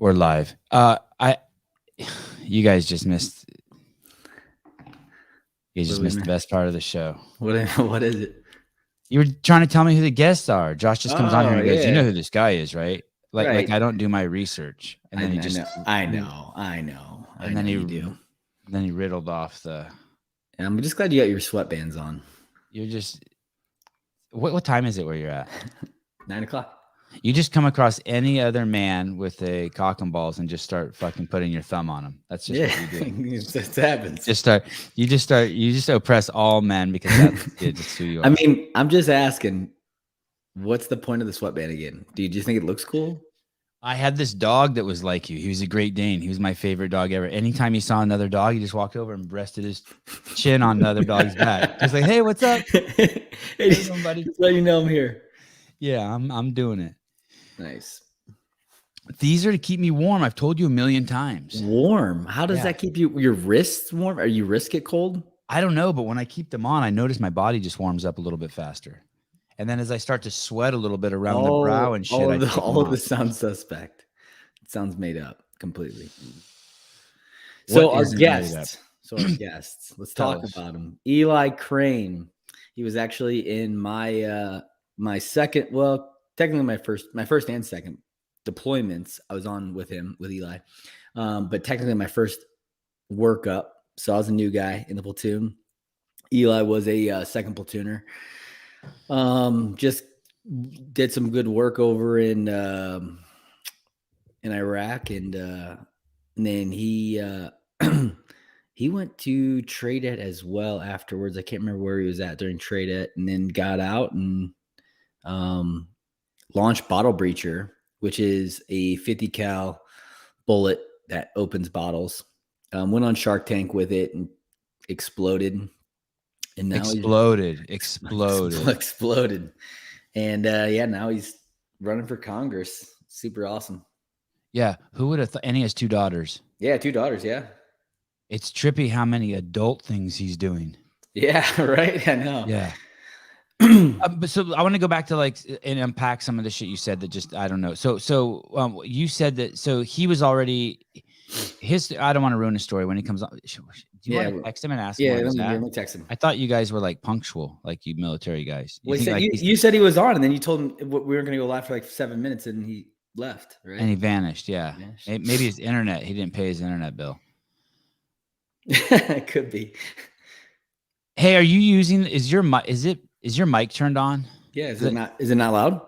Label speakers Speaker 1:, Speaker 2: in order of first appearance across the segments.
Speaker 1: We're live. You guys just missed. You just missed the best part of the show.
Speaker 2: What is it?
Speaker 1: You were trying to tell me who the guests are. Josh just comes on here and goes,
Speaker 2: yeah.
Speaker 1: "You know who this guy is, right?" Like,
Speaker 2: Right.
Speaker 1: like I don't do my research, and then
Speaker 2: I know.
Speaker 1: And then he riddled off the.
Speaker 2: And I'm just glad you got your sweatbands on.
Speaker 1: You're just. What time is it where you're at?
Speaker 2: 9 o'clock.
Speaker 1: You just come across any other man with a cock and balls and just start fucking putting your thumb on him. That's just what you do.
Speaker 2: It just happens.
Speaker 1: You just oppress all men because that's just who you are.
Speaker 2: I mean, I'm just asking, what's the point of the sweatband again? Do you just think it looks cool?
Speaker 1: I had this dog that was like you. He was a Great Dane. He was my favorite dog ever. Anytime he saw another dog, he just walked over and rested his chin on the other dog's back. Just like, hey, what's up?
Speaker 2: Hey, somebody, just let you know I'm here.
Speaker 1: Yeah, I'm doing it.
Speaker 2: Nice.
Speaker 1: These are to keep me warm. I've told you a million times.
Speaker 2: Warm? How does that keep your wrists warm? Or your wrists get cold?
Speaker 1: I don't know, but when I keep them on, I notice my body just warms up a little bit faster. And then as I start to sweat a little bit around the brow and shit,
Speaker 2: all of this sounds suspect. It sounds made up completely.
Speaker 1: So
Speaker 2: our guests. Let's talk about him. Eli Crane. He was actually in my my second, well, technically my first and second deployments. I was on with him, with Eli. But technically my first workup. So I was a new guy in the platoon. Eli was a second platooner. Just did some good work over in Iraq, and then he he went to Tradet as well afterwards. I can't remember where he was at during Tradet, and then got out and launched Bottle Breacher, which is a 50 cal bullet that opens bottles. Went on Shark Tank with it and exploded. And now
Speaker 1: exploded.
Speaker 2: And now he's running for Congress. Super awesome.
Speaker 1: Yeah. Who would have thought? And he has 2 daughters.
Speaker 2: Yeah, 2 daughters. Yeah.
Speaker 1: It's trippy how many adult things he's doing.
Speaker 2: Yeah, right. I know.
Speaker 1: Yeah. But so I want to go back to and unpack some of the shit you said that just, I don't know. So you said that, so he was already I don't want to ruin his story when he comes on. Do you want to text him and ask him?
Speaker 2: Yeah, let me text him.
Speaker 1: I thought you guys were like punctual, like you military guys.
Speaker 2: You said he was on, and then you told him we were going to go live for like 7 minutes, and he left, right?
Speaker 1: And he vanished. Yeah. Maybe his internet. He didn't pay his internet bill.
Speaker 2: It could be.
Speaker 1: Hey, are you using? Is your mic turned on?
Speaker 2: Yeah. Is it not loud?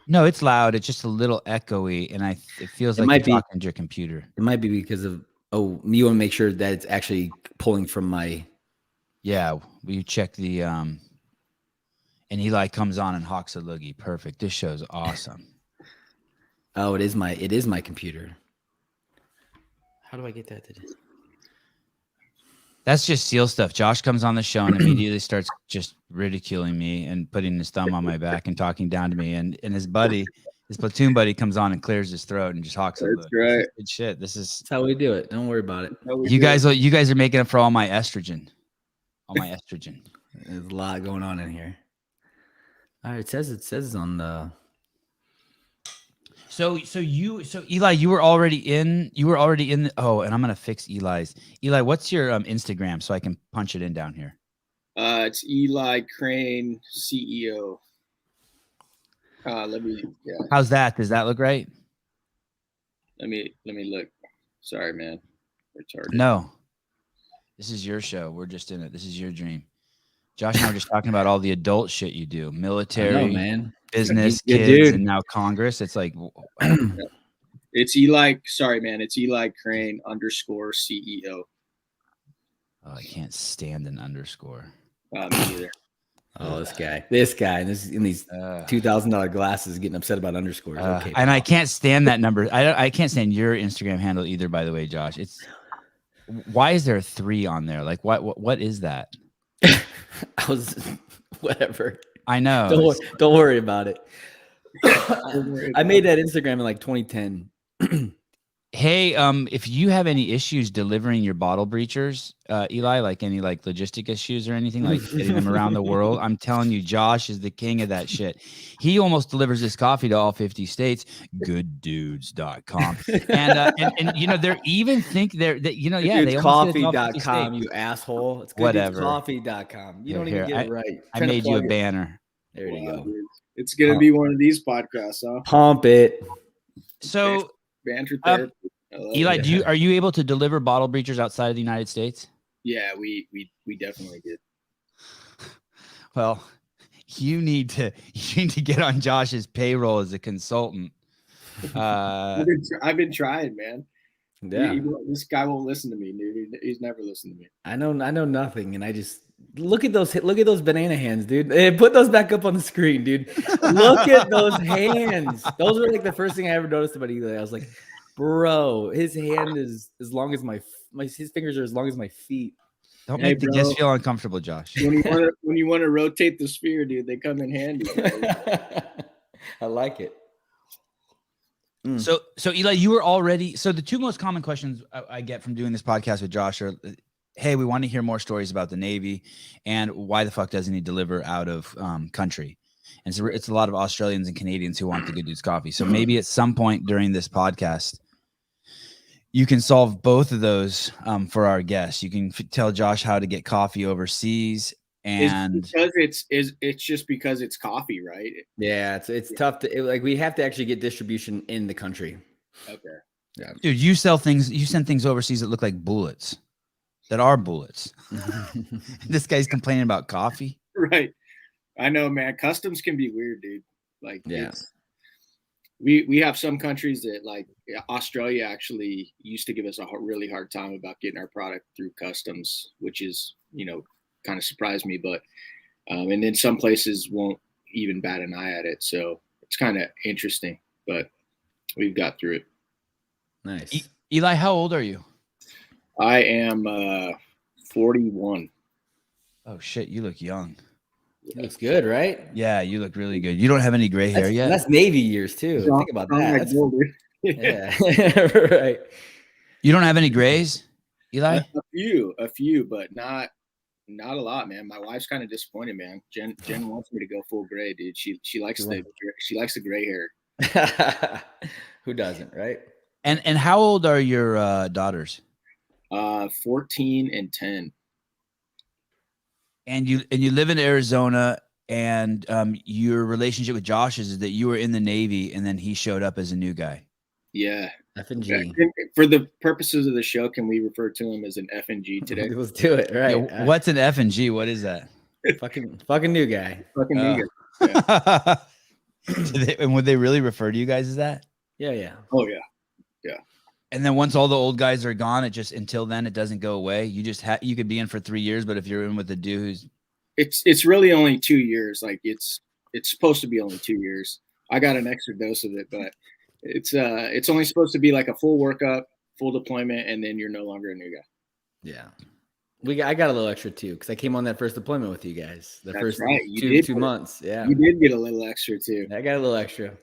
Speaker 1: No, it's loud. It's just a little echoey, and it feels like you're talking to your computer.
Speaker 2: It might be because of you want to make sure that it's actually pulling from my.
Speaker 1: Yeah, you check the and Eli comes on and hawks a loogie. Perfect. This show's awesome.
Speaker 2: Oh, it is my computer. How do I get that to do?
Speaker 1: That's just SEAL stuff. Josh comes on the show and immediately starts just ridiculing me and putting his thumb on my back and talking down to me. And his platoon buddy comes on and clears his throat and just hawks a look.
Speaker 2: That's right.
Speaker 1: Good shit. That's
Speaker 2: how we do it. Don't worry about it.
Speaker 1: You guys are making it for all my estrogen. All my estrogen.
Speaker 2: There's a lot going on in here. All right, it says on the.
Speaker 1: So Eli, you were already in. And I'm gonna fix Eli's. Eli, what's your Instagram so I can punch it in down here?
Speaker 3: It's Eli Crane, CEO.
Speaker 1: How's that? Does that look right?
Speaker 3: Let me look. Sorry, man. Retarded.
Speaker 1: No. This is your show. We're just in it. This is your dream. Josh and I were just talking about all the adult shit you do. Military,
Speaker 2: man.
Speaker 1: Business, kids, and now Congress. It's like
Speaker 3: it's Eli. Sorry, man. It's Eli Crane _CEO.
Speaker 1: Oh, I can't stand an underscore.
Speaker 3: Me either.
Speaker 2: Oh, this guy, in these $2,000 glasses, getting upset about underscores. Okay,
Speaker 1: and I can't stand that number. I can't stand your Instagram handle either. By the way, Josh, why is there a 3 on there? Like, what is that?
Speaker 2: Whatever.
Speaker 1: I know.
Speaker 2: Don't worry about it. I made that Instagram in like 2010.
Speaker 1: Hey, if you have any issues delivering your bottle breachers, Eli, like any like logistic issues or anything, like getting them around the world, I'm telling you, Josh is the king of that shit. He almost delivers this coffee to all 50 states. Gooddudes.com. And you know, they're even think they're that, you know, yeah, they almost get it to all 50
Speaker 2: Coffee.com,
Speaker 1: states.
Speaker 2: you asshole. It's
Speaker 1: Whatever.
Speaker 2: Gooddudecoffee.com. You don't
Speaker 1: Here,
Speaker 2: even get it right.
Speaker 1: I made you a banner.
Speaker 2: There you go.
Speaker 3: Dude. It's gonna be one of these podcasts, huh?
Speaker 2: Pump it.
Speaker 1: So
Speaker 3: banter therapy.
Speaker 1: Eli, are you able to deliver bottle breachers outside of the United States?
Speaker 3: Yeah, we definitely did.
Speaker 1: Well, you need to get on Josh's payroll as a consultant.
Speaker 3: I've been trying, man.
Speaker 2: Yeah,
Speaker 3: this guy won't listen to me, dude. He's never listened to me.
Speaker 2: I know nothing, and I just look at those banana hands, dude. Hey, put those back up on the screen, dude. Look at those hands. Those were like the first thing I ever noticed about Eli. I was like, bro, his hand is as long as his fingers are as long as my feet.
Speaker 1: Don't make the guests feel uncomfortable, Josh.
Speaker 3: When you want to rotate the sphere, dude, they come in handy.
Speaker 2: I like it.
Speaker 1: So Eli, you were already, so the two most common questions I get from doing this podcast with Josh are, hey, we want to hear more stories about the Navy, and why the fuck doesn't he deliver out of country? And so it's a lot of Australians and Canadians who want the Good Dudes coffee. So maybe at some point during this podcast, you can solve both of those for our guests. You can tell Josh how to get coffee overseas. And
Speaker 3: it's just because it's coffee, right?
Speaker 2: Yeah, it's tough to like. We have to actually get distribution in the country.
Speaker 3: Okay.
Speaker 2: Yeah,
Speaker 1: dude, you send things overseas that look like bullets, that are bullets. This guy's complaining about coffee,
Speaker 3: right? I know, man. Customs can be weird, dude. Like,
Speaker 2: yeah,
Speaker 3: we have some countries that, like Australia, actually used to give us a really hard time about getting our product through customs, which is, you know, kind of surprised me, but and then some places won't even bat an eye at it, so it's kind of interesting, but we've got through it.
Speaker 2: Nice.
Speaker 1: Eli, how old are you?
Speaker 3: I am 41.
Speaker 1: Oh shit, you look young.
Speaker 2: It looks good, right?
Speaker 1: Yeah, you look really good. You don't have any gray hair yet.
Speaker 2: That's Navy years too. Think about that. Yeah. Right.
Speaker 1: You don't have any grays, Eli?
Speaker 3: A few, but not a lot, man. My wife's kind of disappointed, man. Jen wants me to go full gray, dude. She likes the gray hair.
Speaker 2: Who doesn't, right?
Speaker 1: And how old are your daughters?
Speaker 3: 14 and 10.
Speaker 1: And you live in Arizona, and your relationship with Josh is that you were in the Navy, and then he showed up as a new guy.
Speaker 3: Yeah.
Speaker 2: F&G.
Speaker 3: For the purposes of the show, can we refer to him as an F&G today?
Speaker 2: Let's do it. Right.
Speaker 1: Yeah, what's an F&G? What is that?
Speaker 2: Fucking new guy.
Speaker 3: Fucking new guy.
Speaker 1: Yeah. And would they really refer to you guys as that?
Speaker 2: Yeah.
Speaker 3: Oh yeah. Yeah.
Speaker 1: And then once all the old guys are gone, until then it doesn't go away. You just you could be in for 3 years, but if you're in with a dude who's
Speaker 3: it's really only 2 years. Like it's supposed to be only 2 years. I got an extra dose of it, but it's only supposed to be like a full workup, full deployment, and then you're no longer a new guy.
Speaker 2: Yeah. I got a little extra too, because I came on that first deployment with you guys.
Speaker 3: That's
Speaker 2: first
Speaker 3: right.
Speaker 2: two months. Yeah.
Speaker 3: You did get a little extra too.
Speaker 2: I got a little extra.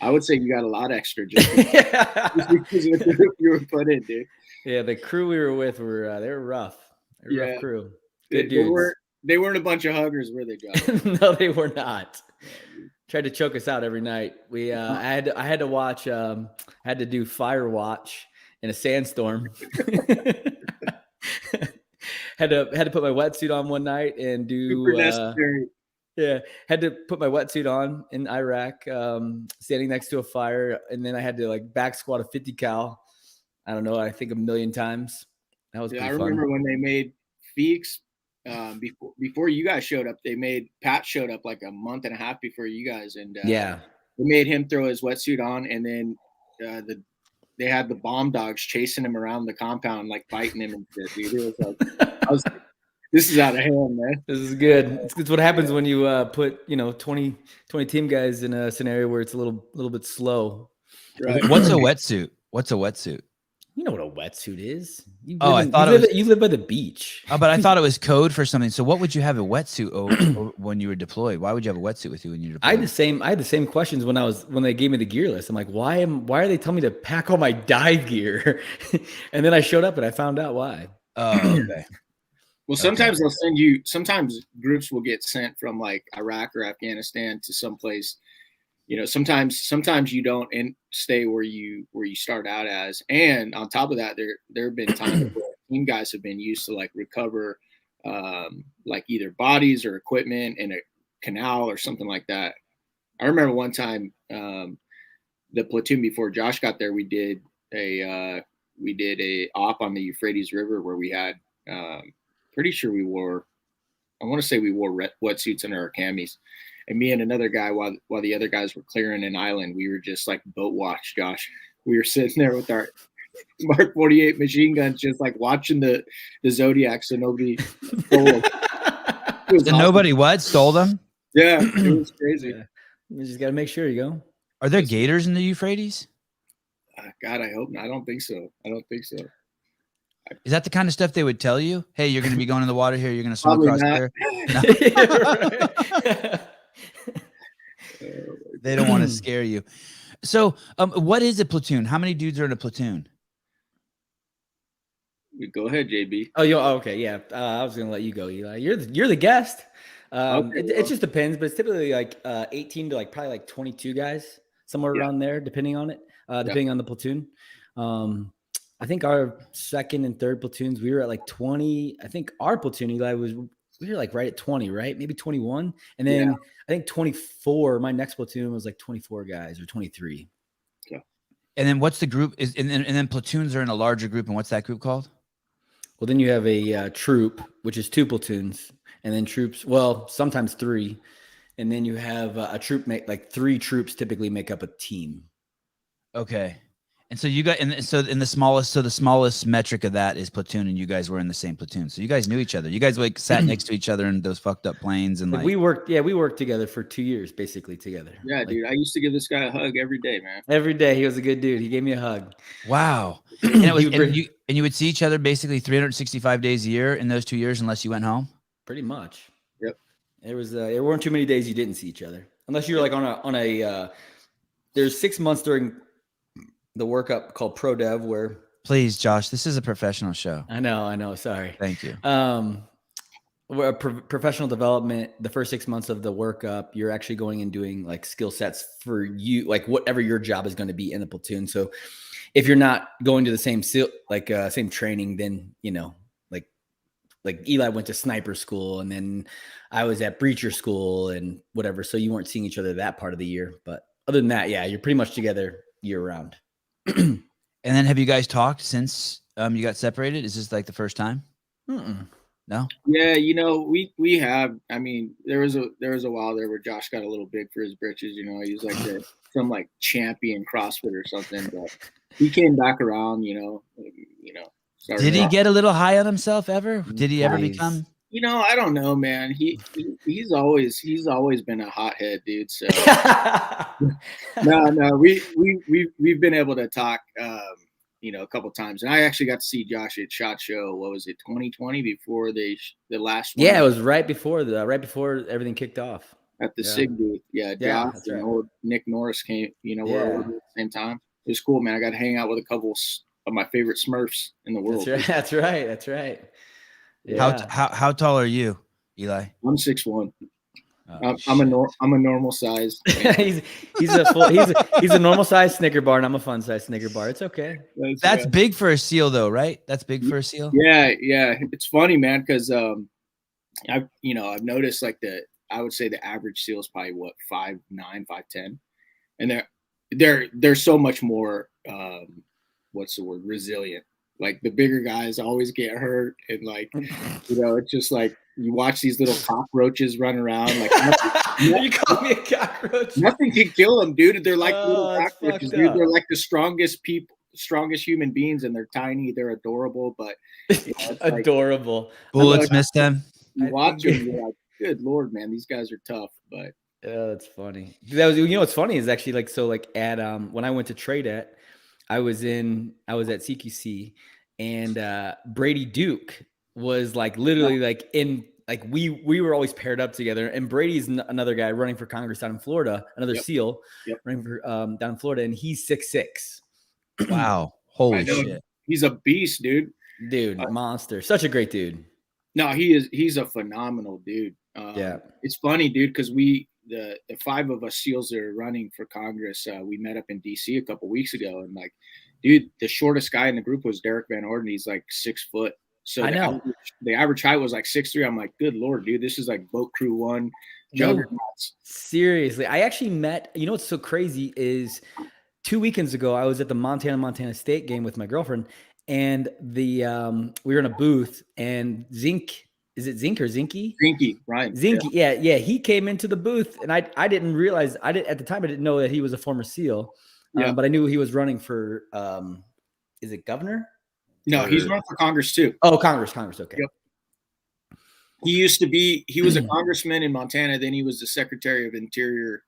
Speaker 3: I would say you got a lot extra just because you were put in, dude.
Speaker 2: Yeah, the crew we were with they were rough. They were rough crew. Good
Speaker 3: dudes. They weren't a bunch of huggers, were they, Josh?
Speaker 2: No, they were not. Tried to choke us out every night. I had to watch. Had to do fire watch in a sandstorm. had to put my wetsuit on one night and do. Yeah, had to put my wetsuit on in Iraq, standing next to a fire, and then I had to like back squat a 50 cal. I don't know, I think a million times. That was pretty fun.
Speaker 3: I remember when they made Feeks before you guys showed up. Pat showed up like a month and a half before you guys, and
Speaker 2: yeah,
Speaker 3: they made him throw his wetsuit on, and then they had the bomb dogs chasing him around the compound, like biting him and shit, dude. It was like, this is out of hand, man.
Speaker 2: This is good. It's what happens when you put 20 team guys in a scenario where it's a little bit slow.
Speaker 1: Right. What's a wetsuit?
Speaker 2: You know what a wetsuit is. You live by the beach.
Speaker 1: Oh, but I thought it was code for something. So what would you have a wetsuit when you were deployed? Why would you have a wetsuit with you when you were deployed?
Speaker 2: I had the same questions when they gave me the gear list. I'm like, why are they telling me to pack all my dive gear? And then I showed up and I found out why.
Speaker 1: Oh, okay.
Speaker 3: Well, sometimes they'll send you. Sometimes groups will get sent from like Iraq or Afghanistan to someplace. You know, sometimes you don't stay where you start out as. And on top of that, there have been times where team guys have been used to like recover like either bodies or equipment in a canal or something like that. I remember one time the platoon before Josh got there, we did a op on the Euphrates River where we had pretty sure we wore wetsuits under our camis. And me and another guy, while the other guys were clearing an island, we were just like boat watch, Josh. We were sitting there with our Mark 48 machine guns, just like watching the Zodiac, so nobody stole them.
Speaker 1: Awesome. Nobody stole them?
Speaker 3: Yeah, it was crazy.
Speaker 2: Yeah. You just got to make sure you go.
Speaker 1: Are there gators in the Euphrates?
Speaker 3: God, I hope not. I don't think so.
Speaker 1: Is that the kind of stuff they would tell you? Hey, you're going to be going in the water here. You're going to swim across there. No. They don't want to scare you. So what is a platoon? How many dudes are in a platoon?
Speaker 3: Go ahead, JB.
Speaker 2: Okay. Yeah. I was going to let you go, Eli. You're the guest. It just depends, but it's typically like 18 to like probably like 22 guys, somewhere around there, depending on it, depending on the platoon. I think our second and third platoons, we were at like 20. I think our platoon, Eli, we were like right at 20, right? Maybe 21. And then I think 24, my next platoon was like 24 guys or 23.
Speaker 3: Okay.
Speaker 1: And then what's the group? And then platoons are in a larger group. And what's that group called?
Speaker 2: Well, then you have a troop, which is 2 platoons. And then troops, well, sometimes 3. And then you have a troop, like 3 troops typically make up a team.
Speaker 1: Okay. And so you got, the smallest metric of that is platoon, and you guys were in the same platoon. So you guys knew each other. You guys like sat next to each other in those fucked up planes, and like
Speaker 2: we worked together for 2 years, basically together.
Speaker 3: Yeah, like, dude, I used to give this guy a hug every day, man.
Speaker 2: Every day, he was a good dude. He gave me a hug.
Speaker 1: Wow. And it was, and you would see each other basically 365 days a year in those 2 years, unless you went home.
Speaker 2: Pretty much.
Speaker 3: Yep.
Speaker 2: There weren't too many days you didn't see each other, unless you were like on a. There's 6 months during the workup called Pro Dev where.
Speaker 1: Please, Josh, this is a professional show.
Speaker 2: I know. Sorry.
Speaker 1: Thank you.
Speaker 2: Where professional development, the first 6 months of the workup, you're actually going and doing like skill sets for you, like whatever your job is going to be in the platoon. So if you're not going to the same same training, then, like Eli went to sniper school and then I was at breacher school and whatever. So you weren't seeing each other that part of the year. But other than that, yeah, you're pretty much together year round.
Speaker 1: And then have you guys talked since you got separated? Is this like the first time? No?
Speaker 3: Yeah, we have. I mean, there was a while there where Josh got a little big for his britches. He was like some like champion CrossFit or something. But he came back around.
Speaker 1: Did he get a little high on himself ever? Did he ever become?
Speaker 3: I don't know, man. He's always been a hothead, dude. So no, we've been able to talk, a couple of times, and I actually got to see Josh at SHOT Show. What was it, 2020? Before the last one?
Speaker 2: Yeah, it was right before everything kicked off
Speaker 3: at the SIG booth. Yeah, Josh and old Nick Norris came. We're at the same time. It was cool, man. I got to hang out with a couple of my favorite Smurfs in the world.
Speaker 2: That's right. Yeah.
Speaker 1: How tall are you, Eli?
Speaker 3: I'm 6'1". I'm a normal size.
Speaker 2: he's a normal size Snicker bar, and I'm a fun size Snicker bar. It's okay.
Speaker 1: That's big for a SEAL, though, right? That's big for a SEAL.
Speaker 3: Yeah. It's funny, man, because I've noticed like I would say the average SEAL is probably 5'9", 5'10", and they're so much more resilient. Like the bigger guys always get hurt, and like it's just like you watch these little cockroaches run around. Like
Speaker 2: you call me a cockroach?
Speaker 3: Nothing can kill them, dude. They're like little cockroaches, dude. They're like the strongest human beings, and they're tiny. They're adorable, but
Speaker 2: adorable.
Speaker 1: Bullets miss them.
Speaker 3: You watch them, you're like, good Lord, man, these guys are tough. But
Speaker 2: yeah, that's funny. What's funny is actually at when I went to trade at. I was at CQC, and Brady Duke was like literally like in like we were always paired up together. And Brady's another guy running for Congress down in Florida, another SEAL running for down in Florida, and he's 6'6".
Speaker 1: Wow, holy shit!
Speaker 3: He's a beast, dude.
Speaker 2: Monster, such a great dude.
Speaker 3: No, he's a phenomenal dude.
Speaker 2: Yeah,
Speaker 3: it's funny, dude, because the 5 of us SEALs that are running for Congress, we met up in DC a couple weeks ago, and like, dude, the shortest guy in the group was Derek Van Orden. He's like 6 foot. So the average height was like 6'3". I'm like, good Lord, dude, this is like Boat Crew 1 juggernauts.
Speaker 2: Seriously, I actually met. You know what's so crazy is 2 weekends ago I was at the Montana State game with my girlfriend, and we were in a booth, and Zink. Is it Zink or Zinky?
Speaker 3: Zinky, right?
Speaker 2: Zinky, yeah. He came into the booth, and I didn't realize. At the time I didn't know that he was a former SEAL. But I knew he was running for. Is it governor?
Speaker 3: No, he's running for Congress too.
Speaker 2: Oh, Congress. Okay.
Speaker 3: Yep. He was a congressman in Montana. Then he was the Secretary of Interior,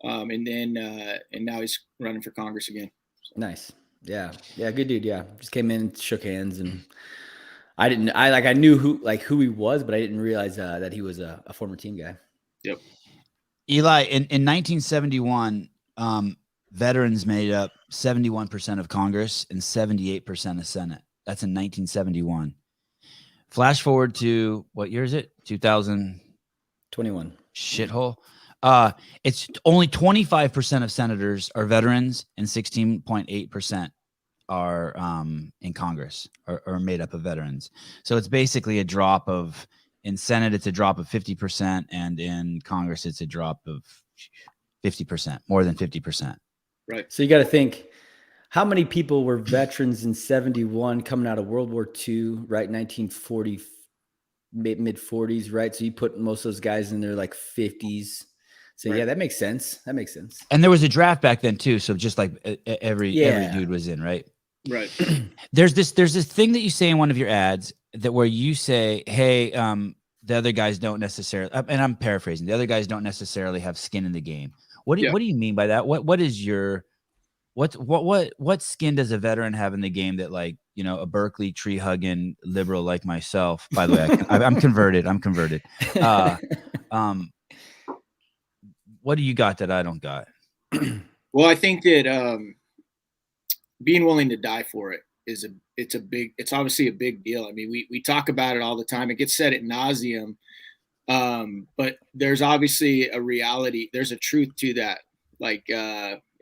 Speaker 3: and now he's running for Congress again.
Speaker 2: So. Nice. Yeah. Good dude. Yeah. Just came in, shook hands, and. I knew who he was, but I didn't realize that he was a former team guy.
Speaker 3: Yep.
Speaker 1: Eli, in 1971, veterans made up 71% of Congress and 78% of Senate. That's in 1971. Flash forward to what year is it? 2021. Shithole. It's only 25% of senators are veterans and 16.8% are in Congress or made up of veterans. So it's basically a drop of, in Senate, it's a drop of 50%, and in Congress, it's a drop of 50%, more than 50%.
Speaker 2: Right. So you got to think, how many people were veterans in 71 coming out of World War II, right? 1940, mid 40s, right? So you put most of those guys in their like 50s. So yeah, that makes sense.
Speaker 1: And there was a draft back then too. So just like every dude was in, right?
Speaker 3: Right.
Speaker 1: There's this thing that you say in one of your ads that where you say, hey, the other guys don't necessarily, and I'm paraphrasing, the other guys don't necessarily have skin in the game. What do you mean by that? What is your, what skin does a veteran have in the game that, like, you know, a Berkeley tree hugging liberal like myself, by the way, I'm converted. What do you got that I don't got?
Speaker 3: Well, I think that being willing to die for it it's obviously a big deal. I mean, we talk about it all the time. It gets said ad nauseum, but there's obviously a reality. There's a truth to that. Like,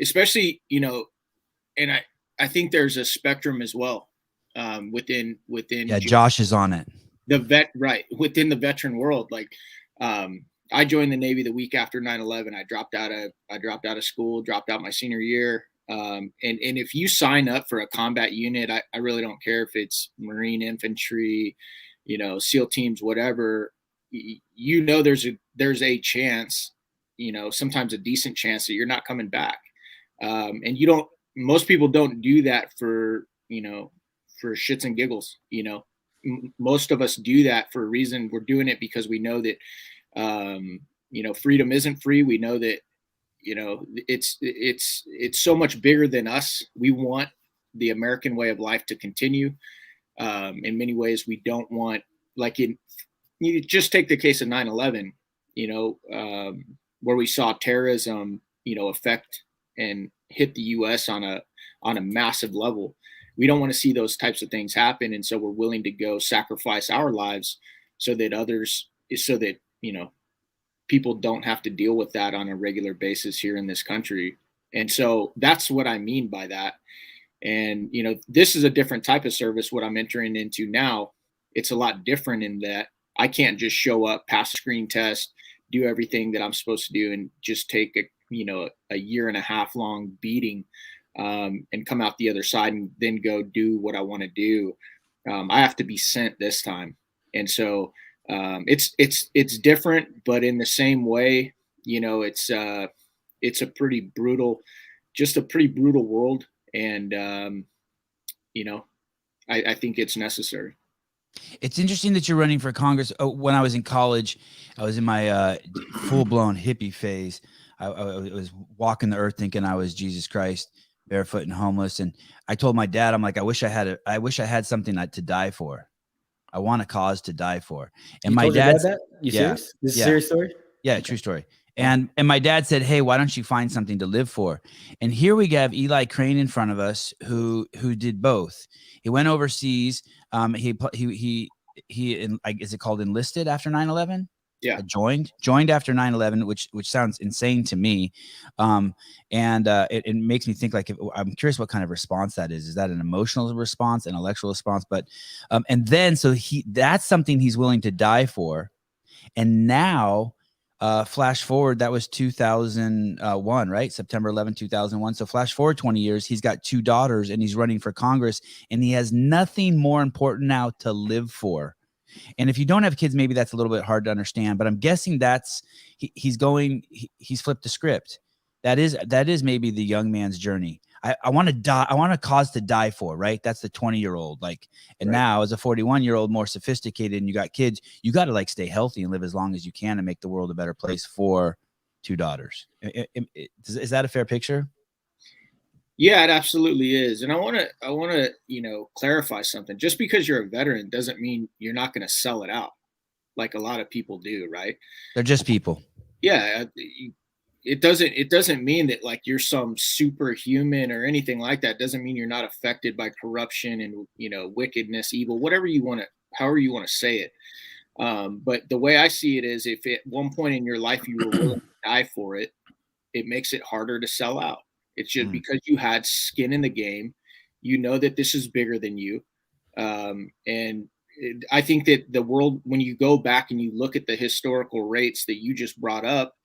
Speaker 3: especially, you know, and I think there's a spectrum as well within.
Speaker 1: Yeah, Josh is on it.
Speaker 3: Within the veteran world. Like, I joined the Navy the week after 9/11. I dropped out of school, dropped out my senior year. And if you sign up for a combat unit, I really don't care if it's Marine infantry, you know, SEAL teams, whatever, you know, there's a chance, you know, sometimes a decent chance that you're not coming back. And most people don't do that for shits and giggles. You know, most of us do that for a reason. We're doing it because we know that, you know, freedom isn't free. We know that, you know, it's so much bigger than us. We want the American way of life to continue. In many ways, we don't want, like, you just take the case of 9/11, you know, where we saw terrorism, you know, affect and hit the U.S. on a massive level. We don't want to see those types of things happen. And so we're willing to go sacrifice our lives so that, you know, people don't have to deal with that on a regular basis here in this country. And so that's what I mean by that. And, you know, this is a different type of service. What I'm entering into now, it's a lot different in that I can't just show up, pass a screen test, do everything that I'm supposed to do, and just take a 1.5 year long beating, and come out the other side and then go do what I want to do. I have to be sent this time. And so, it's different, but in the same way, you know, it's a pretty brutal world. And, you know, I think it's necessary.
Speaker 1: It's interesting that you're running for Congress. When I was in college, I was in my full blown hippie phase. I was walking the earth thinking I was Jesus Christ. barefoot and homeless. And I told my dad, I'm like, I wish I had something to die for. I want a cause to die for. And my dad,
Speaker 2: that? You
Speaker 1: yeah,
Speaker 2: serious? This is
Speaker 1: yeah,
Speaker 2: a serious story?
Speaker 1: yeah,
Speaker 2: Okay.
Speaker 1: true story. And my dad said, hey, why don't you find something to live for? And here we have Eli Crane in front of us who did both. He went overseas. He is it called enlisted after 9/11?
Speaker 3: Yeah.
Speaker 1: Joined after 9/11, which sounds insane to me. It makes me think, like, I'm curious what kind of response that is. Is that an emotional response, an intellectual response? But and then so that's something he's willing to die for. And now flash forward, that was 2001, right? September 11, 2001. So flash forward 20 years, he's got 2 daughters and he's running for Congress, and he has nothing more important now to live for. And if you don't have kids, maybe that's a little bit hard to understand, but I'm guessing he's flipped the script. That is maybe the young man's journey. I want to die. I want a cause to die for, right? That's the 20-year-old. Like, and
Speaker 3: Right.
Speaker 1: now as a 41-year-old, more sophisticated, and you got kids, you got to like stay healthy and live as long as you can and make the world a better place for 2 daughters. Is that a fair picture?
Speaker 3: Yeah, it absolutely is. And I want to, clarify something. Just because you're a veteran doesn't mean you're not going to sell it out like a lot of people do, right?
Speaker 1: They're just people.
Speaker 3: Yeah, it doesn't mean that like you're some superhuman or anything like that. It doesn't mean you're not affected by corruption and, wickedness, evil, however you want to say it. But the way I see it is, if at one point in your life you were willing to die for it, it makes it harder to sell out. It's just because you had skin in the game, that this is bigger than you. I think that the world, when you go back and you look at the historical rates that you just brought up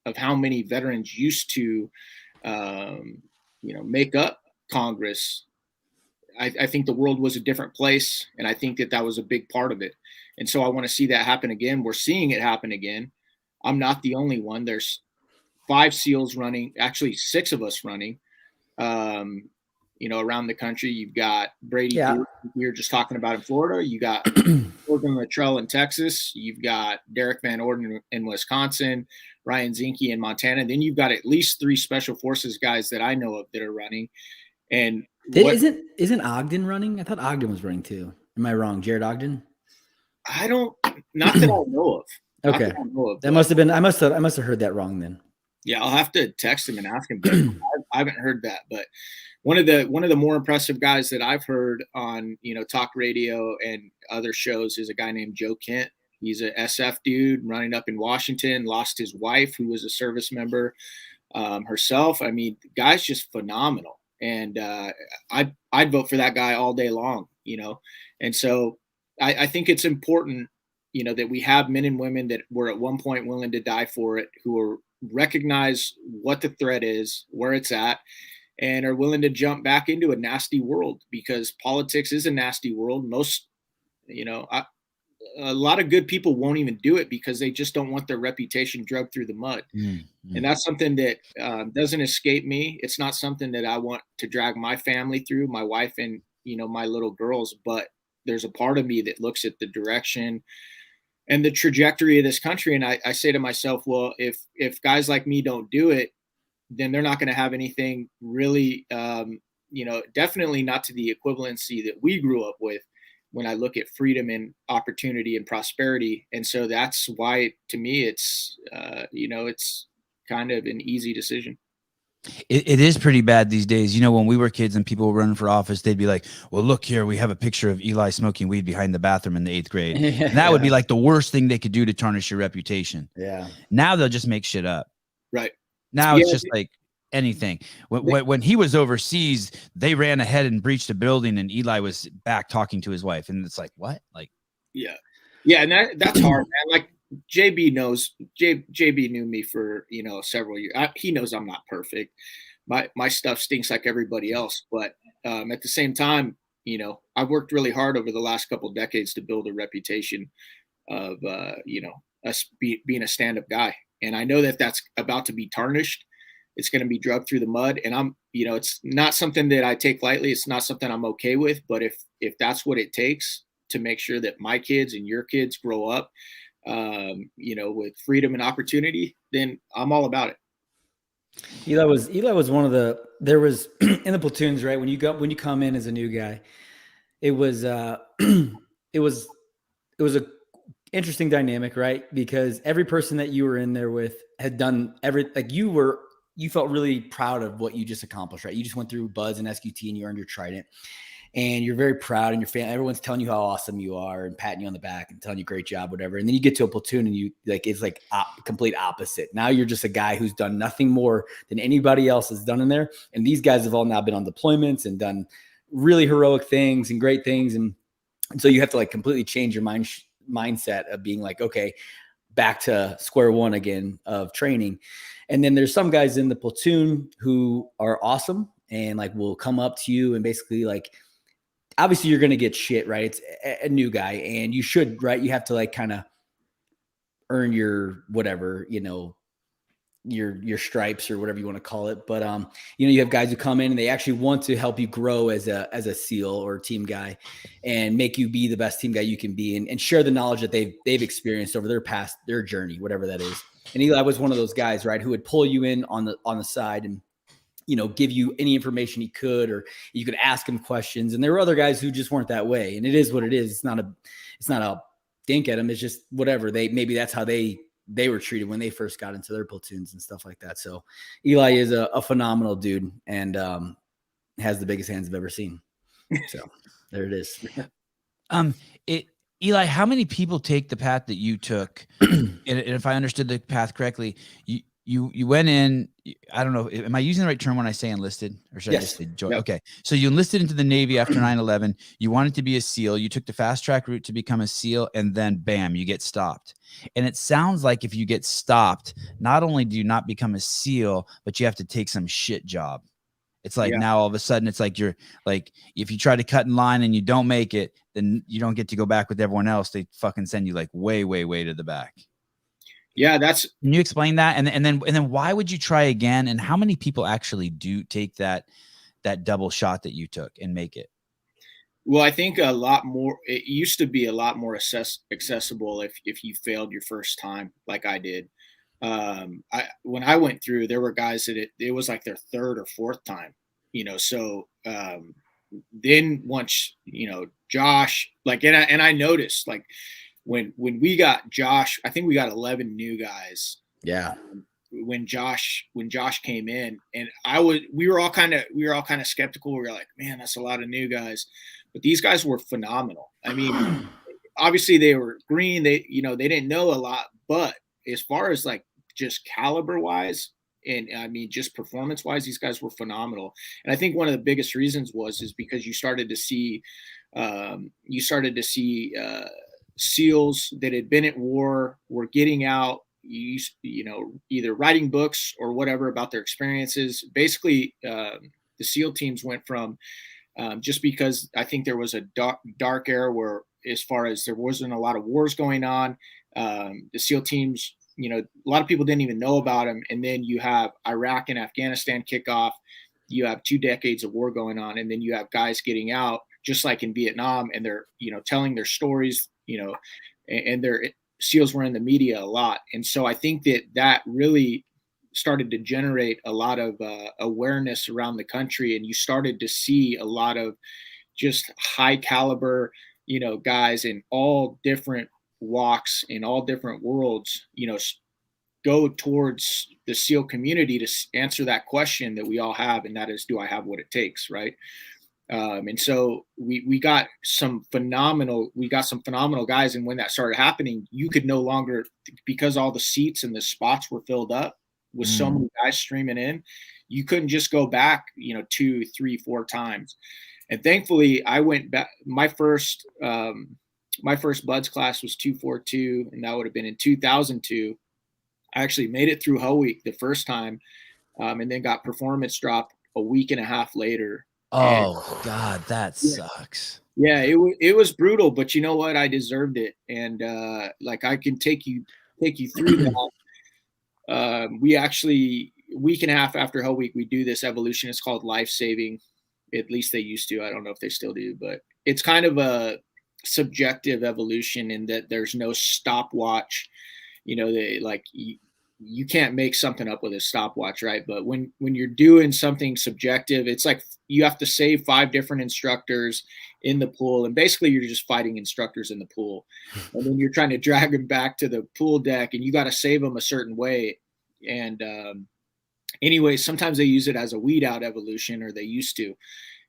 Speaker 3: of how many veterans used to, make up Congress, I think the world was a different place. And I think that was a big part of it. And so I want to see that happen again. We're seeing it happen again. I'm not the only one. There's 5 SEALs running, actually 6 of us running, around the country. You've got Brady, we were just talking about in Florida. You got Morgan Luttrell in Texas. You've got Derek Van Orden in Wisconsin, Ryan Zinke in Montana. Then you've got at least 3 special forces guys that I know of that are running. And
Speaker 2: isn't Ogden running? I thought Ogden was running too. Am I wrong? Jared Ogden?
Speaker 3: Not that I know of.
Speaker 2: Okay. That must have been, I must have heard that wrong then.
Speaker 3: Yeah, I'll have to text him and ask him. But I haven't heard that. But one of the more impressive guys that I've heard on, talk radio and other shows is a guy named Joe Kent. He's a SF dude running up in Washington, lost his wife, who was a service member herself. I mean, the guy's just phenomenal. And I'd vote for that guy all day long, And so I think it's important, that we have men and women that were at one point willing to die for it, who are recognize what the threat is, where it's at, and are willing to jump back into a nasty world, because politics is a nasty world. Most, a lot of good people won't even do it because they just don't want their reputation dragged through the mud. And that's something that doesn't escape me. It's not something that I want to drag my family through, my wife and, my little girls, but there's a part of me that looks at the direction and the trajectory of this country. And I say to myself, well, if guys like me don't do it, then they're not going to have anything really, definitely not to the equivalency that we grew up with when I look at freedom and opportunity and prosperity. And so that's why, to me, it's, it's kind of an easy decision.
Speaker 1: It is pretty bad these days. When we were kids and people were running for office, they'd be like, well, look here, we have a picture of Eli smoking weed behind the bathroom in the 8th grade. And that would be like the worst thing they could do to tarnish your reputation.
Speaker 2: Yeah.
Speaker 1: Now they'll just make shit up.
Speaker 3: Right.
Speaker 1: Now it's just like anything. When he was overseas, they ran ahead and breached a building and Eli was back talking to his wife. And it's like, what? Like,
Speaker 3: yeah. And that's hard, man. Like, JB knew me for, several years. He knows I'm not perfect. My stuff stinks like everybody else. But at the same time, I've worked really hard over the last couple of decades to build a reputation of, us being a stand-up guy. And I know that that's about to be tarnished. It's going to be dragged through the mud. And I'm, it's not something that I take lightly. It's not something I'm okay with. But if that's what it takes to make sure that my kids and your kids grow up, with freedom and opportunity, then I'm all about it.
Speaker 2: Eli was one of the there was in the platoons, right? When you come in as a new guy, it was it was a interesting dynamic, right? Because every person that you were in there with had done you felt really proud of what you just accomplished, right? You just went through BUDS and SQT and you earned your trident. And you're very proud, and your family, everyone's telling you how awesome you are and patting you on the back and telling you great job, whatever. And then you get to a platoon and it's like complete opposite. Now you're just a guy who's done nothing more than anybody else has done in there. And these guys have all now been on deployments and done really heroic things and great things. And so you have to like completely change your mindset of being like, okay, back to square one again of training. And then there's some guys in the platoon who are awesome and like will come up to you and basically like, obviously you're going to get shit, right? It's a new guy and you should, right? You have to like kind of earn your, whatever, your stripes or whatever you want to call it. But, you have guys who come in and they actually want to help you grow as a SEAL or a team guy and make you be the best team guy you can be and share the knowledge that they've experienced over their journey, whatever that is. And Eli was one of those guys, right? Who would pull you in on the side and, give you any information he could, or you could ask him questions. And there were other guys who just weren't that way. And it is what it is. It's not a dink at them. It's just whatever maybe that's how they were treated when they first got into their platoons and stuff like that. So Eli is a phenomenal dude and has the biggest hands I've ever seen. So there it is.
Speaker 1: Eli, how many people take the path that you took? And if I understood the path correctly, you went in, I don't know, am I using the right term when I say enlisted, or should I just say join? Yep. Okay. So you enlisted into the Navy after 9/11. You wanted to be a SEAL. You took the fast track route to become a SEAL, and then bam, you get stopped. And it sounds like if you get stopped, not only do you not become a SEAL, but you have to take some shit job. It's like now all of a sudden it's like you're like, if you try to cut in line and you don't make it, then you don't get to go back with everyone else. They fucking send you like way, way, way to the back.
Speaker 3: Yeah,
Speaker 1: can you explain that? And then why would you try again? And how many people actually do take that double shot that you took and make it?
Speaker 3: Well, I think a lot more, it used to be a lot more accessible if you failed your first time, like I did. When I went through, there were guys that it was like their third or fourth time, so then once, Josh, like, and I noticed like, when we got Josh, I think we got 11 new guys.
Speaker 2: Yeah.
Speaker 3: When Josh came in, and we were all kind of skeptical. We were like, man, that's a lot of new guys, but these guys were phenomenal. I mean, obviously they were green. They didn't know a lot, but as far as like just caliber wise, and I mean, just performance wise, these guys were phenomenal. And I think one of the biggest reasons is because you started to see SEALs that had been at war were getting out, either writing books or whatever about their experiences. Basically, the SEAL teams went from just because I think there was a dark era where, as far as there wasn't a lot of wars going on, the SEAL teams, a lot of people didn't even know about them. And then you have Iraq and Afghanistan kick off. You have 2 decades of war going on, and then you have guys getting out, just like in Vietnam, and they're telling their stories. And their SEALs were in the media a lot. And so I think that really started to generate a lot of awareness around the country. And you started to see a lot of just high caliber, guys in all different walks, in all different worlds, go towards the SEAL community to answer that question that we all have. And that is, do I have what it takes? Right. And so we got some phenomenal guys. And when that started happening, you could no longer, because all the seats and the spots were filled up with so many guys streaming in, you couldn't just go back, 2, 3, 4 times. And thankfully I went back. My first BUDS class was 242, and that would have been in 2002. I actually made it through Hell Week the first time, and then got performance dropped a week and a half later.
Speaker 1: Oh God, that sucks.
Speaker 3: Yeah, it was brutal, but you know what? I deserved it. And like, I can take you through that. We actually, a week and a half after Hell Week, we do this evolution. It's called life saving. At least they used to. I don't know if they still do, but it's kind of a subjective evolution in that there's no stopwatch. They like you can't make something up with a stopwatch, right? But when you're doing something subjective, it's like you have to save 5 different instructors in the pool, and basically you're just fighting instructors in the pool, and then you're trying to drag them back to the pool deck, and you got to save them a certain way. And anyway, sometimes they use it as a weed out evolution, or they used to.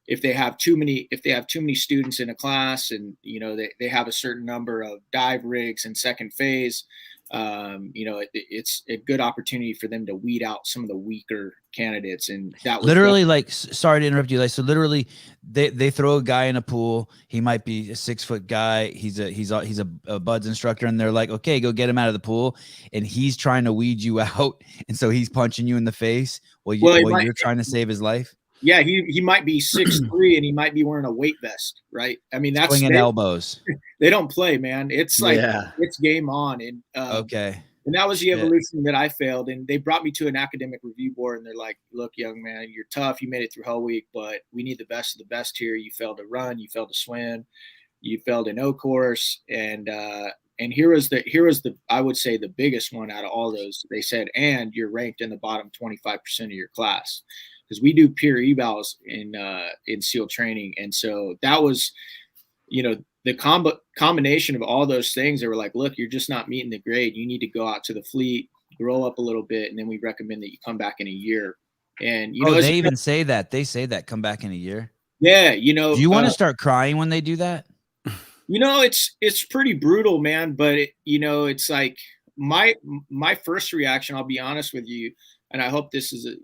Speaker 3: If they have too many students in a class, and they have a certain number of dive rigs in second phase, it's a good opportunity for them to weed out some of the weaker candidates. And that was
Speaker 1: literally like, sorry to interrupt you. Like, so literally they throw a guy in a pool. He might be a 6-foot guy. He's a buds instructor. And they're like, okay, go get him out of the pool. And he's trying to weed you out. And so he's punching you in the face while you're trying to save his life.
Speaker 3: Yeah. He might be 6'3" and he might be wearing a weight vest. Right. I mean, that's
Speaker 1: swinging elbows.
Speaker 3: They don't play, man. It's like, it's game on. And,
Speaker 1: okay.
Speaker 3: And that was the evolution that I failed. And they brought me to an academic review board, and they're like, look, young man, you're tough. You made it through Hell Week, but we need the best of the best here. You failed to run. You failed to swim. You failed an O course. And here was the, I would say, the biggest one out of all those. They said, and you're ranked in the bottom 25% of your class, because we do peer evals in SEAL training. And so that was, the combination of all those things. They were like, look, you're just not meeting the grade. You need to go out to the fleet, grow up a little bit, and then we recommend that you come back in a year. And
Speaker 1: they even say that. They say that, come back in a year.
Speaker 3: Yeah,
Speaker 1: do you want to start crying when they do that?
Speaker 3: It's pretty brutal, man. But it's like my first reaction, I'll be honest with you, and I hope this is a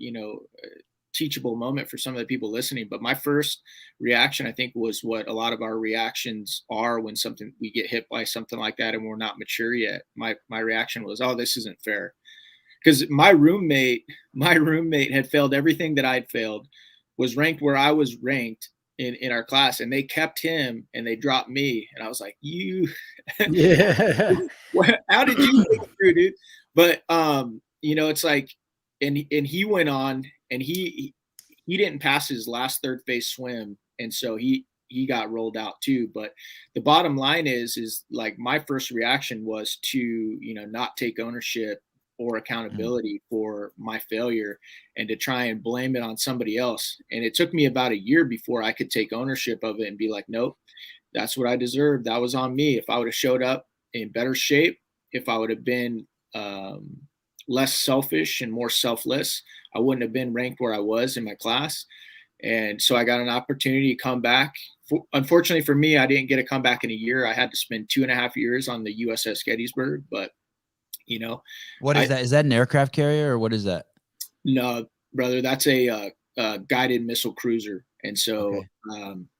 Speaker 3: teachable moment for some of the people listening, but my first reaction, I think, was what a lot of our reactions are when we get hit by something like that and we're not mature yet. My reaction was, oh, this isn't fair. Because my roommate had failed everything that I'd failed, was ranked where I was ranked in our class, and they kept him and they dropped me. And I was like, yeah, how did you make it through, dude? But it's like, and he went on, and he didn't pass his last third phase swim, and so he got rolled out too. But the bottom line is like, my first reaction was to not take ownership or accountability for my failure, and to try and blame it on somebody else. And it took me about a year before I could take ownership of it and be like, nope, that's what I deserved. That was on me. If I would have showed up in better shape, if I would have been less selfish and more selfless, I wouldn't have been ranked where I was in my class. And so I got an opportunity to come back. Unfortunately for me, I didn't get a comeback in a year. I had to spend 2.5 years on the USS Gettysburg. But
Speaker 1: what is that? Is that an aircraft carrier, or what is that?
Speaker 3: No, brother, that's a guided missile cruiser. And so,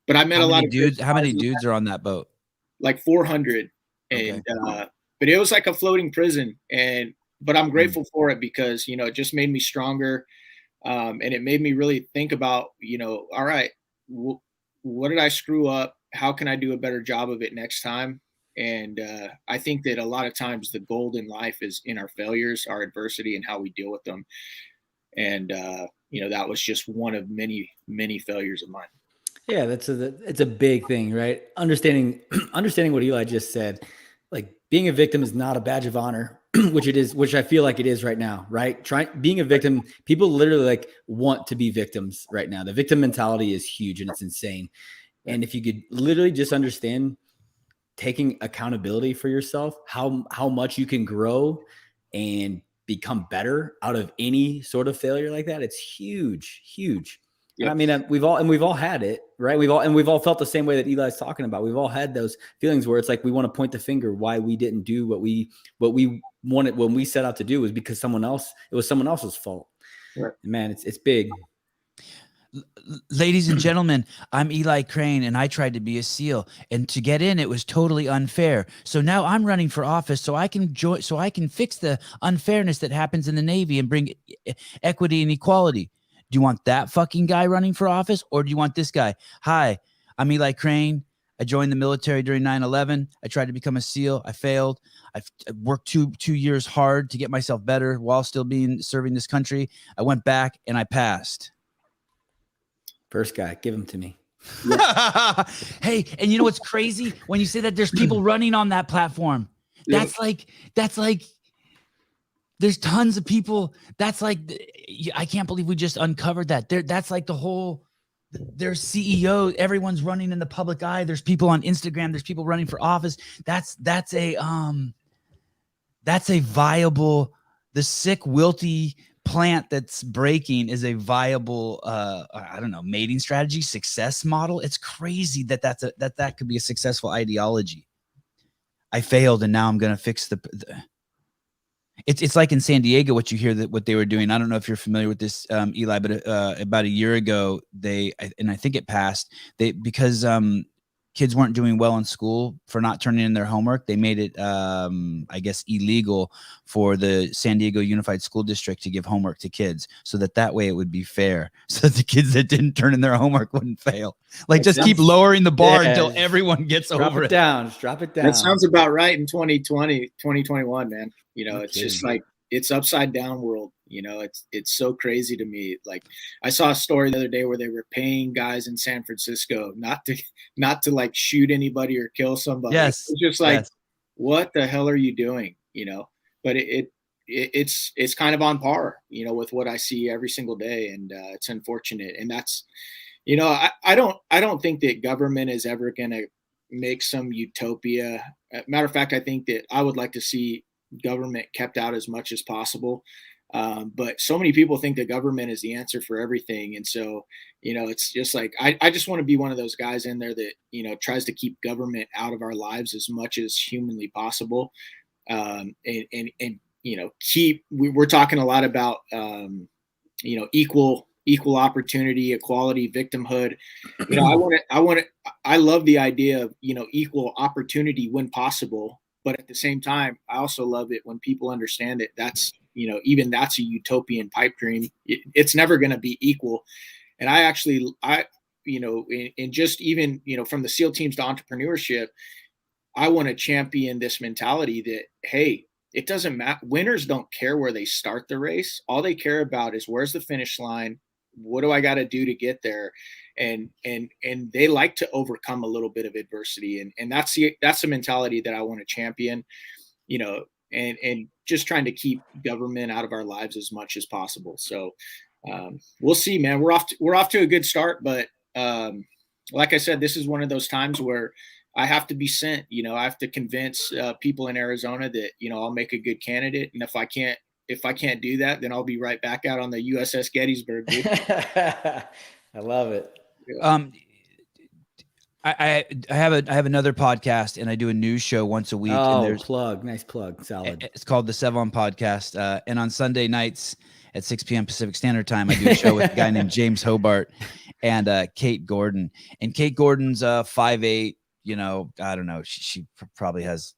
Speaker 3: but I met a lot of
Speaker 1: dudes. How many dudes are on that boat?
Speaker 3: Like 400. And but it was like a floating prison. But I'm grateful for it, because, it just made me stronger. And it made me really think about, all right, what did I screw up? How can I do a better job of it next time? And I think that a lot of times the gold in life is in our failures, our adversity, and how we deal with them. And, that was just one of many, many failures of mine.
Speaker 2: Yeah, it's a big thing, right? Understanding what Eli just said, like, being a victim is not a badge of honor, which I feel like it is right now, right? Being a victim, people literally like want to be victims right now. The victim mentality is huge, and it's insane. And if you could literally just understand taking accountability for yourself, how much you can grow and become better out of any sort of failure like that, it's huge. Yep. I mean, we've all had it, right? We've all felt the same way that Eli's talking about. We've all had those feelings where it's like we want to point the finger why we didn't do what we wanted when we set out to do, was because it was someone else's fault. Right. Man, it's big.
Speaker 1: Ladies and gentlemen, I'm Eli Crane, and I tried to be a SEAL, and to get in, it was totally unfair. So now I'm running for office so I can fix the unfairness that happens in the Navy and bring equity and equality. Do you want that fucking guy running for office, or do you want this guy? Hi, I'm Eli Crane. I joined the military during 9/11. I tried to become a SEAL. I failed. I worked two years hard to get myself better while still serving this country. I went back and I passed.
Speaker 2: First guy, give him to me.
Speaker 1: Yeah. Hey, and you know what's crazy? When you say that there's people running on that platform, that's like there's tons of people. That's like, I can't believe we just uncovered that. That's like the whole, there's CEOs, everyone's running in the public eye. There's people on Instagram. There's people running for office. That's a viable, the sick, wilty plant that's breaking is a viable, I don't know, mating strategy, success model. It's crazy that could be a successful ideology. I failed, and now I'm going to fix it's like in San Diego, what you hear that what they were doing. I don't know if you're familiar with this, Eli, but about a year ago, and I think it passed, because kids weren't doing well in school for not turning in their homework. They made it, I guess, illegal for the San Diego Unified School District to give homework to kids, so that way it would be fair, so that the kids that didn't turn in their homework wouldn't fail. Like, just keep lowering the bar until everyone gets over it.
Speaker 2: Just drop it down.
Speaker 3: That sounds about right in 2020, 2021, man. You know, it's just like, it's upside down world. You know, it's so crazy to me. Like, I saw a story the other day where they were paying guys in San Francisco not to like shoot anybody or kill somebody.
Speaker 1: Yes.
Speaker 3: It's just like, what the hell are you doing? You know, but it's kind of on par, you know, with what I see every single day. And it's unfortunate. And that's, you know, I don't think that government is ever going to make some utopia. Matter of fact, I think that I would like to see government kept out as much as possible. But so many people think the government is the answer for everything. And so, you know, it's just like, I just want to be one of those guys in there that, you know, tries to keep government out of our lives as much as humanly possible. And you know, we're talking a lot about, you know, equal opportunity, equality, victimhood. You know, I love the idea of, you know, equal opportunity when possible. But at the same time, I also love it when people understand it. That's, you know, even that's a utopian pipe dream. It's never going to be equal. And I, you know, in just even, you know, from the SEAL teams to entrepreneurship, I want to champion this mentality that, hey, it doesn't matter. Winners don't care where they start the race. All they care about is, where's the finish line? What do I got to do to get there? And they like to overcome a little bit of adversity. And that's the mentality that I want to champion, you know, and just trying to keep government out of our lives as much as possible. So we'll see, man. We're off to a good start, but like I said, this is one of those times where I have to be sent. You know, I have to convince people in Arizona that, you know, I'll make a good candidate. And if I can't do that, then I'll be right back out on the USS Gettysburg.
Speaker 2: I love it.
Speaker 1: I have another podcast, and I do a news show once a week.
Speaker 2: Oh,
Speaker 1: and
Speaker 2: nice plug, solid.
Speaker 1: It's called the Sevan podcast. And on Sunday nights at 6 p.m. Pacific Standard Time, I do a show with a guy named James Hobart and Kate Gordon. And Kate Gordon's 5'8", you know, I don't know. She probably has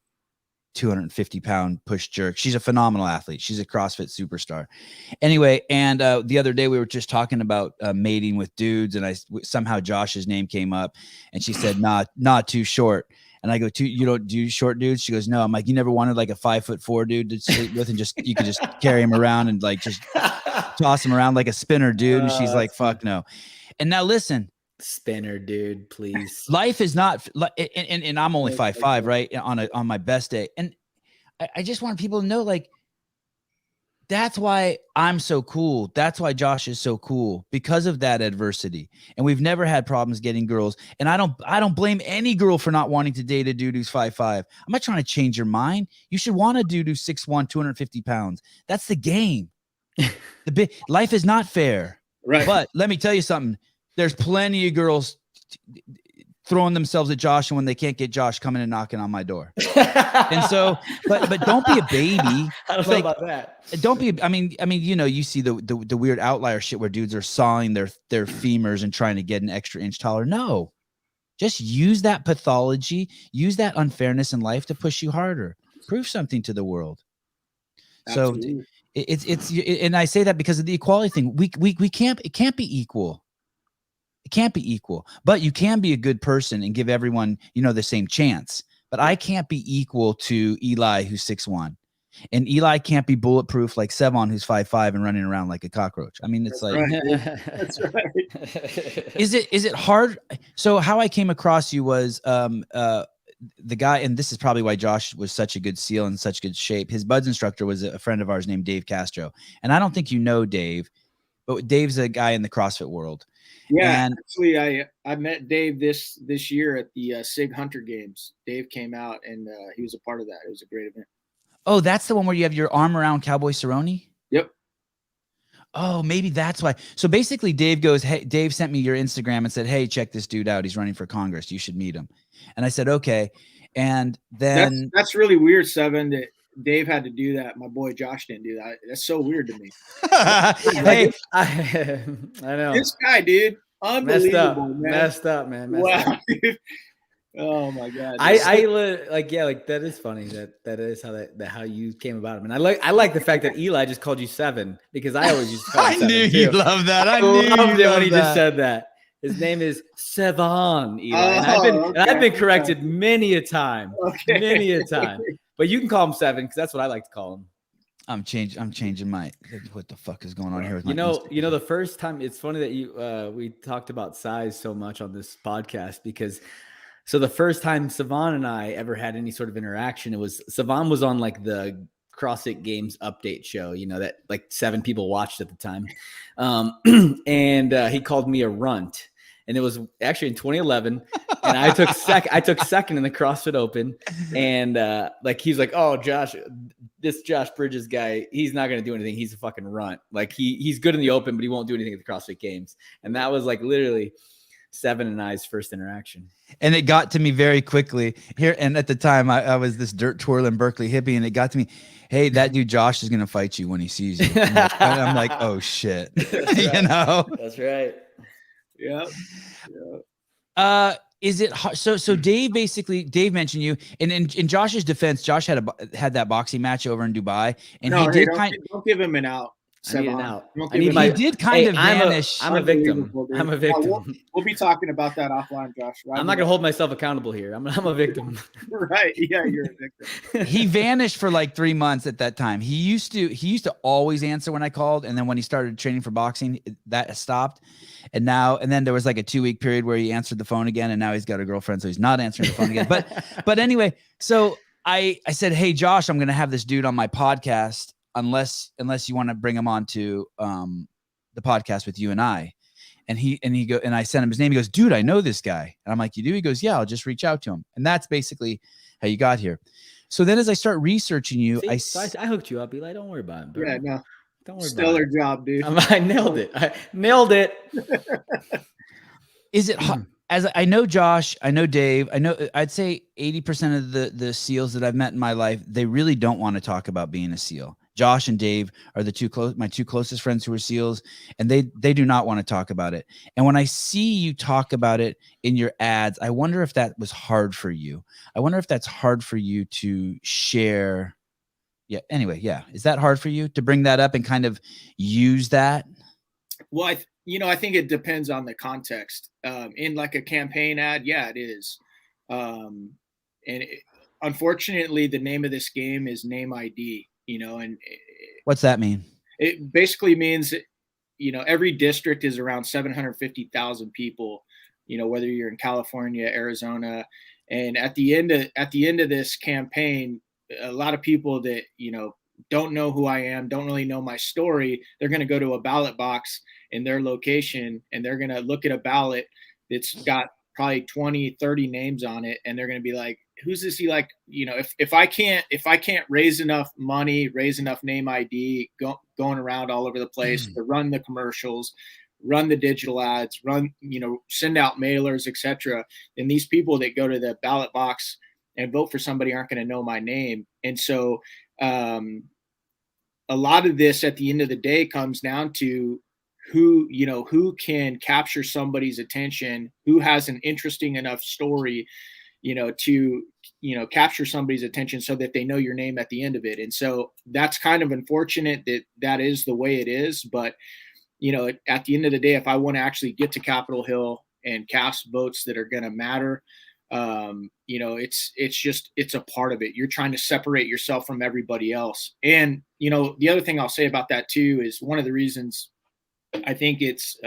Speaker 1: 250-pound push jerk. She's a phenomenal athlete. She's a CrossFit superstar. Anyway, and the other day we were just talking about mating with dudes, and somehow Josh's name came up, and she said, not too short. And I go, you don't do short dudes? She goes, no. I'm like, you never wanted like a 5'4" dude to sleep with, and you could just carry him around and like just toss him around like a spinner, dude. And she's like, fuck no. And now listen,
Speaker 2: spinner, dude, please.
Speaker 1: Life is not, and I'm only 5'5", right? On my best day. And I just want people to know, like, that's why I'm so cool. That's why Josh is so cool, because of that adversity. And we've never had problems getting girls. And I don't blame any girl for not wanting to date a dude who's 5'5". I'm not trying to change your mind. You should want a dude who's 6'1", 250 pounds. That's the game. Life is not fair.
Speaker 2: Right.
Speaker 1: But let me tell you something. There's plenty of girls throwing themselves at Josh, and when they can't get Josh, coming and knocking on my door. And so, but don't be a baby.
Speaker 2: I don't know about that.
Speaker 1: Don't be. I mean, you know, you see the weird outlier shit where dudes are sawing their femurs and trying to get an extra inch taller. No, just use that pathology, use that unfairness in life to push you harder. Prove something to the world. Absolutely. So it's and I say that because of the equality thing. It can't be equal. It can't be equal, but you can be a good person and give everyone, you know, the same chance. But I can't be equal to Eli, who's 6'1", and Eli can't be bulletproof like Sevan, who's 5'5" and running around like a cockroach. I mean, it's
Speaker 3: That's
Speaker 1: like,
Speaker 3: right. That's right.
Speaker 1: Is it hard? So how I came across you was the guy, and this is probably why Josh was such a good SEAL in such good shape. His BUD/S instructor was a friend of ours named Dave Castro. And I don't think you know Dave, but Dave's a guy in the CrossFit world.
Speaker 3: Yeah,
Speaker 1: and
Speaker 3: actually, I met Dave this year at the Sig Hunter Games. Dave came out and he was a part of that. It was a great event.
Speaker 1: Oh, that's the one where you have your arm around Cowboy Cerrone?
Speaker 3: Yep.
Speaker 1: Oh, maybe that's why. So basically, Dave goes, hey, Dave sent me your Instagram and said, hey, check this dude out. He's running for Congress. You should meet him. And I said, okay. And then
Speaker 3: that's really weird, Sevan, that Dave had to do that. My boy Josh didn't do that. That's so weird to me.
Speaker 1: Hey,
Speaker 2: I know.
Speaker 3: This guy, dude, unbelievable, man.
Speaker 2: Messed up, man.
Speaker 3: Wow. Oh my God.
Speaker 2: That is funny. That is how you came about him. And I like the fact that Eli just called you Sevan, because I always used to call him Sevan. I knew
Speaker 1: you love that. I
Speaker 2: loved it when he just said that. His name is Sevan, Eli. I've been corrected many a time.
Speaker 3: Okay.
Speaker 2: Many a time. But you can call him Sevan, because that's what I like to call him.
Speaker 1: I'm changing my, what the fuck is going on here with my
Speaker 2: the first time, it's funny that we talked about size so much on this podcast, because so the first time Sevan and I ever had any sort of interaction, Sevan was on like the CrossFit Games update show, that like 7 people watched at the time. And he called me a runt. And it was actually in 2011, and I took second in the CrossFit Open. And he's like, oh, Josh, this Josh Bridges guy, he's not going to do anything. He's a fucking runt. Like he's good in the Open, but he won't do anything at the CrossFit Games. And that was like literally Sevan and I's first interaction.
Speaker 1: And it got to me very quickly here. And at the time I was this dirt twirling Berkeley hippie, and it got to me, hey, that dude Josh is going to fight you when he sees you. And I'm like, oh shit.
Speaker 2: Right. That's right.
Speaker 3: Yeah.
Speaker 1: Is it so Dave mentioned you, and in Josh's defense, Josh had that boxing match over in Dubai, and
Speaker 3: don't give him an out.
Speaker 2: I need an out.
Speaker 1: He did kind of vanish.
Speaker 2: I'm a victim. I'm a victim.
Speaker 3: We'll be talking about that offline, Josh. Right?
Speaker 2: I'm not gonna hold myself accountable here. I'm a victim.
Speaker 3: Right? Yeah, you're a victim.
Speaker 1: He vanished for like 3 months at that time. He used to always answer when I called, and then when he started training for boxing, that stopped. And then there was like a 2-week period where he answered the phone again, and now he's got a girlfriend, so he's not answering the phone again. But anyway, so I said, hey Josh, I'm gonna have this dude on my podcast. Unless you want to bring him on to the podcast with you and I. And I sent him his name. He goes, dude, I know this guy. And I'm like, you do? He goes, yeah, I'll just reach out to him. And that's basically how you got here. So then as I start researching you,
Speaker 2: I hooked you up, Eli. Don't worry about it. Bro.
Speaker 3: Yeah, no.
Speaker 2: Don't worry
Speaker 3: Stellar job, dude.
Speaker 2: I nailed it. I nailed it.
Speaker 1: Is it as I know Josh, I know Dave, I'd say 80% of the SEALs that I've met in my life, they really don't want to talk about being a SEAL. Josh and Dave are my two closest friends who are SEALs, and they do not want to talk about it. And when I see you talk about it in your ads, I wonder if that was hard for you. I wonder if that's hard for you to share. Yeah. Anyway, yeah. Is that hard for you to bring that up and kind of use that?
Speaker 3: Well, I think it depends on the context. In like a campaign ad, yeah, it is. Unfortunately, the name of this game is name ID. And
Speaker 1: what's that mean?
Speaker 3: It basically means, every district is around 750,000 people, whether you're in California, Arizona. And at the end of this campaign, a lot of people that, don't know who I am, don't really know my story, they're going to go to a ballot box in their location, and they're going to look at a ballot that's got probably 20, 30 names on it. And they're going to be like, who's this? If I can't raise enough money, raise enough name ID, going around all over the place to run the commercials, run the digital ads, send out mailers, etc. And these people that go to the ballot box and vote for somebody aren't going to know my name. And so a lot of this at the end of the day comes down to who can capture somebody's attention, who has an interesting enough story, to capture somebody's attention so that they know your name at the end of it. And so that's kind of unfortunate that is the way it is. But, at the end of the day, if I want to actually get to Capitol Hill and cast votes that are going to matter, it's a part of it. You're trying to separate yourself from everybody else. And, the other thing I'll say about that too, is one of the reasons I think it's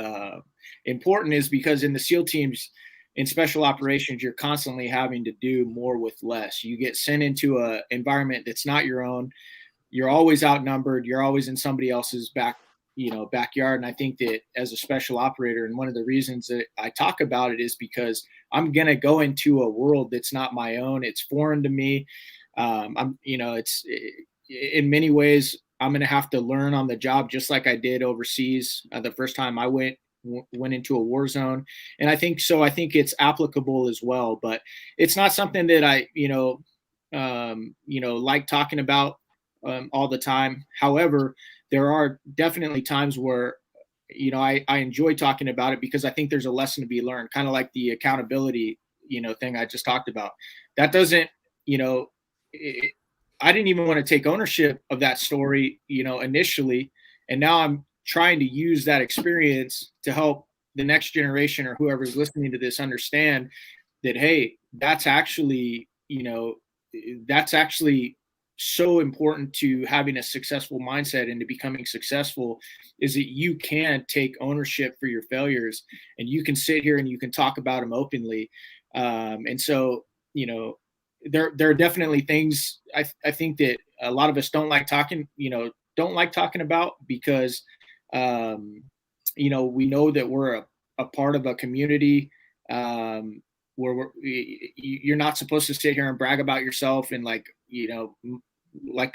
Speaker 3: important is because in the SEAL teams, in special operations, you're constantly having to do more with less. You get sent into a environment that's not your own. You're always outnumbered. You're always in somebody else's backyard. And I think that as a special operator, and one of the reasons that I talk about it is because I'm going to go into a world that's not my own. It's foreign to me. It's in many ways, I'm going to have to learn on the job, just like I did overseas the first time I went into a war zone. And I think it's applicable as well, but it's not something that I, like talking about all the time. However, there are definitely times where, I enjoy talking about it because I think there's a lesson to be learned, kind of like the accountability, thing I just talked about. That doesn't, I didn't even want to take ownership of that story, initially. And now I'm trying to use that experience to help the next generation or whoever's listening to this understand that, hey, that's actually so important to having a successful mindset and to becoming successful, is that you can take ownership for your failures and you can sit here and you can talk about them openly. And so, there are definitely things I think that a lot of us don't like talking about because, we know that we're a part of a community where you're not supposed to sit here and brag about yourself. And like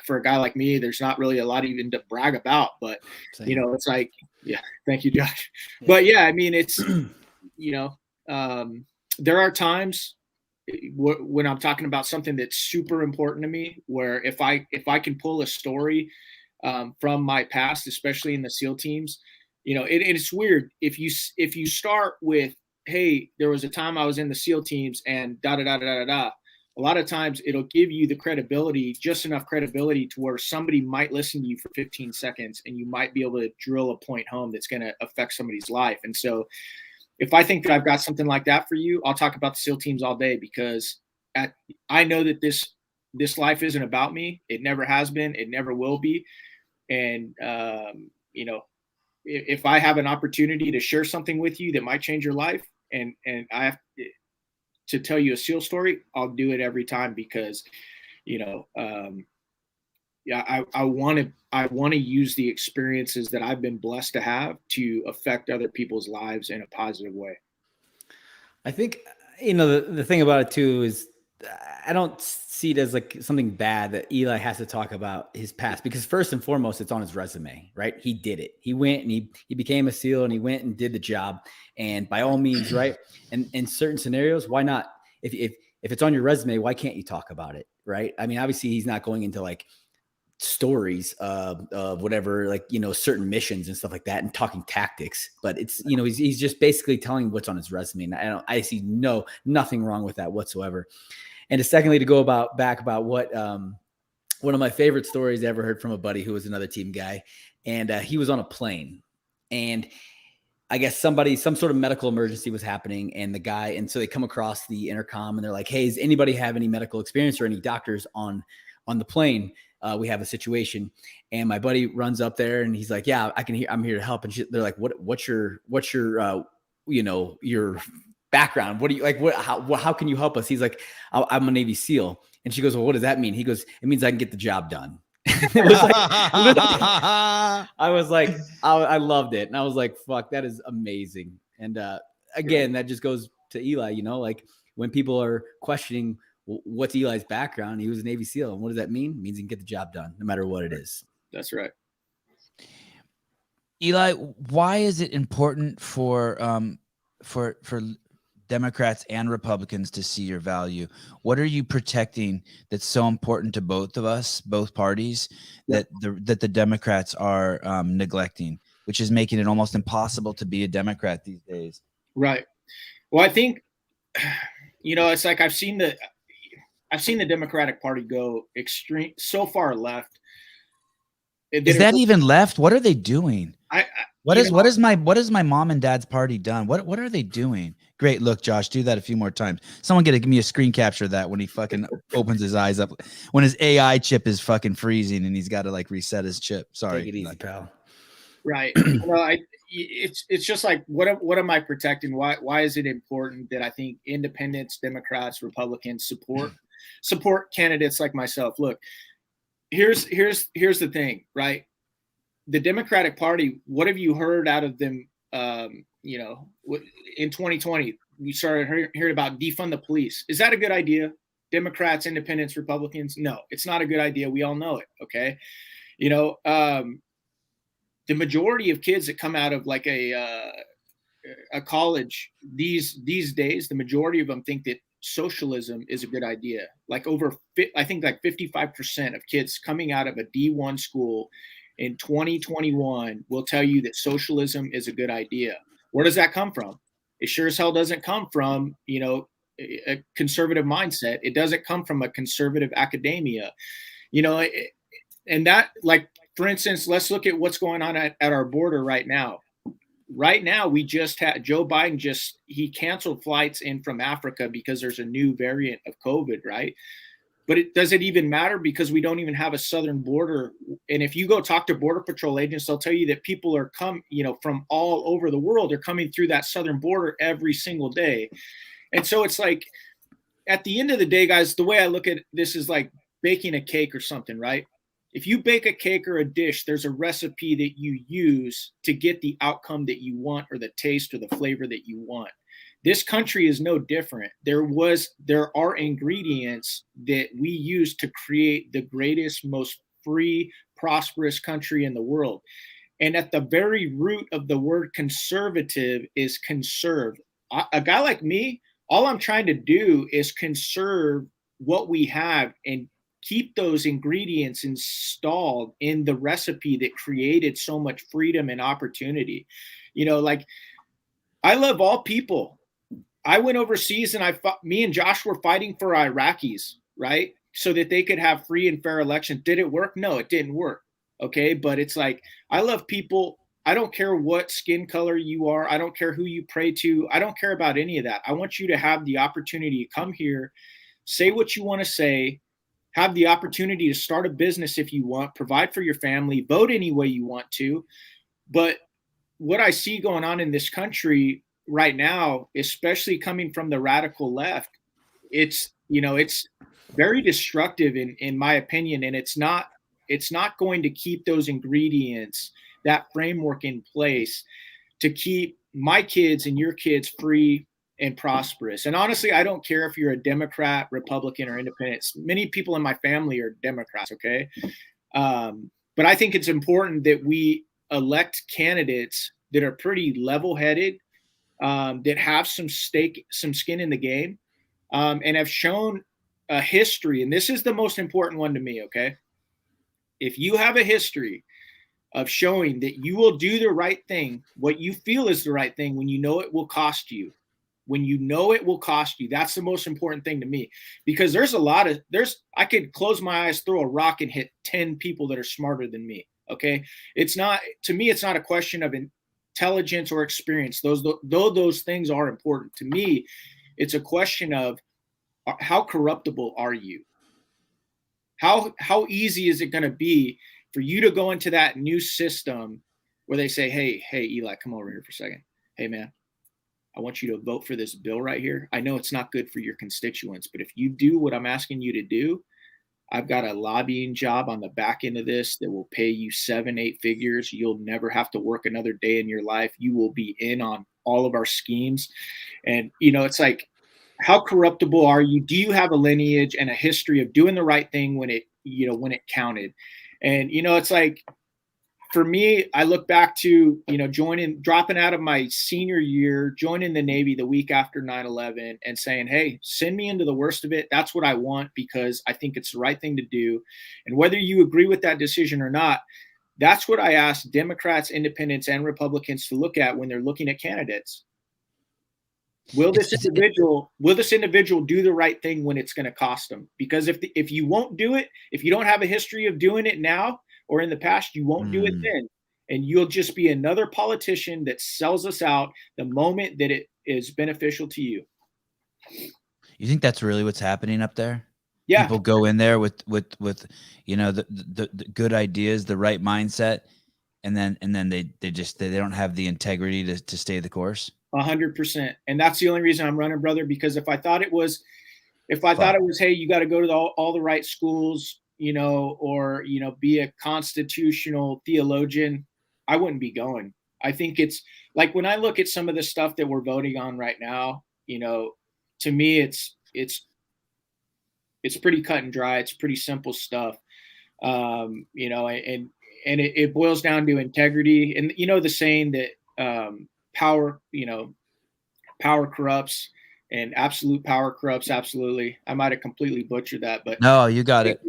Speaker 3: for a guy like me, there's not really a lot even to brag about, but
Speaker 2: Same.
Speaker 3: It's like, yeah, thank you, Josh.
Speaker 2: Yeah.
Speaker 3: But yeah, I mean, it's, there are times when I'm talking about something that's super important to me, where if I can pull a story from my past, especially in the SEAL teams, it's weird if you start with, hey, there was a time I was in the SEAL teams and da da da da da da. A lot of times it'll give you the credibility, just enough credibility to where somebody might listen to you for 15 seconds and you might be able to drill a point home that's going to affect somebody's life. And so if I think that I've got something like that for you, I'll talk about the SEAL teams all day, because I know that this life isn't about me. It never has been. It never will be. And, if I have an opportunity to share something with you that might change your life, and I have to tell you a SEAL story, I'll do it every time, because, I want to use the experiences that I've been blessed to have to affect other people's lives in a positive way.
Speaker 2: I think, the thing about it too is I don't see it as like something bad that Eli has to talk about his past, because first and foremost, it's on his resume, right? He did it. He went and he became a SEAL and he went and did the job. And by all means, right? And in certain scenarios, why not? If it's on your resume, why can't you talk about it, right? I mean, obviously he's not going into like stories of whatever, like, certain missions and stuff like that and talking tactics, but it's, he's just basically telling what's on his resume. And I see nothing wrong with that whatsoever. And secondly, to go back about what one of my favorite stories I ever heard from a buddy who was another team guy, and he was on a plane, and I guess some sort of medical emergency was happening, and so they come across the intercom and they're like, "Hey, does anybody have any medical experience or any doctors on the plane? We have a situation." And my buddy runs up there and he's like, "Yeah, I'm here to help." And they're like, "What's your your background? What do you like? How can you help us?" He's like, "I'm a Navy SEAL." And she goes, "Well, what does that mean?" He goes, "It means I can get the job done." It was like, I loved it. And I was like, fuck, that is amazing. And again, that just goes to Eli, like when people are questioning, what's Eli's background? He was a Navy SEAL. And what does that mean? It means he can get the job done no matter what it is.
Speaker 3: That's right.
Speaker 1: Eli, why is it important for Democrats and Republicans to see your value? What are you protecting that's so important to both of us, both parties, that the Democrats are neglecting, which is making it almost impossible to be a Democrat these days?
Speaker 3: Right. Well, I think, it's like I've seen the Democratic Party go so far left.
Speaker 1: Is that even left? What are they doing? What is my mom and dad's party done? What are they doing? Great. Look, Josh, do that a few more times. Someone give me a screen capture of that when he fucking opens his eyes up, when his AI chip is fucking freezing and he's got to like reset his chip. Sorry.
Speaker 2: Take it easy, pal.
Speaker 3: Right. it's just like, what am I protecting? Why is it important that I think independents, Democrats, Republicans support candidates like myself? Look, here's the thing, right? The Democratic Party, what have you heard out of them? You know, in 2020, we started hearing about defund the police. Is that a good idea? Democrats, independents, Republicans? No, it's not a good idea. We all know it. Okay. You know, the majority of kids that come out of like a college these days, the majority of them think that socialism is a good idea. Like I think like 55% of kids coming out of a D1 school in 2021 will tell you that socialism is a good idea. Where does that come from? It sure as hell doesn't come from, you know, a conservative mindset. It doesn't come from a conservative academia, you know, and that, like, for instance, let's look at what's going on at our border right now. Right now, we just had Joe Biden he canceled flights in from Africa because there's a new variant of COVID, right? But does it even matter, because we don't even have a southern border? And if you go talk to Border Patrol agents, they'll tell you that people are from all over the world are coming through that southern border every single day. And so it's like, at the end of the day, guys, the way I look at this is like baking a cake or something, right? If you bake a cake or a dish, there's a recipe that you use to get the outcome that you want, or the taste or the flavor that you want. This country is no different. There are ingredients that we use to create the greatest, most free, prosperous country in the world. And at the very root of the word conservative is conserve. A guy like me, all I'm trying to do is conserve what we have and keep those ingredients installed in the recipe that created so much freedom and opportunity. You know, like, I love all people. I went overseas and me and Josh were fighting for Iraqis, right? So that they could have free and fair elections. Did it work? No, it didn't work. Okay. But it's like, I love people. I don't care what skin color you are. I don't care who you pray to. I don't care about any of that. I want you to have the opportunity to come here, say what you want to say, have the opportunity to start a business if you want, provide for your family, vote any way you want to. But what I see going on in this country right now, especially coming from the radical left, it's very destructive in my opinion. And it's not going to keep those ingredients, that framework in place to keep my kids and your kids free and prosperous. And honestly, I don't care if you're a Democrat, Republican, or independent. Many people in my family are Democrats, okay? But I think it's important that we elect candidates that are pretty level-headed, that have some skin in the game, and have shown a history. And this is the most important one to me, okay? If you have a history of showing that you will do the right thing, what you feel is the right thing, when you know it will cost you, that's the most important thing to me. Because I could close my eyes, throw a rock, and hit 10 people that are smarter than me. Okay. To me, it's not a question of intelligence or experience. Those things are important to me. It's a question of how corruptible are you? How easy is it going to be for you to go into that new system where they say, hey, Eli, come over here for a second. Hey, man, I want you to vote for this bill right here. I know it's not good for your constituents, but if you do what I'm asking you to do, I've got a lobbying job on the back end of this that will pay you 7-8 figures. You'll never have to work another day in your life. You will be in on all of our schemes. And, it's like, how corruptible are you? Do you have a lineage and a history of doing the right thing when it counted? And, it's like, for me, I look back to, dropping out of my senior year, joining the Navy the week after 9/11 and saying, hey, send me into the worst of it. That's what I want, because I think it's the right thing to do. And whether you agree with that decision or not, that's what I ask Democrats, independents, and Republicans to look at when they're looking at candidates. Will this individual do the right thing when it's going to cost them? Because if you won't do it, if you don't have a history of doing it now or in the past, you won't do it then. And you'll just be another politician that sells us out the moment that it is beneficial to you.
Speaker 1: You think that's really what's happening up there?
Speaker 3: Yeah.
Speaker 1: People go in there with the good ideas, the right mindset, and then they don't have the integrity to stay the course.
Speaker 3: 100%. And that's the only reason I'm running, brother, because if I thought it was, hey, you got to go to all the right schools, or, be a constitutional theologian, I wouldn't be going. I think it's like, when I look at some of the stuff that we're voting on right now, to me, it's pretty cut and dry. It's pretty simple stuff. And it boils down to integrity. And, the saying that, power corrupts, and absolute power corrupts. Absolutely. I might've completely butchered that, but
Speaker 1: no, you got it.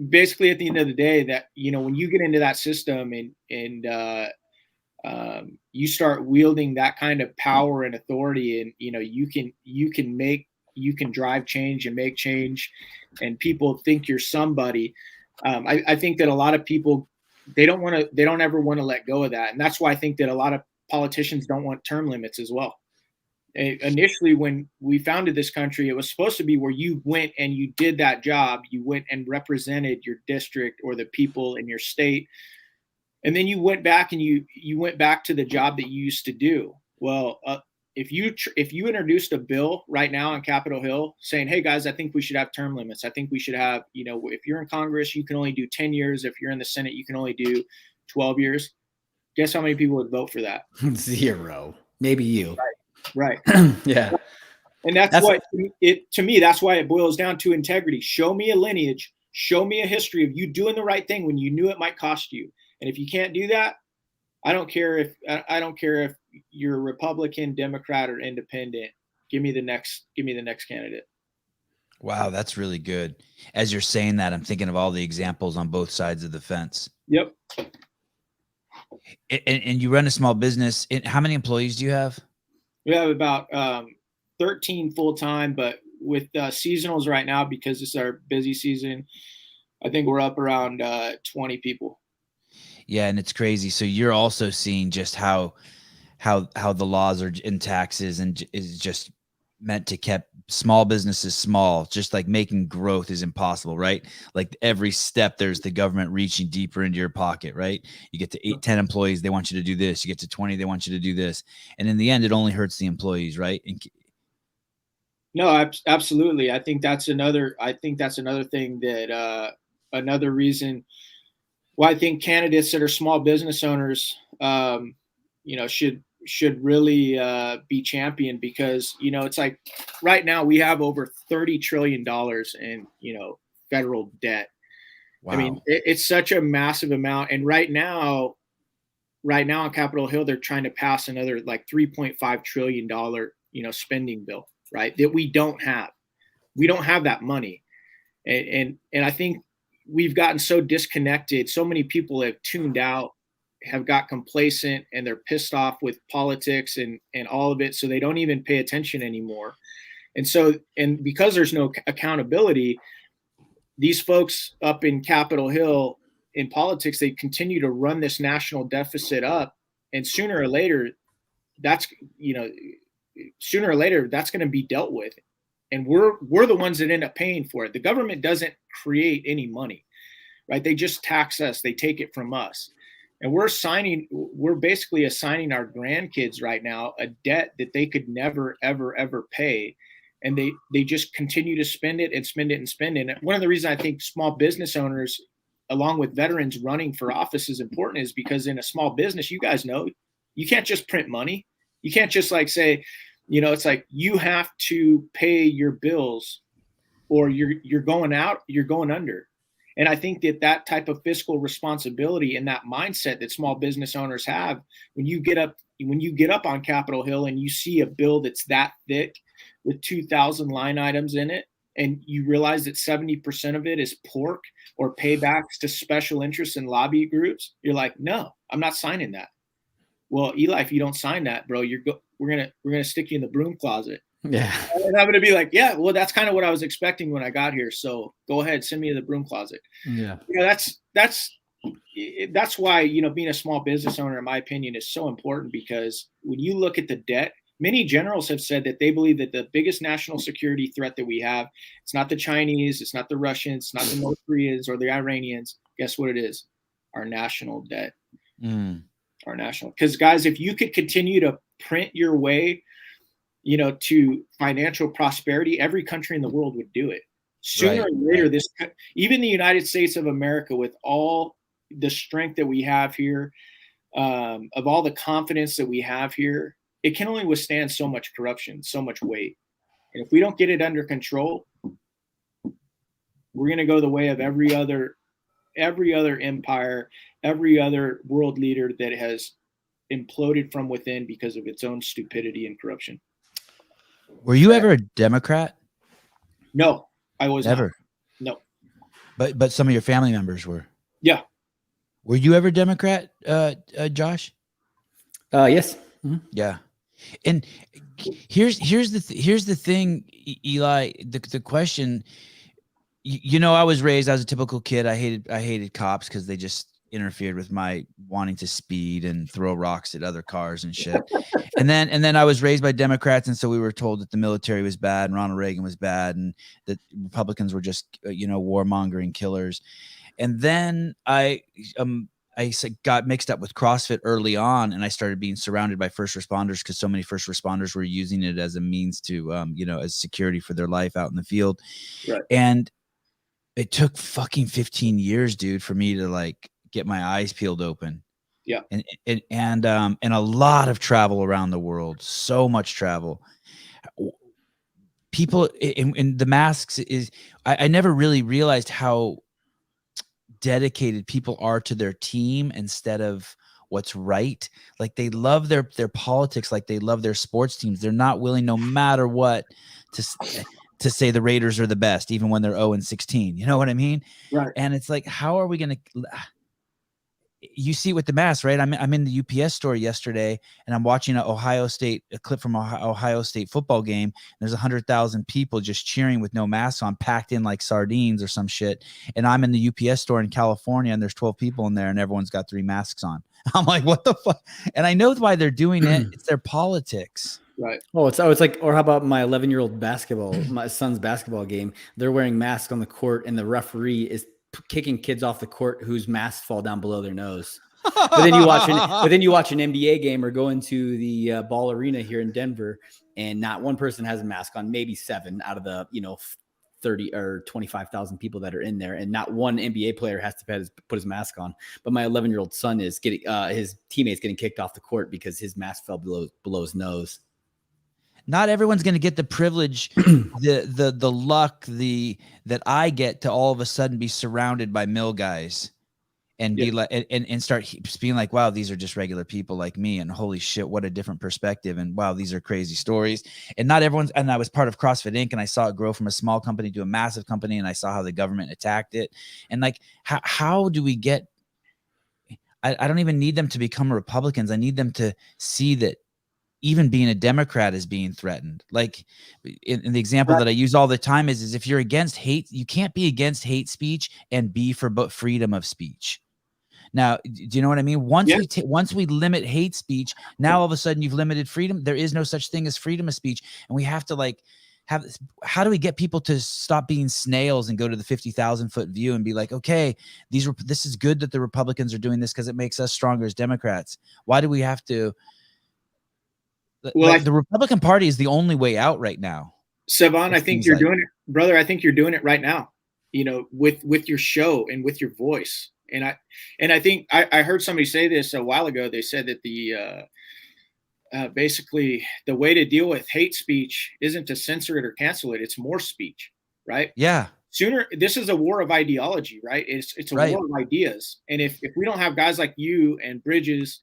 Speaker 3: Basically, at the end of the day, that, when you get into that system and you start wielding that kind of power and authority, and, you can drive change and make change, and people think you're somebody. I think that a lot of people, they don't ever want to let go of that. And that's why I think that a lot of politicians don't want term limits as well. Initially, when we founded this country, it was supposed to be where you went and you did that job. You went and represented your district or the people in your state. And then you went back and you went back to the job that you used to do. Well, if you introduced a bill right now on Capitol Hill saying, hey guys, I think we should have term limits. I think we should have, if you're in Congress, you can only do 10 years. If you're in the Senate, you can only do 12 years. Guess how many people would vote for that?
Speaker 2: 0. Maybe you.
Speaker 3: Right.
Speaker 2: Yeah.
Speaker 3: And that's why to me, that's why it boils down to integrity. Show me a lineage, show me a history of you doing the right thing when you knew it might cost you. And if you can't do that, I don't care if you're Republican, Democrat, or independent. Give me the next candidate.
Speaker 1: Wow, that's really good. As you're saying that, I'm thinking of all the examples on both sides of the fence.
Speaker 3: Yep.
Speaker 1: And you run a small business. How many employees do you have?
Speaker 3: We have about 13 full-time, but with seasonals right now, because it's our busy season, I think we're up around 20 people.
Speaker 1: Yeah, and it's crazy. So you're also seeing just how the laws are in taxes and is just meant to keep small businesses small. Just like making growth is impossible, right? Like every step, there's the government reaching deeper into your pocket, right? You get to 8, 10 employees, they want you to do this. You get to 20, they want you to do this. And in the end, it only hurts the employees, right?
Speaker 3: No, absolutely. I think that's another thing that another reason why I think candidates that are small business owners, should really be championed, because, it's like right now we have over $30 trillion in, federal debt. Wow. I mean, it's such a massive amount. And right now on Capitol Hill, they're trying to pass another like $3.5 trillion, spending bill, right? That we don't have. We don't have that money. And I think we've gotten so disconnected. So many people have tuned out, have got complacent, and they're pissed off with politics and all of it. So they don't even pay attention anymore. And because there's no accountability, these folks up in Capitol Hill in politics, they continue to run this national deficit up. And sooner or later, that's going to be dealt with. And we're the ones that end up paying for it. The government doesn't create any money, right? They just tax us. They take it from us. And we're basically assigning our grandkids right now a debt that they could never, ever, ever pay. And they just continue to spend it and spend it and spend it. And one of the reasons I think small business owners, along with veterans, running for office is important is because in a small business, you guys know, you can't just print money. You can't just like say, it's like you have to pay your bills or you're going out, you're going under. And I think that type of fiscal responsibility and that mindset that small business owners have, when you get up on Capitol Hill and you see a bill that's that thick with 2,000 line items in it, and you realize that 70% of it is pork or paybacks to special interests and lobby groups, you're like, no, I'm not signing that. Well, Eli, if you don't sign that, bro, we're gonna stick you in the broom closet.
Speaker 2: Yeah.
Speaker 3: And I'm gonna be like, yeah, well, that's kind of what I was expecting when I got here. So go ahead, send me to the broom closet.
Speaker 2: Yeah.
Speaker 3: That's why, being a small business owner, in my opinion, is so important, because when you look at the debt, many generals have said that they believe that the biggest national security threat that we have, it's not the Chinese, it's not the Russians, it's not the North Koreans or the Iranians. Guess what it is? Our national debt. Our national, because guys, if you could continue to print your way, to financial prosperity, every country in the world would do it. Sooner or later, even the United States of America, with all the strength that we have here, of all the confidence that we have here, it can only withstand so much corruption, so much weight. And if we don't get it under control, we're going to go the way of every other empire, every other world leader that has imploded from within because of its own stupidity and corruption.
Speaker 1: Were you ever a Democrat?
Speaker 3: No, I was
Speaker 1: never.
Speaker 3: No.
Speaker 1: But some of your family members were.
Speaker 3: Yeah.
Speaker 1: Were you ever Democrat, Josh?
Speaker 2: Yes.
Speaker 1: Mm-hmm. Yeah. And here's the thing, Eli. The question. I was raised as a typical kid. I hated cops because they just interfered with my wanting to speed and throw rocks at other cars and shit. and then I was raised by Democrats, and so we were told that the military was bad and Ronald Reagan was bad and that Republicans were just warmongering killers. And then I got mixed up with CrossFit early on, and I started being surrounded by first responders because so many first responders were using it as a means to as security for their life out in the field.
Speaker 3: Right.
Speaker 1: And it took fucking 15 years, dude, for me to get my eyes peeled open.
Speaker 3: Yeah.
Speaker 1: And a lot of travel around the world, so much travel. People in the masks is, I never really realized how dedicated people are to their team instead of what's right. Like they love their politics, like they love their sports teams. They're not willing, no matter what, to say the Raiders are the best, even when they're 0-16. You know what I mean?
Speaker 3: Right.
Speaker 1: And it's like, how are we going to, you see with the mask, right? I'm in the UPS store yesterday and I'm watching a clip from Ohio State football game. There's 100,000 people just cheering with no masks on, packed in like sardines or some shit. And I'm in the UPS store in California and there's 12 people in there and everyone's got 3 masks on. I'm like, what the fuck? And I know why they're doing it. It's their politics.
Speaker 3: Right.
Speaker 2: Oh, it's like, or how about my 11-year-old my son's basketball game? They're wearing masks on the court and the referee is kicking kids off the court whose masks fall down below their nose. But then you watch an NBA game or go into the ball arena here in Denver and not one person has a mask on, maybe 7 out of the, 30 or 25,000 people that are in there. And not one NBA player has to put his mask on. But my 11-year-old son is getting, his teammates getting kicked off the court because his mask fell below his nose.
Speaker 1: Not everyone's going to get the privilege, the luck, that I get to all of a sudden be surrounded by mill guys and be like, and start being like, wow, these are just regular people like me. And holy shit, what a different perspective. And wow, these are crazy stories. And not everyone's, and I was part of CrossFit Inc. and I saw it grow from a small company to a massive company. And I saw how the government attacked it. And like, how do we get, I don't even need them to become Republicans. I need them to see that even being a Democrat is being threatened. Like in the example that I use all the time is if you're against hate, you can't be against hate speech and be for freedom of speech. Now, do you know what I mean? Once we limit hate speech, now all of a sudden you've limited freedom. There is no such thing as freedom of speech. And we have to how do we get people to stop being snails and go to the 50,000 foot view and be like, okay, this is good that the Republicans are doing this because it makes us stronger as Democrats. Why do we have to? Well, the Republican Party is the only way out right now.
Speaker 3: Sevan, I think you're doing it, brother. I think you're doing it right now, with your show and with your voice. And I think I heard somebody say this a while ago. They said that basically the way to deal with hate speech isn't to censor it or cancel it. It's more speech, right?
Speaker 1: Yeah.
Speaker 3: This is a war of ideology, right? It's a war of ideas. And if we don't have guys like you and Bridges,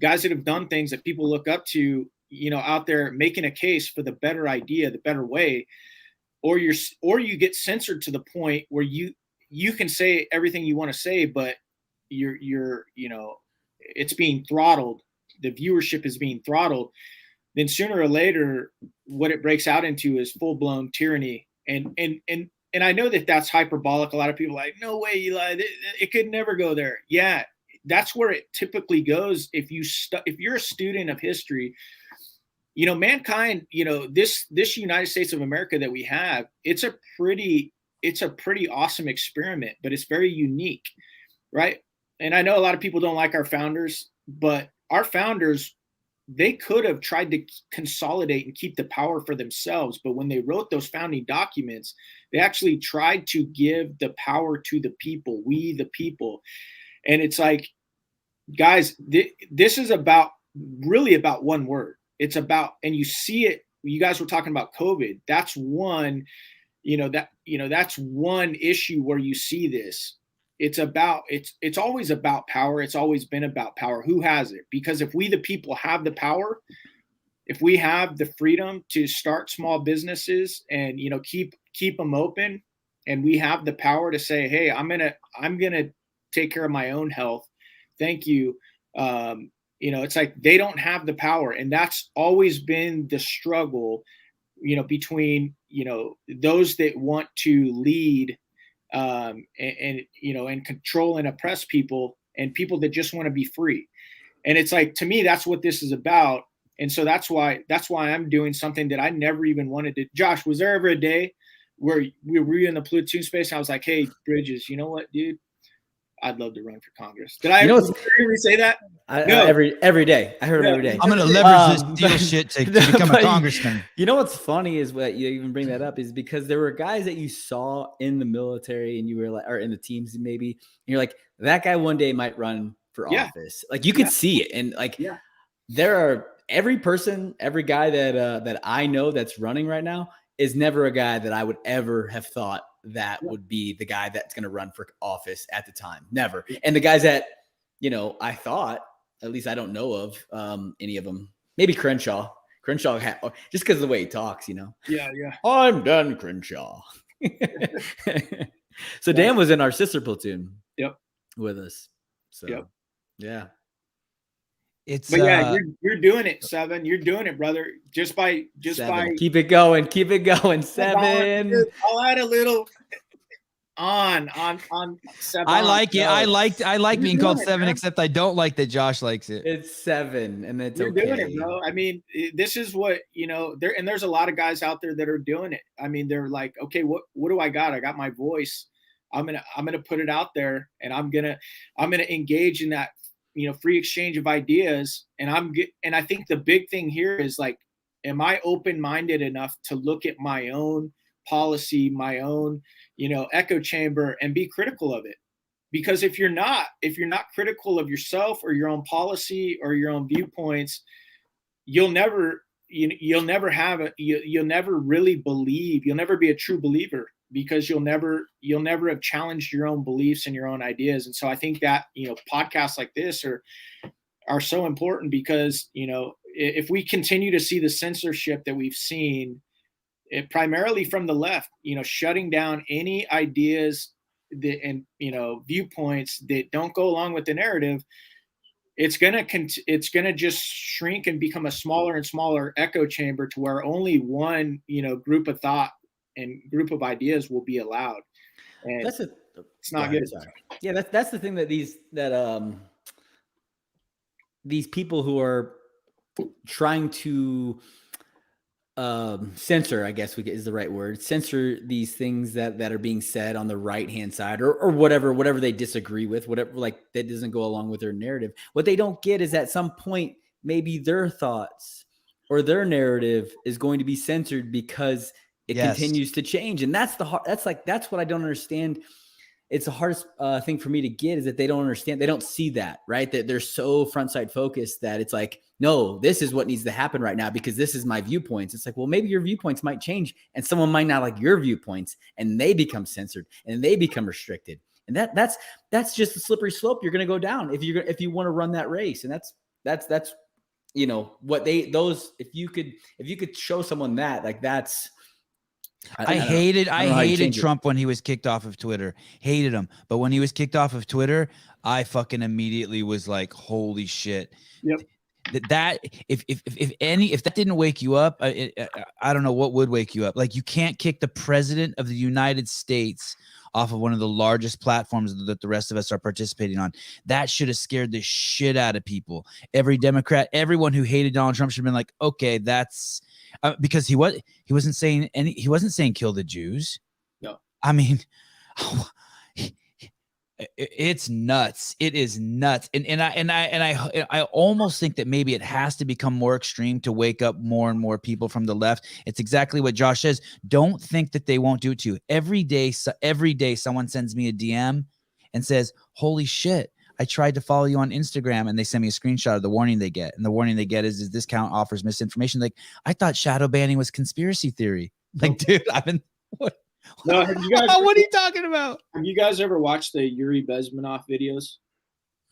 Speaker 3: guys that have done things that people look up to, out there making a case for the better idea, the better way, or you get censored to the point where you can say everything you want to say, but you're it's being throttled. The viewership is being throttled. Then sooner or later, what it breaks out into is full blown tyranny. And I know that that's hyperbolic. A lot of people are like, no way, Eli, it could never go there. Yeah, that's where it typically goes. If you're a student of history, mankind, this United States of America that we have, it's a pretty awesome experiment, but it's very unique, right? and I know a lot of people don't like our founders, but our founders, they could have tried to consolidate and keep the power for themselves. But when they wrote those founding documents, they actually tried to give the power to the people, we the people. And it's like, guys, this is really about one word. It's about, and you see it, you guys were talking about COVID. That's one, that's one issue where you see this. It's always about power. It's always been about power. Who has it? Because if we, the people, have the power, if we have the freedom to start small businesses and, keep them open, and we have the power to say, hey, I'm going to take care of my own health. Thank you. It's like they don't have the power. And that's always been the struggle, between, those that want to lead and control and oppress people, and people that just want to be free. And it's like, to me, that's what this is about. And so that's why I'm doing something that I never even wanted to. Josh, was there ever a day where we were in the Platoon space and I was like, hey, Bridges, you know what, dude? I'd love to run for Congress. Did I ever say that?
Speaker 2: No. Every day. I heard it every day.
Speaker 1: I'm going to leverage this deal shit to become a congressman.
Speaker 2: You know what's funny is what you even bring that up is because there were guys that you saw in the military and you were like, or in the teams maybe, and you're like, that guy one day might run for office. Like you could see it. And like, there are every guy that I know that's running right now is never a guy that I would ever have thought that would be the guy that's going to run for office at the time. Never. And the guys that, I thought, at least I don't know of any of them. Maybe Crenshaw just because of the way he talks,
Speaker 3: Yeah.
Speaker 2: I'm done, Crenshaw. So Dan was in our sister platoon.
Speaker 3: Yep.
Speaker 2: With us. So yeah.
Speaker 3: You're doing it, Sevan. You're doing it, brother. Just by
Speaker 2: keep it going, Sevan.
Speaker 3: I'll add a little on Sevan.
Speaker 1: I like it. I like being called Sevan, except I don't like that Josh likes it.
Speaker 2: It's Sevan, and it's
Speaker 3: You're
Speaker 2: okay.
Speaker 3: doing it, bro. I mean, this is what there's a lot of guys out there that are doing it. I mean, they're like, okay, what do I got? I got my voice. I'm gonna put it out there, and I'm gonna engage in that free exchange of ideas. And I think the big thing here is like, am I open-minded enough to look at my own policy, my own, echo chamber, and be critical of it? Because if you're not critical of yourself or your own policy or your own viewpoints, you'll never really believe, you'll never be a true believer, because you'll never have challenged your own beliefs and your own ideas. And so I think that, podcasts like this are so important, because, if we continue to see the censorship that we've seen, primarily from the left, shutting down any ideas and viewpoints that don't go along with the narrative, it's gonna just shrink and become a smaller and smaller echo chamber, to where only one group of thought and group of ideas will be allowed. And it's not good.
Speaker 2: Sorry. Yeah, that's the thing that these people who are trying to censor, I guess is the right word, censor these things that are being said on the right-hand side, or whatever they disagree with, whatever, like, that doesn't go along with their narrative. What they don't get is at some point, maybe their thoughts or their narrative is going to be censored because it continues to change. And that's that's what I don't understand. It's the hardest thing for me to get, is that they don't understand. They don't see that, right? That they're so front side focused that it's like, no, this is what needs to happen right now because this is my viewpoints. It's like, well, maybe your viewpoints might change and someone might not like your viewpoints and they become censored and they become restricted. And that's just a slippery slope you're going to go down if you want to run that race. And that's what if you could show someone that, like, that's,
Speaker 1: I hated Trump when he was kicked off of Twitter. Hated him. But when he was kicked off of Twitter, I fucking immediately was like, holy shit.
Speaker 3: Yep.
Speaker 1: That if that didn't wake you up, I don't know what would wake you up. Like, you can't kick the president of the United States off of one of the largest platforms that the rest of us are participating on. That should have scared the shit out of people. Every Democrat, everyone who hated Donald Trump should have been like, okay, that's because he wasn't saying kill the Jews.
Speaker 3: No,
Speaker 1: I mean, It's nuts. It is nuts. And I almost think that maybe it has to become more extreme to wake up more and more people from the left. It's exactly what Josh says. Don't think that they won't do it to you. Every day someone sends me a DM and says, "Holy shit, I tried to follow you on Instagram," and they send me a screenshot of the warning they get. And the warning they get is this account offers misinformation. Like, I thought shadow banning was conspiracy theory. Like, dude, what?
Speaker 3: No, have you guys?
Speaker 1: What are you talking about?
Speaker 3: Have you guys ever watched the Yuri Bezmenov videos?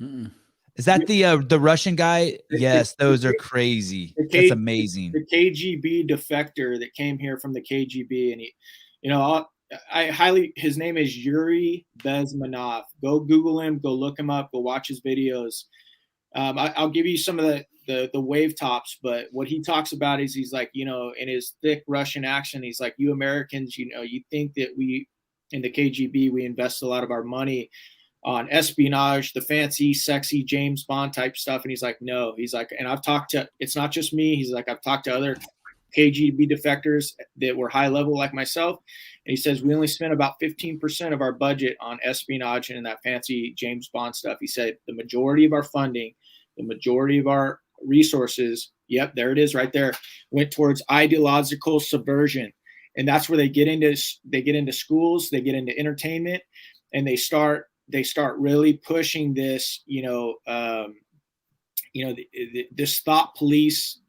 Speaker 2: Mm-mm.
Speaker 1: Is that the Russian guy? Yes, those are crazy. That's amazing.
Speaker 3: The KGB defector that came here from the KGB, and he, you know, his name is Yuri Bezmenov. Go Google him, go look him up, go watch his videos. I'll give you some of the wave tops, but what he talks about is he's like, you know, in his thick Russian accent, he's like, you Americans, you know, you think that we in the KGB, we invest a lot of our money on espionage, the fancy, sexy James Bond type stuff. And he's like, no, he's like, and it's not just me. He's like, I've talked to other KGB defectors that were high level like myself. And he says, we only spent about 15% of our budget on espionage and that fancy James Bond stuff. He said, the majority of our funding, the majority of our resources, yep, there it is right there, went towards ideological subversion. And that's where they get into schools, they get into entertainment, and they start really pushing this, this thought police,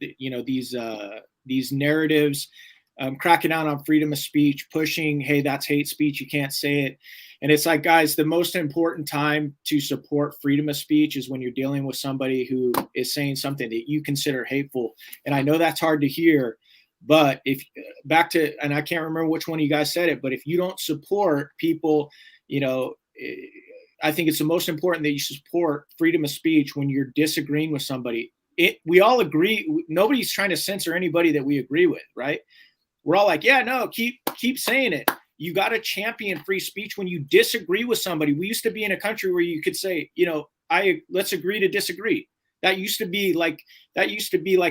Speaker 3: these narratives, cracking down on freedom of speech, pushing, hey, that's hate speech, you can't say it. And it's like, guys, the most important time to support freedom of speech is when you're dealing with somebody who is saying something that you consider hateful. And I know that's hard to hear, but and I can't remember which one of you guys said it, but if you don't support people, I think it's the most important that you support freedom of speech when you're disagreeing with somebody. We all agree. Nobody's trying to censor anybody that we agree with, right? We're all like, yeah, no, keep saying it. You got to champion free speech when you disagree with somebody. We used to be in a country where you could say, let's agree to disagree. That used to be like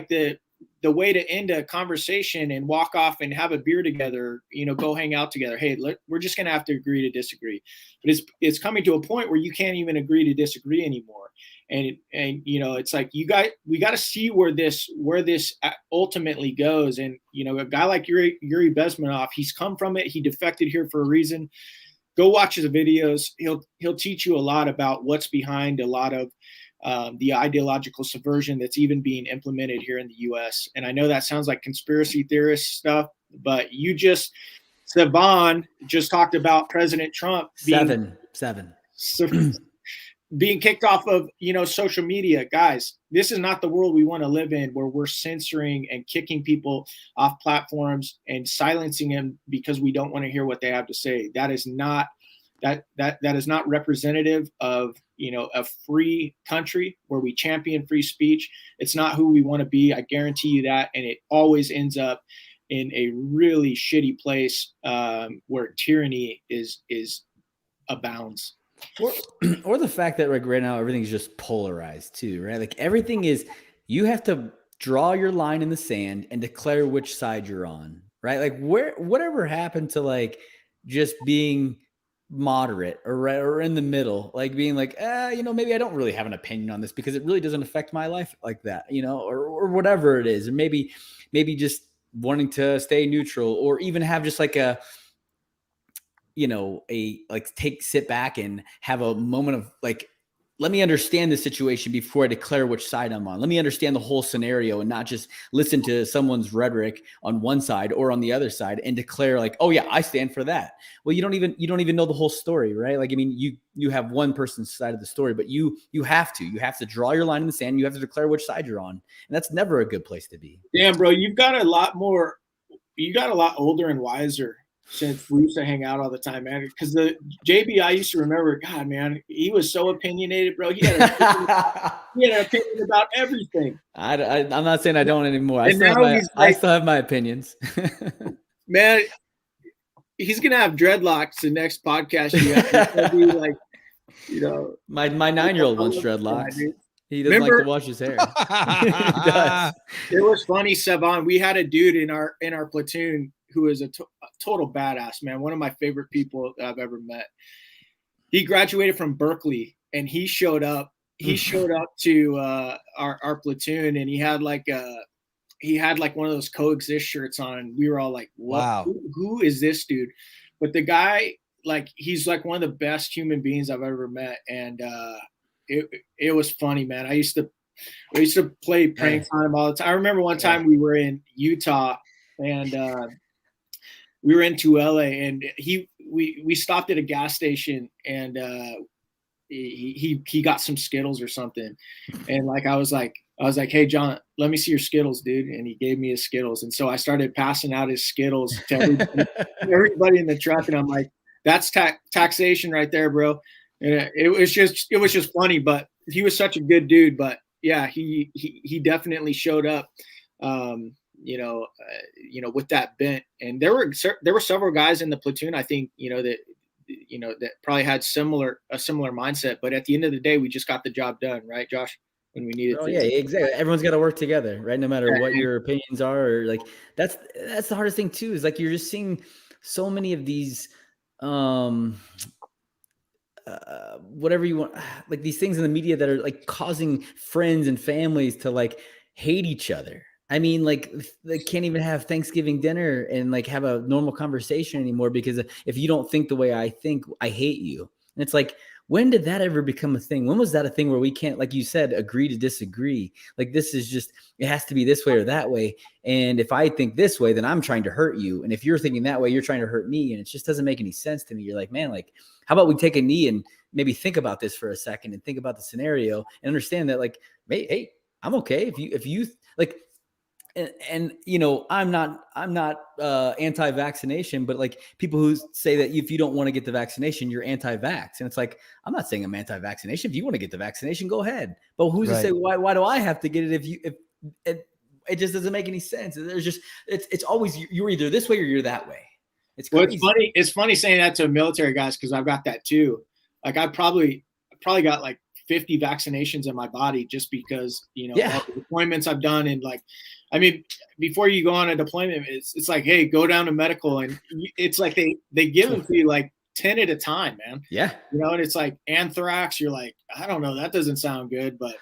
Speaker 3: the way to end a conversation and walk off and have a beer together, go hang out together. Hey, we're just going to have to agree to disagree. But it's coming to a point where you can't even agree to disagree anymore. And it's like, we got to see where this ultimately goes. And, a guy like Yuri Bezmenov, he's come from it. He defected here for a reason. Go watch his videos. He'll teach you a lot about what's behind a lot of the ideological subversion that's even being implemented here in the U.S. And I know that sounds like conspiracy theorist stuff, but Sevan just talked about President Trump being kicked off of, social media. Guys, this is not the world we want to live in, where we're censoring and kicking people off platforms and silencing them because we don't want to hear what they have to say. That is not representative of, a free country where we champion free speech. It's not who we want to be. I guarantee you that. And it always ends up in a really shitty place where tyranny abounds.
Speaker 2: Or the fact that like right now everything's just polarized too, right? Like everything is, you have to draw your line in the sand and declare which side you're on, right? Like whatever happened to like just being moderate or in the middle, like being like, maybe I don't really have an opinion on this because it really doesn't affect my life like that, or whatever it is. Or maybe just wanting to stay neutral, or even have just like sit back and have a moment of like, let me understand the situation before I declare which side I'm on. Let me understand the whole scenario and not just listen to someone's rhetoric on one side or on the other side and declare like, oh yeah, I stand for that. Well, you don't even know the whole story, right? Like, I mean, you have one person's side of the story, but you have to draw your line in the sand. You have to declare which side you're on. And that's never a good place to be.
Speaker 3: Damn, bro, you got a lot older and wiser since we used to hang out all the time, man. Because the JB I used to remember, God, man, he was so opinionated, bro. He had an opinion about everything.
Speaker 2: I'm not saying I don't anymore. I still have my opinions.
Speaker 3: Man, he's gonna have dreadlocks the next podcast. It's gonna be like,
Speaker 2: my 9-year-old wants dreadlocks. He doesn't like to wash his hair. He
Speaker 3: does. It was funny, Sevan. We had a dude in our platoon who is a total badass, man. One of my favorite people that I've ever met. he graduated from Berkeley, and he showed up. He showed up to our platoon, and he had like one of those coexist shirts on, and we were all like, what?
Speaker 1: Wow.
Speaker 3: Who is this dude? But the guy, like, he's like one of the best human beings I've ever met. And it was funny, man. I used to play pranks on him all the time. I remember one time we were in Utah, and we were into LA, and we stopped at a gas station, and he got some Skittles or something. And like, I was like, hey, John, let me see your Skittles, dude. And he gave me his Skittles. And so I started passing out his Skittles to everybody in the truck. And I'm like, that's taxation right there, bro. And it was just funny, but he was such a good dude. But yeah, he definitely showed up, with that bent. And there were several guys in the platoon, I think, that probably had a similar mindset. But at the end of the day, we just got the job done, right, Josh? When we needed to.
Speaker 2: Yeah, exactly. Everyone's got to work together, right? No matter what your opinions are, or like that's the hardest thing too, is like you're just seeing so many of these whatever you want, like these things in the media that are like causing friends and families to like hate each other. I mean, like they can't even have Thanksgiving dinner and like have a normal conversation anymore because if you don't think the way I think, I hate you. And it's like, when did that ever become a thing? When was that a thing where we can't, like you said, agree to disagree? Like, this is just, it has to be this way or that way. And if I think this way, then I'm trying to hurt you. And if you're thinking that way, you're trying to hurt me. And it just doesn't make any sense to me. You're like, man, like, how about we take a knee and maybe think about this for a second and think about the scenario and understand that, like, hey, I'm okay. If you like, and I'm not anti-vaccination, but like people who say that if you don't want to get the vaccination, you're anti-vax. And it's like, I'm not saying I'm anti-vaccination. If you want to get the vaccination, go ahead. But who's to say why do I have to get it if it just doesn't make any sense? There's just it's always you're either this way or you're that way. It's crazy.
Speaker 3: Well, it's funny saying that to military guys, because I've got that too. Like I probably got like 50 vaccinations in my body just because all the deployments I've done. And like, I mean, before you go on a deployment, it's like, hey, go down to medical, and it's like they give them to you like 10 at a time, man.
Speaker 2: Yeah.
Speaker 3: And it's like anthrax. You're like, I don't know, that doesn't sound good, but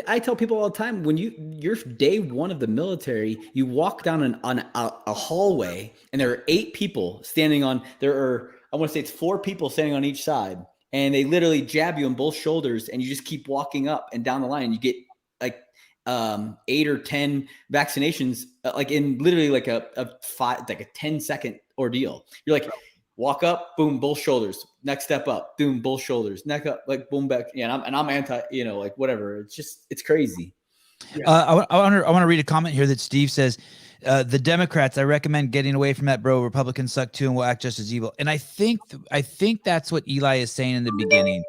Speaker 2: I tell people all the time, when you're day one of the military, you walk down a hallway and there are 8 people standing on. There are, I want to say it's 4 people standing on each side, and they literally jab you on both shoulders, and you just keep walking up and down the line. And you get like 8 or 10 vaccinations, like in literally like a 10-second ordeal. You're like, walk up, boom, both shoulders. Next step up, boom, both shoulders. Neck up, like boom, back. Yeah, and I'm anti, like whatever. It's crazy.
Speaker 1: Yeah. I want to read a comment here that Steve says, the Democrats, I recommend getting away from that, bro. Republicans suck too and will act just as evil. And I think that's what Eli is saying in the beginning.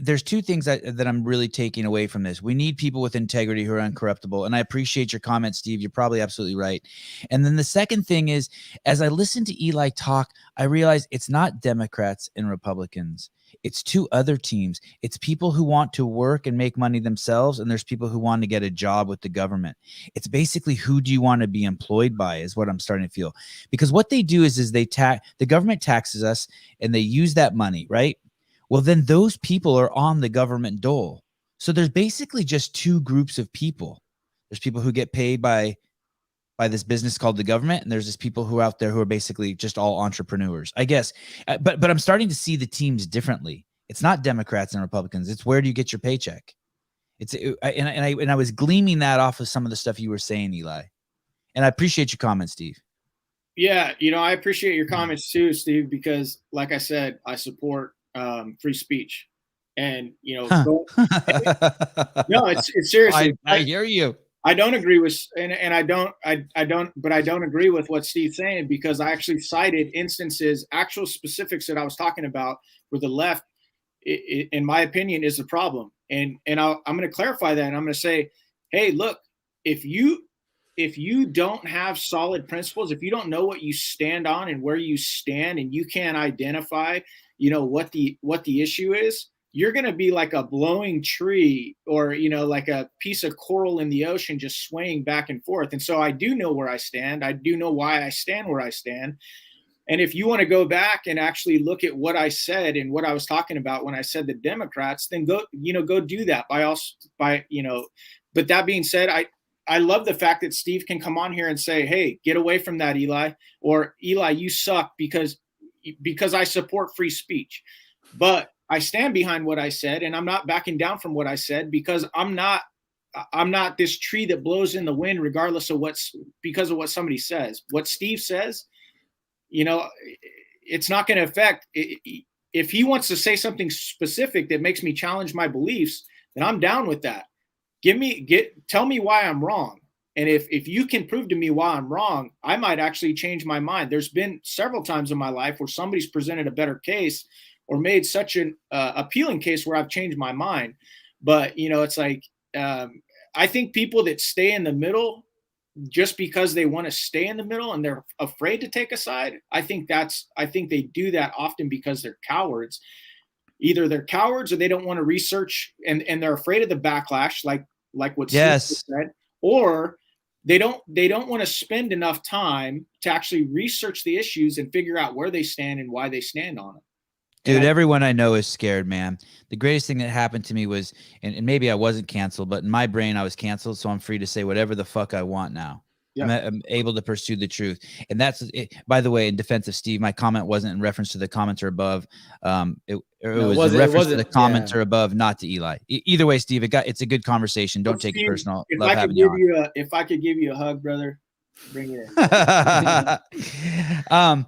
Speaker 1: There's 2 things that I'm really taking away from this. We need people with integrity who are uncorruptible. And I appreciate your comment, Steve. You're probably absolutely right. And then the second thing is, as I listen to Eli talk, I realize it's not Democrats and Republicans. It's 2 other teams. It's people who want to work and make money themselves, and there's people who want to get a job with the government. It's basically, who do you want to be employed by is what I'm starting to feel. Because what they do is the government taxes us, and they use that money, right? Well, then those people are on the government dole. So there's basically just 2 groups of people. There's people who get paid by this business called the government, and there's just people who are out there who are basically just all entrepreneurs, I guess. But I'm starting to see the teams differently. It's not Democrats and Republicans. It's where do you get your paycheck? And I was gleaming that off of some of the stuff you were saying, Eli. And I appreciate your comments, Steve.
Speaker 3: Yeah, I appreciate your comments too, Steve, because like I said, I support free speech. And no, it's seriously.
Speaker 1: I hear you.
Speaker 3: I don't agree with, and I don't agree with what Steve's saying, because I actually cited instances, actual specifics that I was talking about, where the left, in my opinion, is the problem. And I'm going to clarify that, and I'm going to say, hey, look, if you don't have solid principles, if you don't know what you stand on and where you stand, and you can't identify, what the issue is, you're going to be like a blowing tree, or, like a piece of coral in the ocean, just swaying back and forth. And so I do know where I stand. I do know why I stand where I stand. And if you want to go back and actually look at what I said and what I was talking about when I said the Democrats, then go do that but that being said, I love the fact that Steve can come on here and say, hey, get away from that, Eli, or Eli, you suck because I support free speech. But I stand behind what I said, and I'm not backing down from what I said, because I'm not this tree that blows in the wind regardless of because of what somebody says. What Steve says, it's not going to affect. If he wants to say something specific that makes me challenge my beliefs, then I'm down with that. Tell me why I'm wrong. And if you can prove to me why I'm wrong, I might actually change my mind. There's been several times in my life where somebody's presented a better case or made such an appealing case where I've changed my mind. But, it's like, I think people that stay in the middle just because they want to stay in the middle and they're afraid to take a side, I think they do that often because they're cowards. Either they're cowards or they don't want to research and they're afraid of the backlash, like what Steve said, or they don't want to spend enough time to actually research the issues and figure out where they stand and why they stand on it.
Speaker 1: Dude, everyone I know is scared, man. The greatest thing that happened to me was, and maybe I wasn't canceled, but in my brain I was canceled, so I'm free to say whatever the fuck I want now. Yeah. I'm able to pursue the truth. And that's it. By the way, in defense of Steve, my comment wasn't in reference to the commenter above. It was in reference to the commenter above, not to Eli. Either way, Steve, it's a good conversation. Don't take it personal.
Speaker 3: If I could give you a hug, brother, bring it in.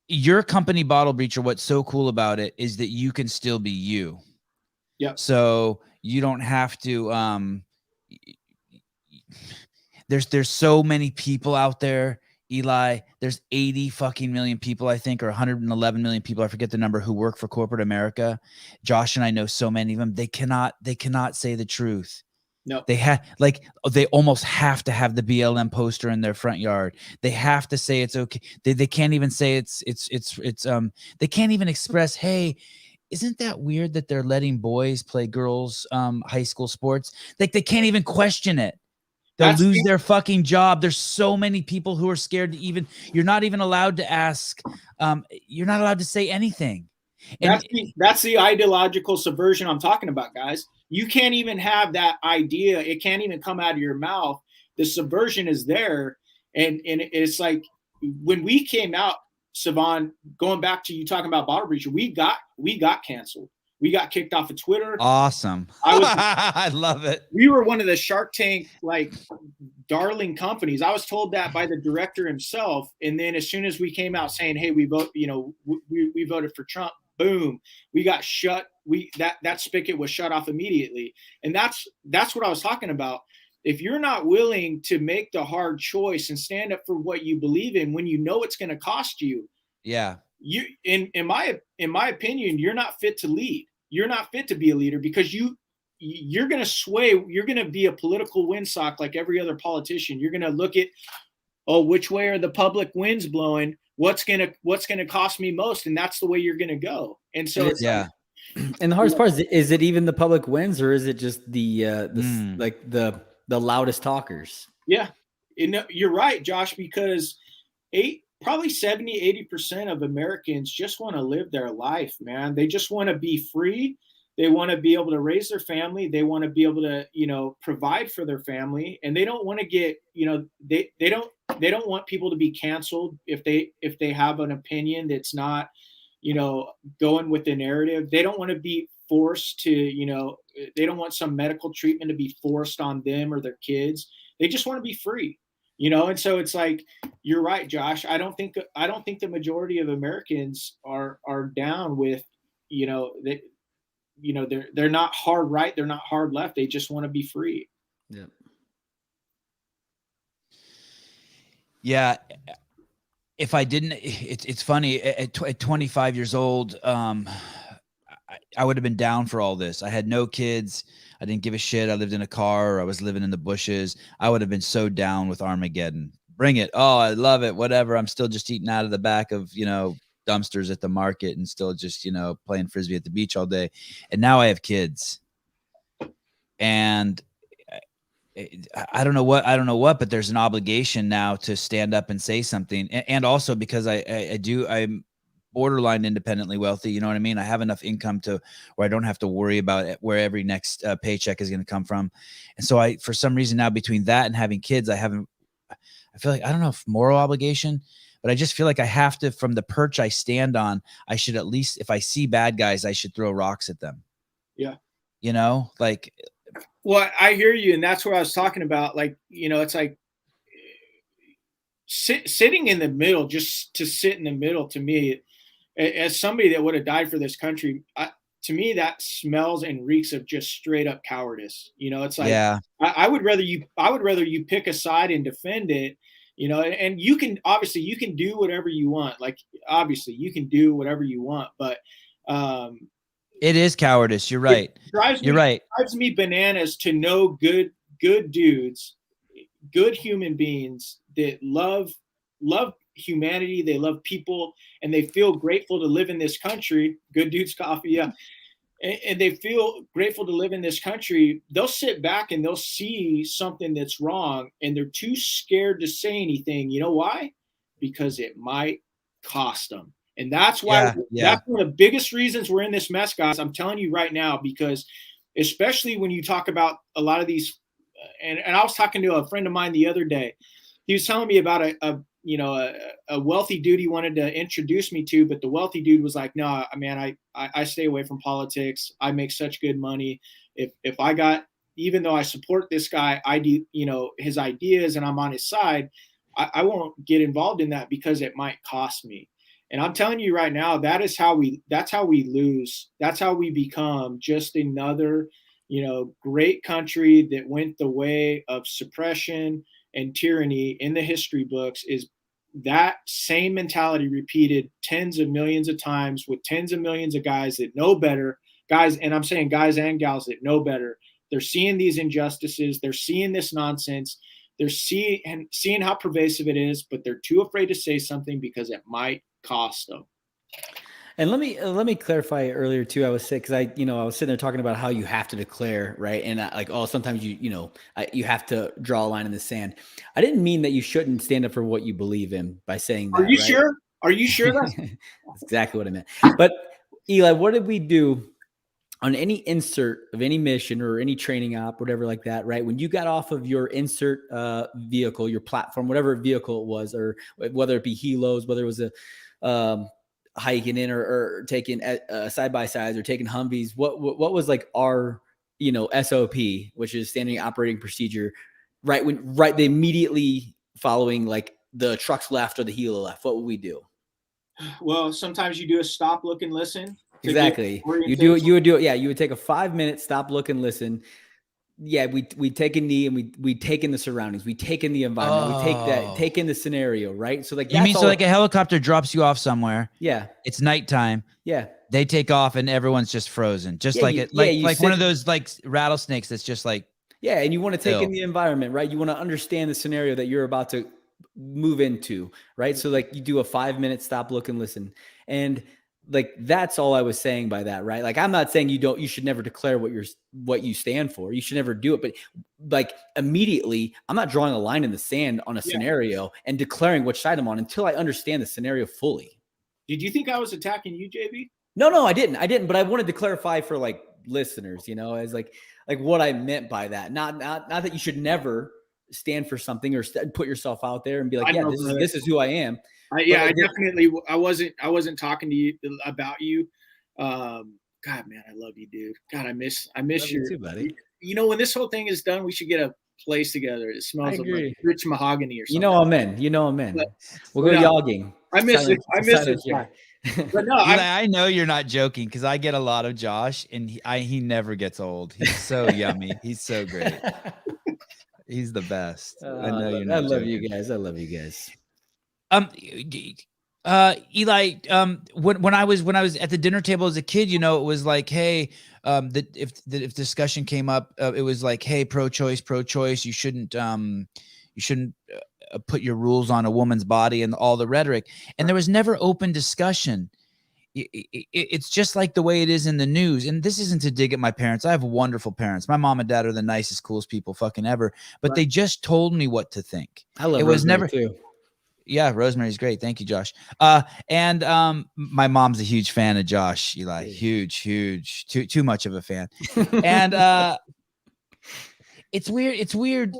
Speaker 1: Your company, Bottle Breacher, what's so cool about it is that you can still be you.
Speaker 3: Yeah.
Speaker 1: So you don't have to, there's so many people out there, Eli. There's 80 fucking million people, I think, or 111 million people, I forget the number, who work for corporate America. Josh and I know so many of them. They cannot say the truth.
Speaker 3: No,
Speaker 1: they almost have to have the BLM poster in their front yard. They have to say it's okay. They can't even say it's they can't even express, hey, isn't that weird that they're letting boys play girls high school sports? They can't even question it. They'll lose their fucking job. There's so many people who are scared to even, you're not even allowed to ask. You're not allowed to say anything.
Speaker 3: That's the ideological subversion I'm talking about, guys. You can't even have that idea. It can't even come out of your mouth. The subversion is there. And it's like when we came out, Sevan, going back to you talking about Bottle Breacher, we got canceled. We got kicked off of Twitter.
Speaker 1: Awesome. I love it.
Speaker 3: We were one of the Shark Tank, darling companies. I was told that by the director himself. And then as soon as we came out saying, hey, we voted for Trump, boom, we got shut. That spigot was shut off immediately. And that's what I was talking about. If you're not willing to make the hard choice and stand up for what you believe in when you know it's going to cost you,
Speaker 1: yeah,
Speaker 3: you in my opinion, you're not fit to lead. You're not fit to be a leader because you're going to sway. You're going to be a political windsock like every other politician. You're going to look at, which way are the public winds blowing? What's going to cost me most? And that's the way you're going to go. And so it's
Speaker 2: and the hardest part is it even the public winds, or is it just the loudest talkers?
Speaker 3: Yeah, you're right, Josh, because probably 70-80% of Americans just want to live their life, man. They just want to be free. They want to be able to raise their family. They want to be able to, provide for their family. And they don't want to get, they don't want people to be canceled if they have an opinion that's not, going with the narrative. They don't want to be forced to, they don't want some medical treatment to be forced on them or their kids. They just want to be free. And so it's like, you're right, Josh. I don't think the majority of Americans are down with, they're not hard right. They're not hard left. They just want to be free.
Speaker 2: Yeah.
Speaker 1: Yeah. If I didn't, it's funny at 25 years old, I would have been down for all this. I had no kids. I didn't give a shit. I lived in a car, or I was living in the bushes. I would have been so down with Armageddon. Bring it. Oh, I love it. Whatever. I'm still just eating out of the back of, dumpsters at the market and still just, playing Frisbee at the beach all day. And now I have kids. And I don't know what, but there's an obligation now to stand up and say something. And also because I'm borderline independently wealthy. You know what I mean? I have enough income to where I don't have to worry about it, where every next paycheck is going to come from. And so for some reason now, between that and having kids, I feel like, I don't know if moral obligation, but I just feel like I have to, from the perch I stand on, I should at least, if I see bad guys, I should throw rocks at them.
Speaker 3: Yeah.
Speaker 1: You know, like,
Speaker 3: well, I hear you. And that's what I was talking about. Like, you know, it's like sitting in the middle, just to sit in the middle, to me, as somebody that would have died for this country, to me, that smells and reeks of just straight up cowardice. You know, it's like,
Speaker 1: yeah,
Speaker 3: I would rather you pick a side and defend it, you know, and you can, obviously you can do whatever you want. Like, obviously you can do whatever you want, but,
Speaker 1: it is cowardice. You're right. You're right.
Speaker 3: It drives me bananas to know good dudes, good human beings that love humanity. They love people, and they feel grateful to live in this country. Good Dudes Coffee, yeah. And they feel grateful to live in this country. They'll sit back and they'll see something that's wrong, and they're too scared to say anything. You know why? Because it might cost them. And that's why that's one of the biggest reasons we're in this mess, guys. I'm telling you right now, because especially when you talk about a lot of these, and I was talking to a friend of mine the other day. He was telling me about a wealthy dude he wanted to introduce me to, but the wealthy dude was like, no, man, I stay away from politics. I make such good money. If I got, even though I support this guy, I do, you know, his ideas, and I'm on his side, I won't get involved in that because it might cost me. And I'm telling you right now, that's how we lose. That's how we become just another, you know, great country that went the way of suppression and tyranny in the history books. Is that same mentality repeated tens of millions of times with tens of millions of guys that know better, guys. And I'm saying guys and gals that know better. They're seeing these injustices. They're seeing this nonsense. They're seeing how pervasive it is, but they're too afraid to say something because it might cost them.
Speaker 2: And let me clarify earlier too. I was sick because I was sitting there talking about how you have to declare, right? And sometimes you have to draw a line in the sand. I didn't mean that you shouldn't stand up for what you believe in by saying that.
Speaker 3: Are you sure? Are you sure?
Speaker 2: That's exactly what I meant. But Eli, what did we do on any insert of any mission or any training op, whatever like that, right? When you got off of your insert vehicle, your platform, whatever vehicle it was, or whether it be helos, whether it was a hiking in or taking side-by-sides or taking Humvees, what was like our, SOP, which is standing operating procedure, right? They immediately following like the trucks left or the helo left, what would we do?
Speaker 3: Well, sometimes you do a stop, look, and listen.
Speaker 2: Exactly. You would do it. Yeah. You would take a 5-minute stop, look, and listen. Yeah. We take a knee and we take in the surroundings. We take in the environment. We take in the scenario. Right. So like,
Speaker 1: you mean, so like a helicopter drops you off somewhere.
Speaker 2: Yeah.
Speaker 1: It's nighttime.
Speaker 2: Yeah.
Speaker 1: They take off and everyone's just frozen. Just like one of those like rattlesnakes. That's just like,
Speaker 2: yeah. And you want to take in the environment, right? You want to understand the scenario that you're about to move into. Right. So like you do a 5-minute stop, look, and listen. And like, that's all I was saying by that, right? Like, I'm not saying you should never declare what you stand for. You should never do it. But like immediately, I'm not drawing a line in the sand on a scenario and declaring which side I'm on until I understand the scenario fully.
Speaker 3: Did you think I was attacking you, JB?
Speaker 2: No, I didn't. But I wanted to clarify for like listeners, as like what I meant by that. Not that you should never stand for something or put yourself out there and be like, this is who I am.
Speaker 3: I definitely, I wasn't talking to you about you. God, man, I love you, dude. God, I miss you
Speaker 2: too, buddy.
Speaker 3: When this whole thing is done, we should get a place together. It smells like rich mahogany or something.
Speaker 2: I'm in. We'll go jogging.
Speaker 3: I miss it. But no,
Speaker 1: I know you're not joking because I get a lot of Josh, and he never gets old. He's so yummy. He's so great. He's the best. I know you're not.
Speaker 2: I love you guys.
Speaker 1: Eli, when I was at the dinner table as a kid, it was like, hey, if discussion came up, it was like, hey, pro-choice, you shouldn't put your rules on a woman's body and all the rhetoric. And there was never open discussion. it's just like the way it is in the news. And this isn't to dig at my parents. I have wonderful parents. My mom and dad are the nicest, coolest people fucking ever, but they just told me what to think.
Speaker 2: I love
Speaker 1: it was
Speaker 2: Rosemary
Speaker 1: never
Speaker 2: too.
Speaker 1: Yeah, Rosemary's great. Thank you, Josh. And my mom's a huge fan of Josh, Eli. Huge, too much of a fan. And it's weird. It's weird.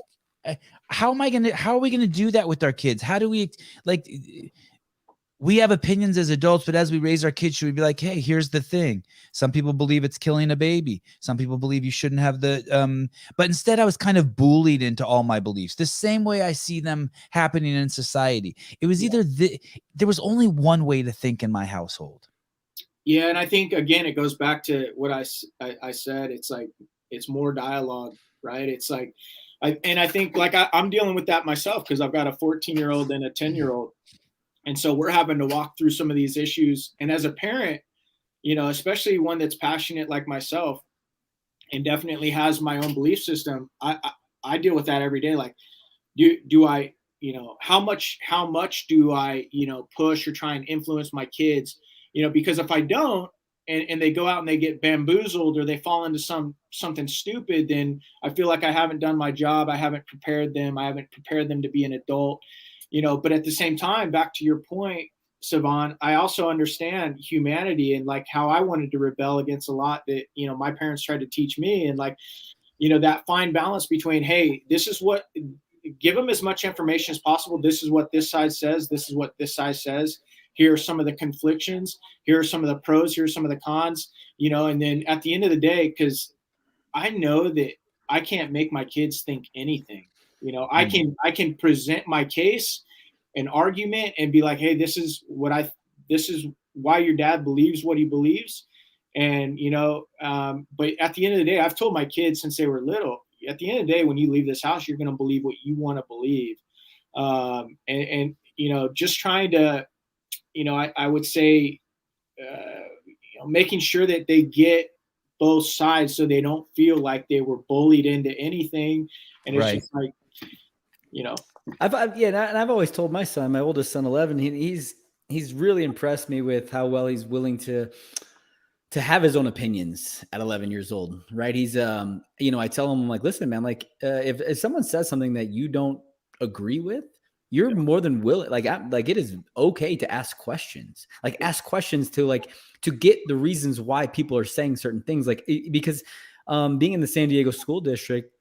Speaker 1: How are we gonna do that with our kids? How do we, like, we have opinions as adults, but as we raise our kids, should we be like, hey, here's the thing. Some people believe it's killing a baby. Some people believe you shouldn't have but instead I was kind of bullied into all my beliefs. The same way I see them happening in society. It was either there was only one way to think in my household.
Speaker 3: Yeah. And I think, again, it goes back to what I said. It's like, it's more dialogue, right? It's like, I think, like, I'm dealing with that myself because I've got a 14-year-old and a 10-year-old. And so we're having to walk through some of these issues. And as a parent, you know, especially one that's passionate like myself and definitely has my own belief system, I deal with that every day. Like, do I, you know, how much do I, you know, push or try and influence my kids, you know, because if I don't, and they go out and they get bamboozled or they fall into something stupid, then I feel like I haven't done my job. I haven't prepared them. I haven't prepared them to be an adult. You know, but at the same time, back to your point, Sevan, I also understand humanity and like how I wanted to rebel against a lot that, you know, my parents tried to teach me, and like, you know, that fine balance between, hey, this is what, give them as much information as possible. This is what this side says. This is what this side says. Here are some of the conflictions. Here are some of the pros. Here are some of the cons, you know, and then at the end of the day, because I know that I can't make my kids think anything. You know, I can present my case, an argument, and be like, hey, this is why your dad believes what he believes. And, you know, but at the end of the day, I've told my kids since they were little, at the end of the day, when you leave this house, you're going to believe what you want to believe. And, you know, just trying to, you know, I would say, you know, making sure that they get both sides so they don't feel like they were bullied into anything. And it's just like, you know,
Speaker 2: I've always told my son, my oldest son, 11, he's really impressed me with how well he's willing to have his own opinions at 11 years old, right? He's, you know, I tell him, I'm like, listen, man, like, if someone says something that you don't agree with, you're more than willing, like it is okay to ask questions, like ask questions to get the reasons why people are saying certain things, like, because being in the San Diego school district,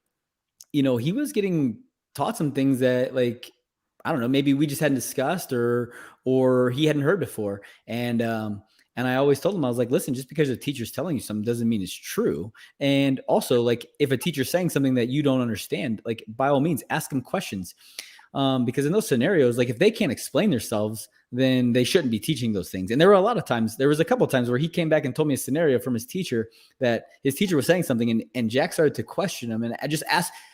Speaker 2: you know, he was getting taught some things that, like, I don't know, maybe we just hadn't discussed or he hadn't heard before. And I always told him, I was like, listen, just because a teacher's telling you something doesn't mean it's true. And also, like, if a teacher's saying something that you don't understand, like, by all means, ask them questions. Because in those scenarios, like, if they can't explain themselves, then they shouldn't be teaching those things. And there was a couple of times where he came back and told me a scenario from his teacher that his teacher was saying something, and Jack started to question him, and I just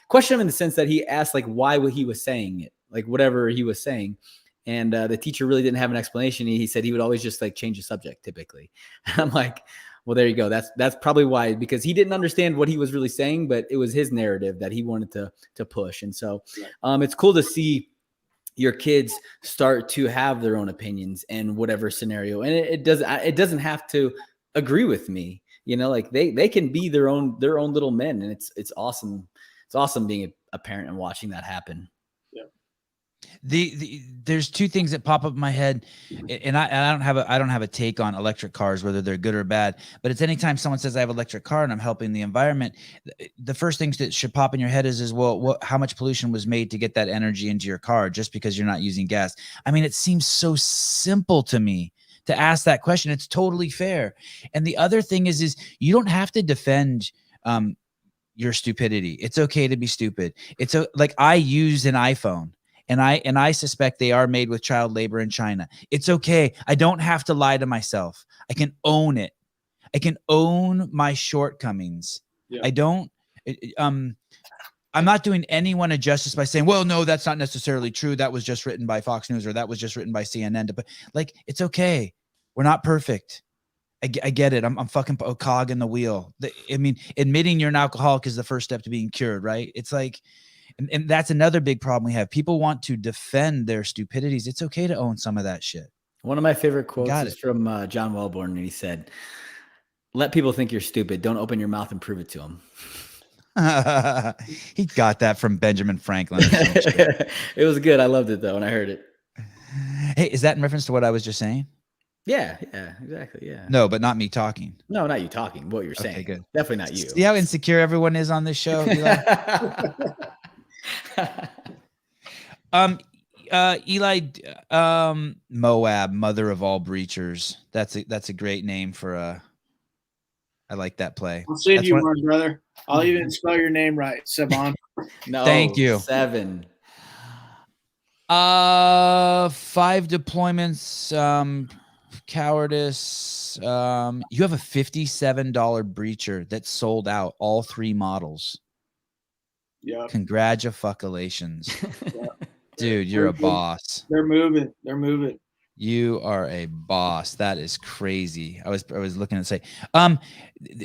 Speaker 2: question him in the sense that he asked, like, why he was saying it, like whatever he was saying. And the teacher really didn't have an explanation. He said he would always just, like, change the subject typically. I'm like, well, there you go. That's probably why, because he didn't understand what he was really saying, but it was his narrative that he wanted to push. And so it's cool to see your kids start to have their own opinions in whatever scenario. And it doesn't have to agree with me, you know, like they can be their own little men. And it's awesome. It's awesome being a parent and watching that happen.
Speaker 1: There's two things that pop up in my head, and I don't have a take on electric cars, whether they're good or bad, but it's anytime someone says I have an electric car and I'm helping the environment, the first things that should pop in your head is well, how much pollution was made to get that energy into your car just because you're not using gas? I mean, it seems so simple to me to ask that question. It's totally fair. And the other thing is you don't have to defend your stupidity. It's okay to be stupid. It's like, I use an iPhone. And I suspect they are made with child labor in China. It's okay. I don't have to lie to myself. I can own it. I can own my shortcomings. Yeah. I don't. I'm not doing anyone a justice by saying, well, no, that's not necessarily true. That was just written by Fox News, or that was just written by CNN. But, like, it's okay. We're not perfect. I get it. I'm fucking a cog in the wheel. I mean, admitting you're an alcoholic is the first step to being cured, right? It's like. And that's another big problem we have. People want to defend their stupidities. It's okay to own some of that shit.
Speaker 2: One of my favorite quotes is from John Wellborn, and he said, "Let people think you're stupid. Don't open your mouth and prove it to them."
Speaker 1: He got that from Benjamin Franklin or some shit.
Speaker 2: It was good. I loved it though when I heard it.
Speaker 1: Hey, is that in reference to what I was just saying?
Speaker 2: Yeah, exactly. Yeah.
Speaker 1: No, but not me talking.
Speaker 2: No, not you talking. What you're saying.
Speaker 1: Okay, good.
Speaker 2: Definitely not you.
Speaker 1: See how insecure everyone is on this show? Eli, Moab, mother of all breachers. That's a great name for I like that play.
Speaker 3: I'll save you one, brother. I'll even spell your name right, Sevan.
Speaker 2: No,
Speaker 1: thank you.
Speaker 2: Sevan.
Speaker 1: 5 deployments. Cowardice. You have a $57 breacher that sold out all 3 models.
Speaker 3: Yeah.
Speaker 1: Congratulations.
Speaker 3: Yeah.
Speaker 1: Dude, you're a boss.
Speaker 3: They're moving.
Speaker 1: You are a boss. That is crazy. I was looking to say,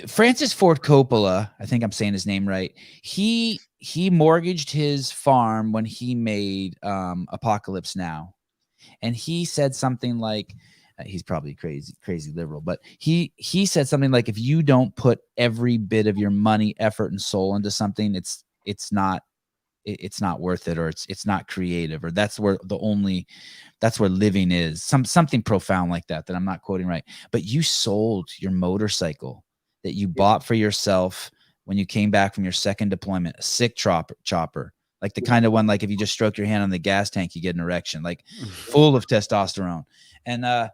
Speaker 1: Francis Ford Coppola, I think I'm saying his name right. He mortgaged his farm when he made Apocalypse Now. And he said something like, he's probably crazy liberal, but he said something like, if you don't put every bit of your money, effort, and soul into something, it's not worth it, or it's not creative, or that's where living is. Something profound like that I'm not quoting right. But you sold your motorcycle that you bought for yourself when you came back from your second deployment, a sick chopper, like the kind of one, like if you just stroke your hand on the gas tank, you get an erection, like full of testosterone. And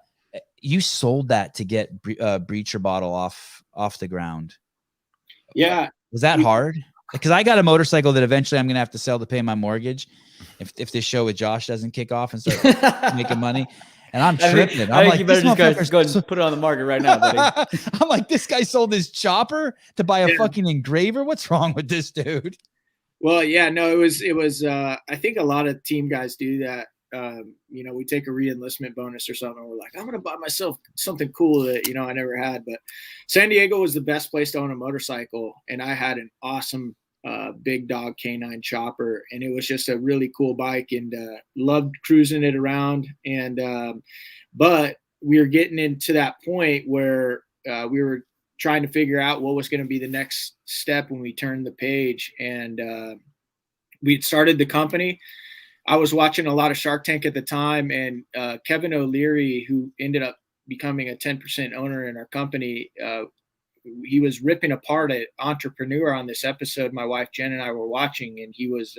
Speaker 1: you sold that to get Breacher Bottle off the ground.
Speaker 3: Yeah.
Speaker 1: Was that hard? Because I got a motorcycle that eventually I'm going to have to sell to pay my mortgage if this show with Josh doesn't kick off and start making money. And I'm tripping.
Speaker 2: I think you better just go and put it on the market right now, buddy.
Speaker 1: I'm like, this guy sold his chopper to buy a fucking engraver. What's wrong with this dude?
Speaker 3: Well, yeah, no, it was I think a lot of team guys do that. We take a re-enlistment bonus or something. We're like, I'm going to buy myself something cool that, I never had. But San Diego was the best place to own a motorcycle. And I had an awesome big dog K9 chopper. And it was just a really cool bike, and loved cruising it around. And but we were getting into that point where we were trying to figure out what was going to be the next step when we turned the page. And we'd started the company. I was watching a lot of Shark Tank at the time, and Kevin O'Leary, who ended up becoming a 10% owner in our company, he was ripping apart an entrepreneur on this episode my wife Jen and I were watching, and he was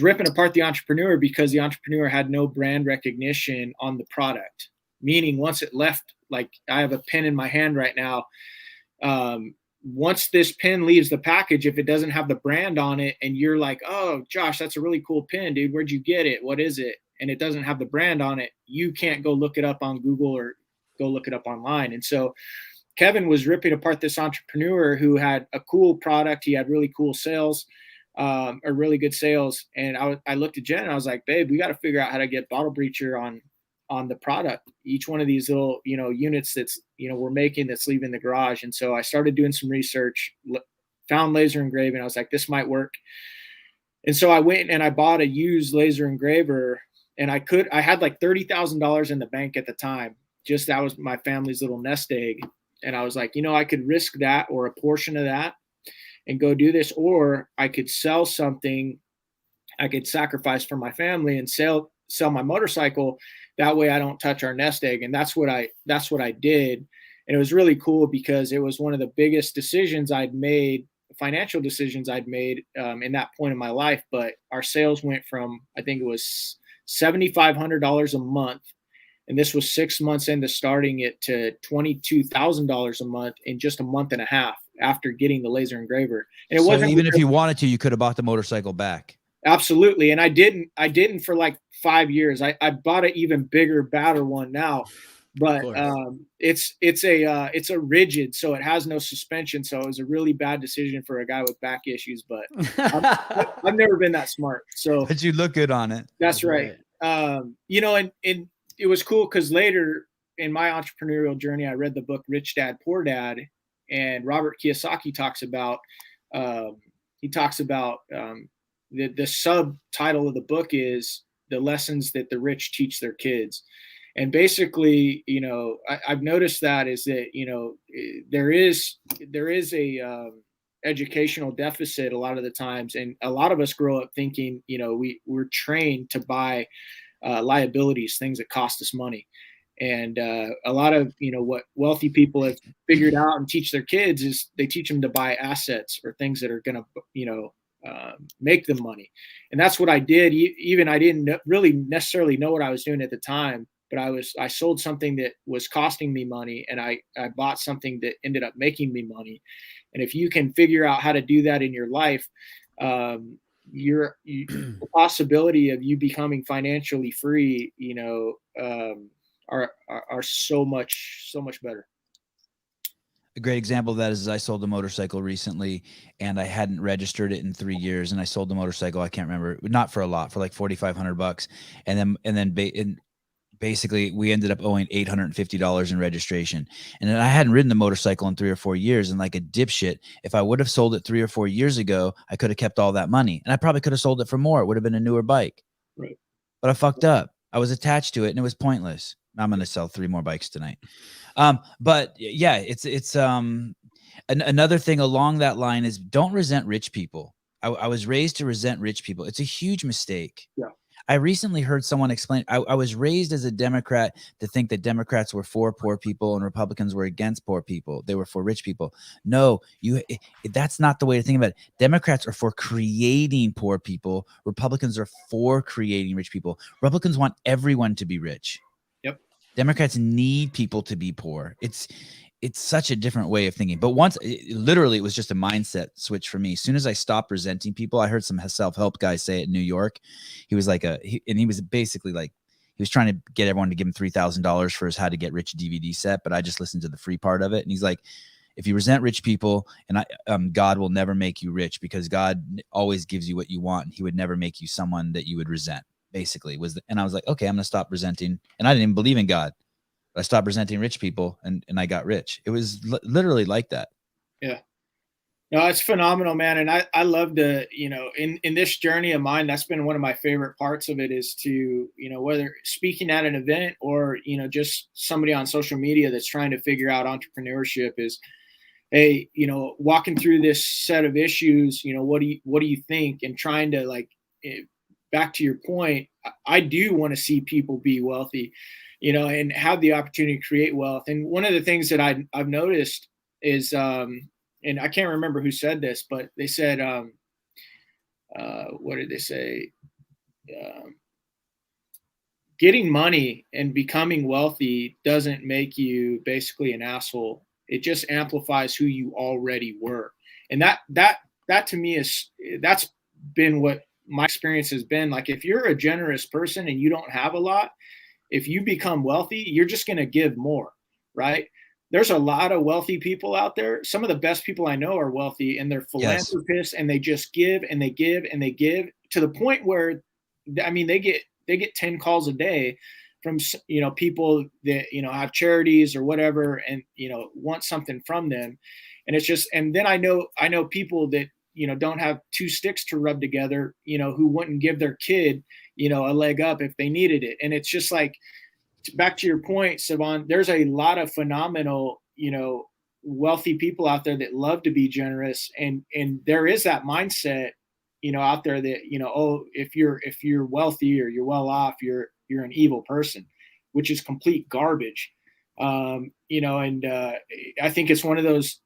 Speaker 3: ripping apart the entrepreneur because the entrepreneur had no brand recognition on the product. Meaning, once it left, like I have a pen in my hand right now. Once this pen leaves the package, if it doesn't have the brand on it, and you're like, oh, Josh, that's a really cool pen, dude. Where'd you get it? What is it? And it doesn't have the brand on it, you can't go look it up on Google or go look it up online. And so Kevin was ripping apart this entrepreneur who had a cool product. He had really cool sales, or really good sales. And I looked at Jen and I was like, babe, we got to figure out how to get Bottle Breacher on the product. Each one of these little, units that's, we're making that's leaving the garage. And so I started doing some research, found laser engraving. I was like, this might work. And so I went and I bought a used laser engraver, and I had like $30,000 in the bank at the time. Just that was my family's little nest egg. And I was like, I could risk that or a portion of that and go do this, or I could sell something. I could sacrifice for my family and sell my motorcycle. That way I don't touch our nest egg. And that's what I did. And it was really cool because it was one of the biggest decisions I'd made, financial decisions I'd made in that point in my life. But our sales went from, I think it was $7,500 a month. And this was 6 months into starting it, to $22,000 a month in just a month and a half after getting the laser engraver. And it wasn't
Speaker 1: even if you wanted to, you could have bought the motorcycle back.
Speaker 3: Absolutely. And I didn't for like 5 years. I bought an even bigger, badder one now, but it's a rigid, so it has no suspension. So it was a really bad decision for a guy with back issues, but I've never been that smart. So
Speaker 1: but you look good on it.
Speaker 3: That's right. And it was cool because later in my entrepreneurial journey, I read the book Rich Dad, Poor Dad, and Robert Kiyosaki talks about the subtitle of the book is The Lessons That the Rich Teach Their Kids. And basically, I've noticed that is that, there is a educational deficit a lot of the times. And a lot of us grow up thinking, we're trained to buy liabilities, things that cost us money. And a lot of, what wealthy people have figured out and teach their kids is they teach them to buy assets or things that are going to, make them money. And that's what I did. Even I didn't really necessarily know what I was doing at the time, but I sold something that was costing me money, and I bought something that ended up making me money. And if you can figure out how to do that in your life, the possibility of you becoming financially free, are so much better.
Speaker 1: A great example of that is I sold a motorcycle recently, and I hadn't registered it in 3 years, and I sold the motorcycle. I can't remember, not for a lot, for like $4,500, and then basically we ended up owing $850 in registration. And then I hadn't ridden the motorcycle in 3 or 4 years, and like a dipshit, if I would have sold it 3 or 4 years ago, I could have kept all that money, and I probably could have sold it for more. It would have been a newer bike.
Speaker 3: Right.
Speaker 1: But I fucked up. I was attached to it, and it was pointless. I'm going to sell 3 more bikes tonight. But yeah, it's another thing along that line is don't resent rich people. I was raised to resent rich people. It's a huge mistake.
Speaker 3: Yeah.
Speaker 1: I recently heard someone explain, I was raised as a Democrat to think that Democrats were for poor people and Republicans were against poor people. They were for rich people. No, that's not the way to think about it. Democrats are for creating poor people. Republicans are for creating rich people. Republicans want everyone to be rich.
Speaker 3: Yep.
Speaker 1: Democrats need people to be poor. It's such a different way of thinking. But literally, it was just a mindset switch for me. As soon as I stopped resenting people, I heard some self-help guys say it in New York. He was like he was basically like, he was trying to get everyone to give him $3,000 for his How to Get Rich DVD set. But I just listened to the free part of it. And he's like, if you resent rich people, and God will never make you rich, because God always gives you what you want. And he would never make you someone that you would resent, basically. And I was like, okay, I'm going to stop resenting. And I didn't even believe in God. I stopped resenting rich people, and I got rich. It was literally like that.
Speaker 3: Yeah. No, it's phenomenal, man. And I love to, in this journey of mine, that's been one of my favorite parts of it is to, whether speaking at an event or, just somebody on social media that's trying to figure out entrepreneurship is, hey, walking through this set of issues, what do you think? And trying to back to your point, I do want to see people be wealthy, and have the opportunity to create wealth. And one of the things that I've noticed is, and I can't remember who said this, but they said, what did they say? Getting money and becoming wealthy doesn't make you basically an asshole. It just amplifies who you already were. And that to me that's been what my experience has been. Like, if you're a generous person and you don't have a lot, if you become wealthy, you're just going to give more, right? There's a lot of wealthy people out there. Some of the best people I know are wealthy, and they're philanthropists. Yes. And they just give and they give and they give to the point where, they get 10 calls a day from, people that, have charities or whatever, and, want something from them. And it's just, and then I know people that, don't have 2 sticks to rub together, who wouldn't give their kid, a leg up if they needed it. And it's just like, back to your point, Sevan, there's a lot of phenomenal, wealthy people out there that love to be generous. And there is that mindset, out there that, oh, if you're wealthy or you're well off, you're an evil person, which is complete garbage. And I think it's one of those,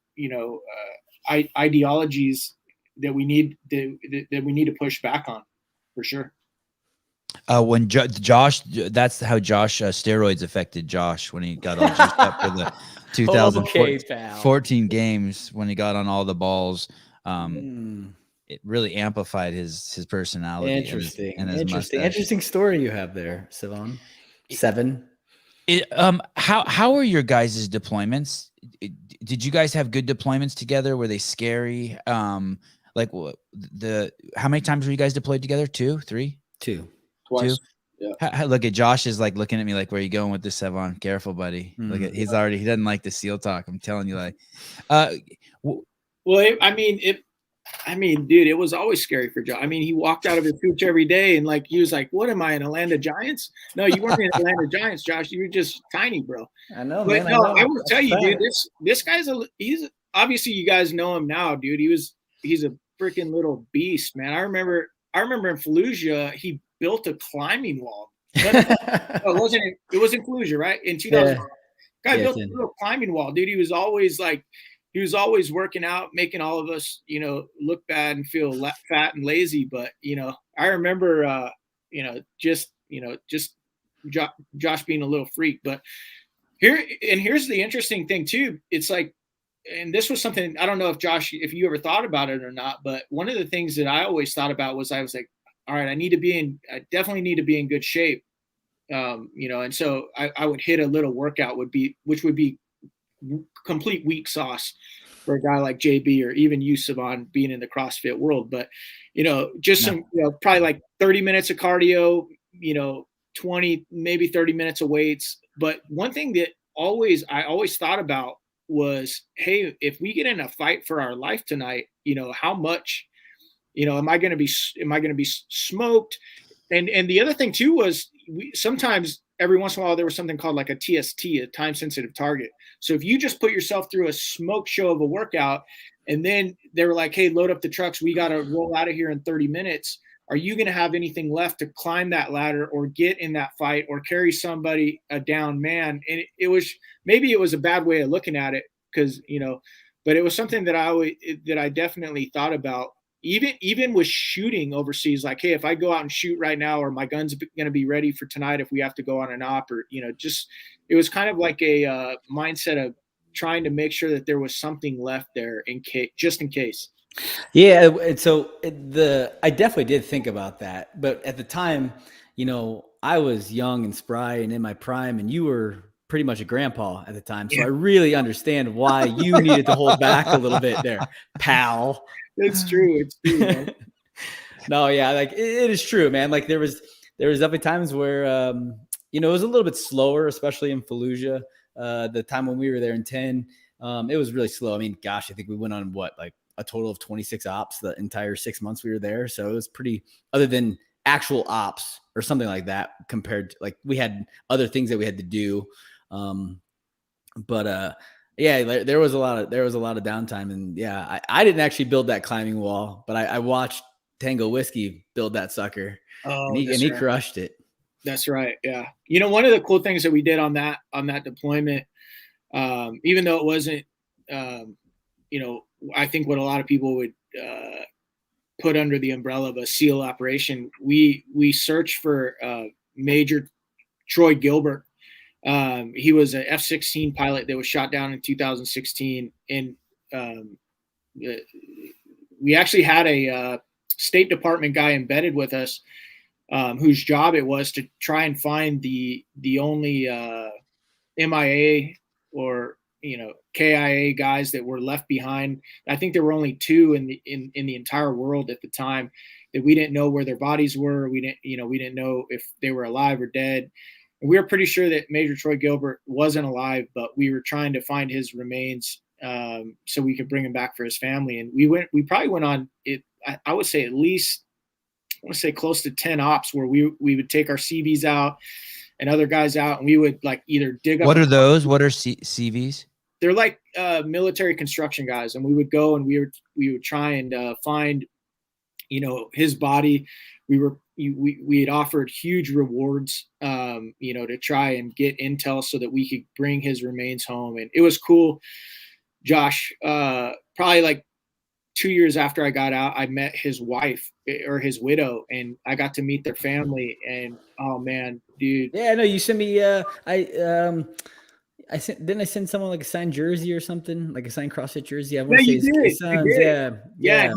Speaker 3: ideologies that we need to push back on, for sure.
Speaker 1: When Josh, that's how Josh steroids affected Josh when he got all juiced up for the 2014 games, when he got on all the balls. It really amplified his personality.
Speaker 2: Interesting story you have there, Sevan.
Speaker 1: How are your guys' deployments? Did you guys have good deployments together? Were they scary? How many times were you guys deployed together? 2, 3?
Speaker 2: 2.
Speaker 3: Twice.
Speaker 1: 2? Yeah. Look at Josh is like looking at me like, where are you going with this, Sevan? Careful, buddy. Look at he doesn't like the SEAL talk. I'm telling you,
Speaker 3: I mean, dude, it was always scary for Josh. I mean, he walked out of his hooch every day and like, he was like, what am I, an Atlanta Giants? No, you weren't in Atlanta Giants, Josh. You were just tiny, bro.
Speaker 2: I know,
Speaker 3: but
Speaker 2: man.
Speaker 3: No,
Speaker 2: I
Speaker 3: will tell you, dude, this guy's he's obviously, you guys know him now, dude. He's a freaking little beast, man. I remember in Fallujah, he built a climbing wall. It wasn't Fallujah, right? In 2000, guy built a little climbing wall, dude. He was always working out, making all of us, look bad and feel fat and lazy. But, I remember, just Josh being a little freak. But here's the interesting thing too. It's like, and this was something, I don't know if Josh, if you ever thought about it or not, but one of the things that I always thought about was, I was like, all right, I definitely need to be in good shape. And so I would hit a little workout which would be complete weak sauce for a guy like JB or even you, Sevan, being in the CrossFit world. But, just some, probably like 30 minutes of cardio, 20, maybe 30 minutes of weights. But one thing that I always thought about was, hey, if we get in a fight for our life tonight, how much, am I going to be smoked? And the other thing too was, sometimes every once in a while there was something called like a TST, a time sensitive target. So if you just put yourself through a smoke show of a workout, and then they were like, hey, load up the trucks, we got to roll out of here in 30 minutes. Are you going to have anything left to climb that ladder or get in that fight or carry somebody, a down man? And it was a bad way of looking at it, because, but it was something that I definitely thought about. Even with shooting overseas, like, hey, if I go out and shoot right now, or my gun's going to be ready for tonight if we have to go on an op, or, just, it was kind of like a mindset of trying to make sure that there was something left there just in case.
Speaker 2: Yeah. So I definitely did think about that, but at the time, I was young and spry and in my prime, and you were pretty much a grandpa at the time. So I really understand why you needed to hold back a little bit there, pal.
Speaker 3: It's true, man.
Speaker 2: No, yeah, like it is true, man. Like there was definitely times where it was a little bit slower, especially in Fallujah. The time when we were there in 10, it was really slow. I mean, gosh, I think we went on like a total of 26 ops the entire 6 months we were there. So it was pretty, other than actual ops or something like that, compared to, like, we had other things that we had to do. Yeah, there was a lot of downtime, and yeah, I didn't actually build that climbing wall, but I watched Tango Whiskey build that sucker.
Speaker 3: Oh,
Speaker 2: and he crushed it.
Speaker 3: That's right. Yeah. One of the cool things that we did on that deployment, even though it wasn't, I think what a lot of people would put under the umbrella of a SEAL operation, we searched for Major Troy Gilbert. He was an F-16 pilot that was shot down in 2016. And we actually had a State Department guy embedded with us, whose job it was to try and find the only MIA or KIA guys that were left behind. I think there were only 2 in the entire world at the time that we didn't know where their bodies were. We didn't know if they were alive or dead. And we were pretty sure that Major Troy Gilbert wasn't alive, but we were trying to find his remains so we could bring him back for his family. And we probably went on it. I would say at least, I want to say close to 10 ops where we would take our CVs out and other guys out, and we would like either dig up.
Speaker 1: What are those? What are CVs?
Speaker 3: They're like military construction guys, and we would go and we would try and find, his body. We had offered huge rewards, to try and get intel so that we could bring his remains home, and it was cool. Josh, probably like 2 years after I got out, I met his wife or his widow, and I got to meet their family. And oh man, dude.
Speaker 2: Yeah, no, you sent me. Didn't I send someone like a signed jersey or something, like a signed CrossFit jersey? I want to say his sons. Yeah.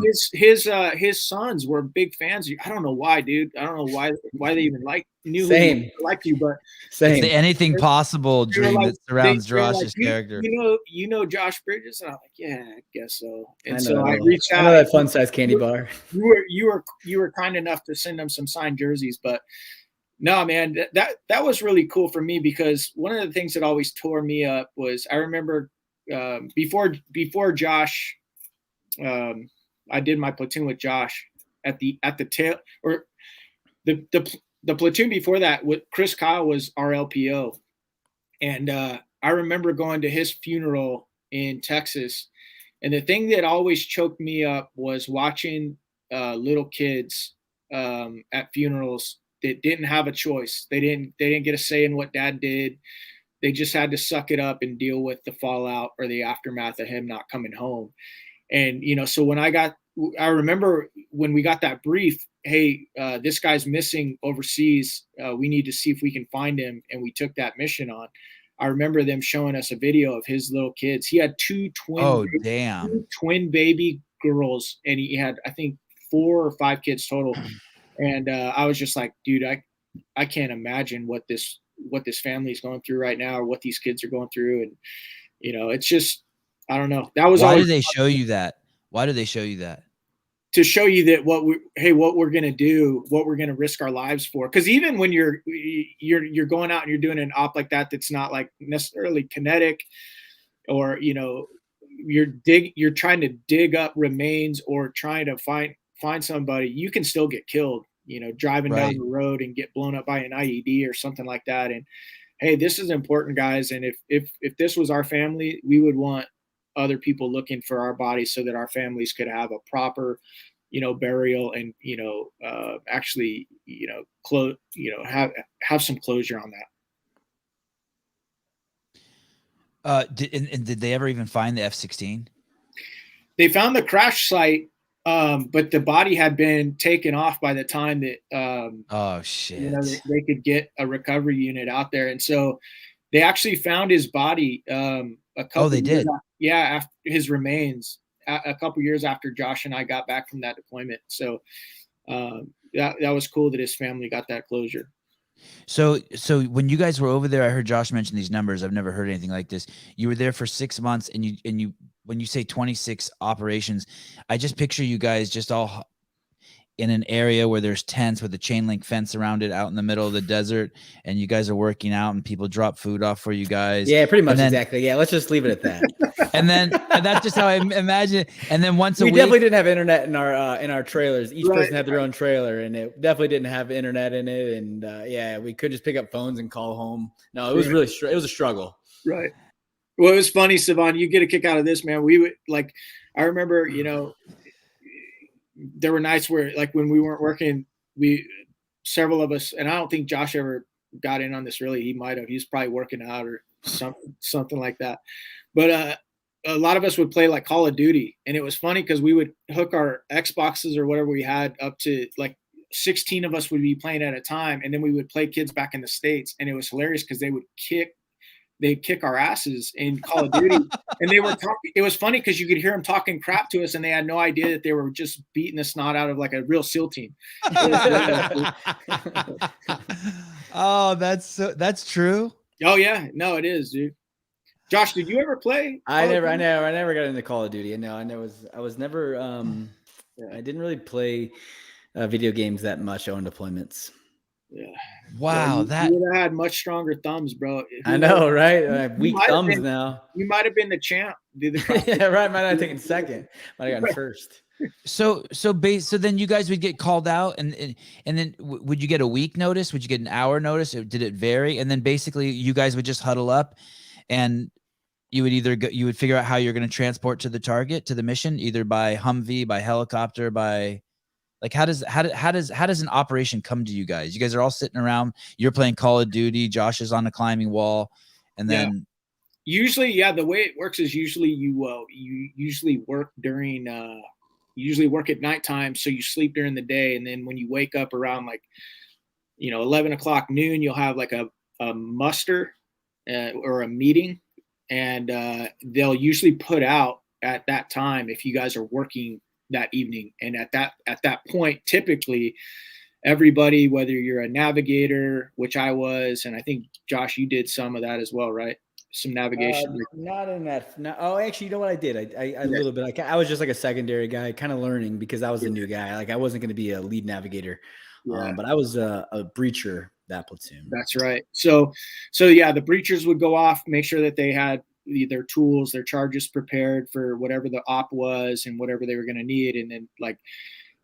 Speaker 3: His sons were big fans. I don't know why, dude. I don't know why they even liked you, but
Speaker 2: same.
Speaker 1: It's the anything possible dream that surrounds Josh's character.
Speaker 3: You know Josh Bridges, and I'm like, yeah, I guess so. And so I reached out.
Speaker 2: I know that fun size candy bar.
Speaker 3: You were kind enough to send them some signed jerseys, but. No, man, that was really cool for me, because one of the things that always tore me up was, I remember before Josh I did my platoon with Josh at the tail, or the platoon before that with Chris Kyle was our LPO. And I remember going to his funeral in Texas. And the thing that always choked me up was watching little kids at funerals that didn't have a choice. They didn't get a say in what dad did. They just had to suck it up and deal with the fallout or the aftermath of him not coming home. And, you know, so when I remember when we got that brief, hey, this guy's missing overseas. We need to see if we can find him. And we took that mission on. I remember them showing us a video of his little kids. He had two twin baby girls, and he had, I think, 4 or 5 kids total. And I was just like, dude, I can't imagine what this family is going through right now, or what these kids are going through. And, you know, it's just, I don't know. That was
Speaker 1: why do they show you that? Why do they show you that?
Speaker 3: To show you that what we're going to do, what we're going to risk our lives for. Because even when you're going out and you're doing an op like that, that's not like necessarily kinetic, or, you know, you're trying to dig up remains or trying to find somebody, you can still get killed, you know, driving down the road and get blown up by an IED or something like that. And hey, this is important, guys. And if this was our family, we would want other people looking for our bodies so that our families could have a proper, you know, burial and, you know, actually, you know, have some closure on that.
Speaker 1: Did they ever even find the F-16?
Speaker 3: They found the crash site, but the body had been taken off by the time that,
Speaker 1: oh shit,
Speaker 3: you know, they could get a recovery unit out there. And so they actually found his body, a couple
Speaker 1: they did.
Speaker 3: After his remains, a couple years after Josh and I got back from that deployment. So that was cool that his family got that closure.
Speaker 1: So when you guys were over there, I heard Josh mention these numbers. I've never heard anything like this. You were there for 6 months, and you when you say 26 operations, I just picture you guys just all in an area where there's tents with a chain link fence around it out in the middle of the desert, and you guys are working out and people drop food off for you guys.
Speaker 2: Yeah, pretty much. Exactly. Yeah. Let's just leave it at that.
Speaker 1: and that's just how I imagine it. And then once a week,
Speaker 2: we definitely didn't have internet in our trailers. Each person had their own trailer, and it definitely didn't have internet in it. And yeah, we could just pick up phones and call home. No, it was really, it was a struggle.
Speaker 3: Right. Well, it was funny, Sevan, you get a kick out of this, man. We would I remember, you know, there were nights where, like, when we weren't working, several of us, and I don't think Josh ever got in on this really. He might have. He's probably working out or something like that. But a lot of us would play like Call of Duty, and it was funny because we would hook our Xboxes or whatever we had up to, like, 16 of us would be playing at a time, and then we would play kids back in the States, and it was hilarious because they'd kick our asses in Call of Duty. And they were talking. It was funny because you could hear them talking crap to us, and they had no idea that they were just beating the snot out of like a real SEAL team.
Speaker 1: Oh, that's true.
Speaker 3: Oh yeah, no, it is, dude. Josh, did you ever play?
Speaker 2: I never got into Call of Duty. No, I was never. I didn't really play video games that much on deployments.
Speaker 3: Yeah.
Speaker 1: Wow,
Speaker 3: yeah, you would have had much stronger thumbs, bro.
Speaker 2: I know, right? Weak thumbs now.
Speaker 3: You might have been the champ.
Speaker 2: Yeah, right. Might have taken second. Might have gotten first.
Speaker 1: So then you guys would get called out, and then would you get a week notice? Would you get an hour notice? Or did it vary? And then basically you guys would just huddle up, and you would figure out how you're going to transport to the target, to the mission, either by Humvee, by helicopter, by. Like, how does an operation come to you guys? You guys are all sitting around. You're playing Call of Duty. Josh is on a climbing wall, and then
Speaker 3: usually, the way it works is usually you usually work during usually work at nighttime, so you sleep during the day, and then when you wake up around 11 o'clock noon, you'll have like a muster or a meeting, and they'll usually put out at that time if you guys are working that evening. And at that point, typically everybody, whether you're a navigator, which I was, and I think Josh, you did some of that as well, right? Some navigation.
Speaker 2: Not in that. No, oh, actually, you know what I did? I a little bit. I was just like a secondary guy, kind of learning because I was a new guy. Like, I wasn't going to be a lead navigator, but I was a breacher that platoon.
Speaker 3: That's right. So yeah, the breachers would go off, make sure that they had their tools, their charges prepared for whatever the op was and whatever they were going to need. And then like,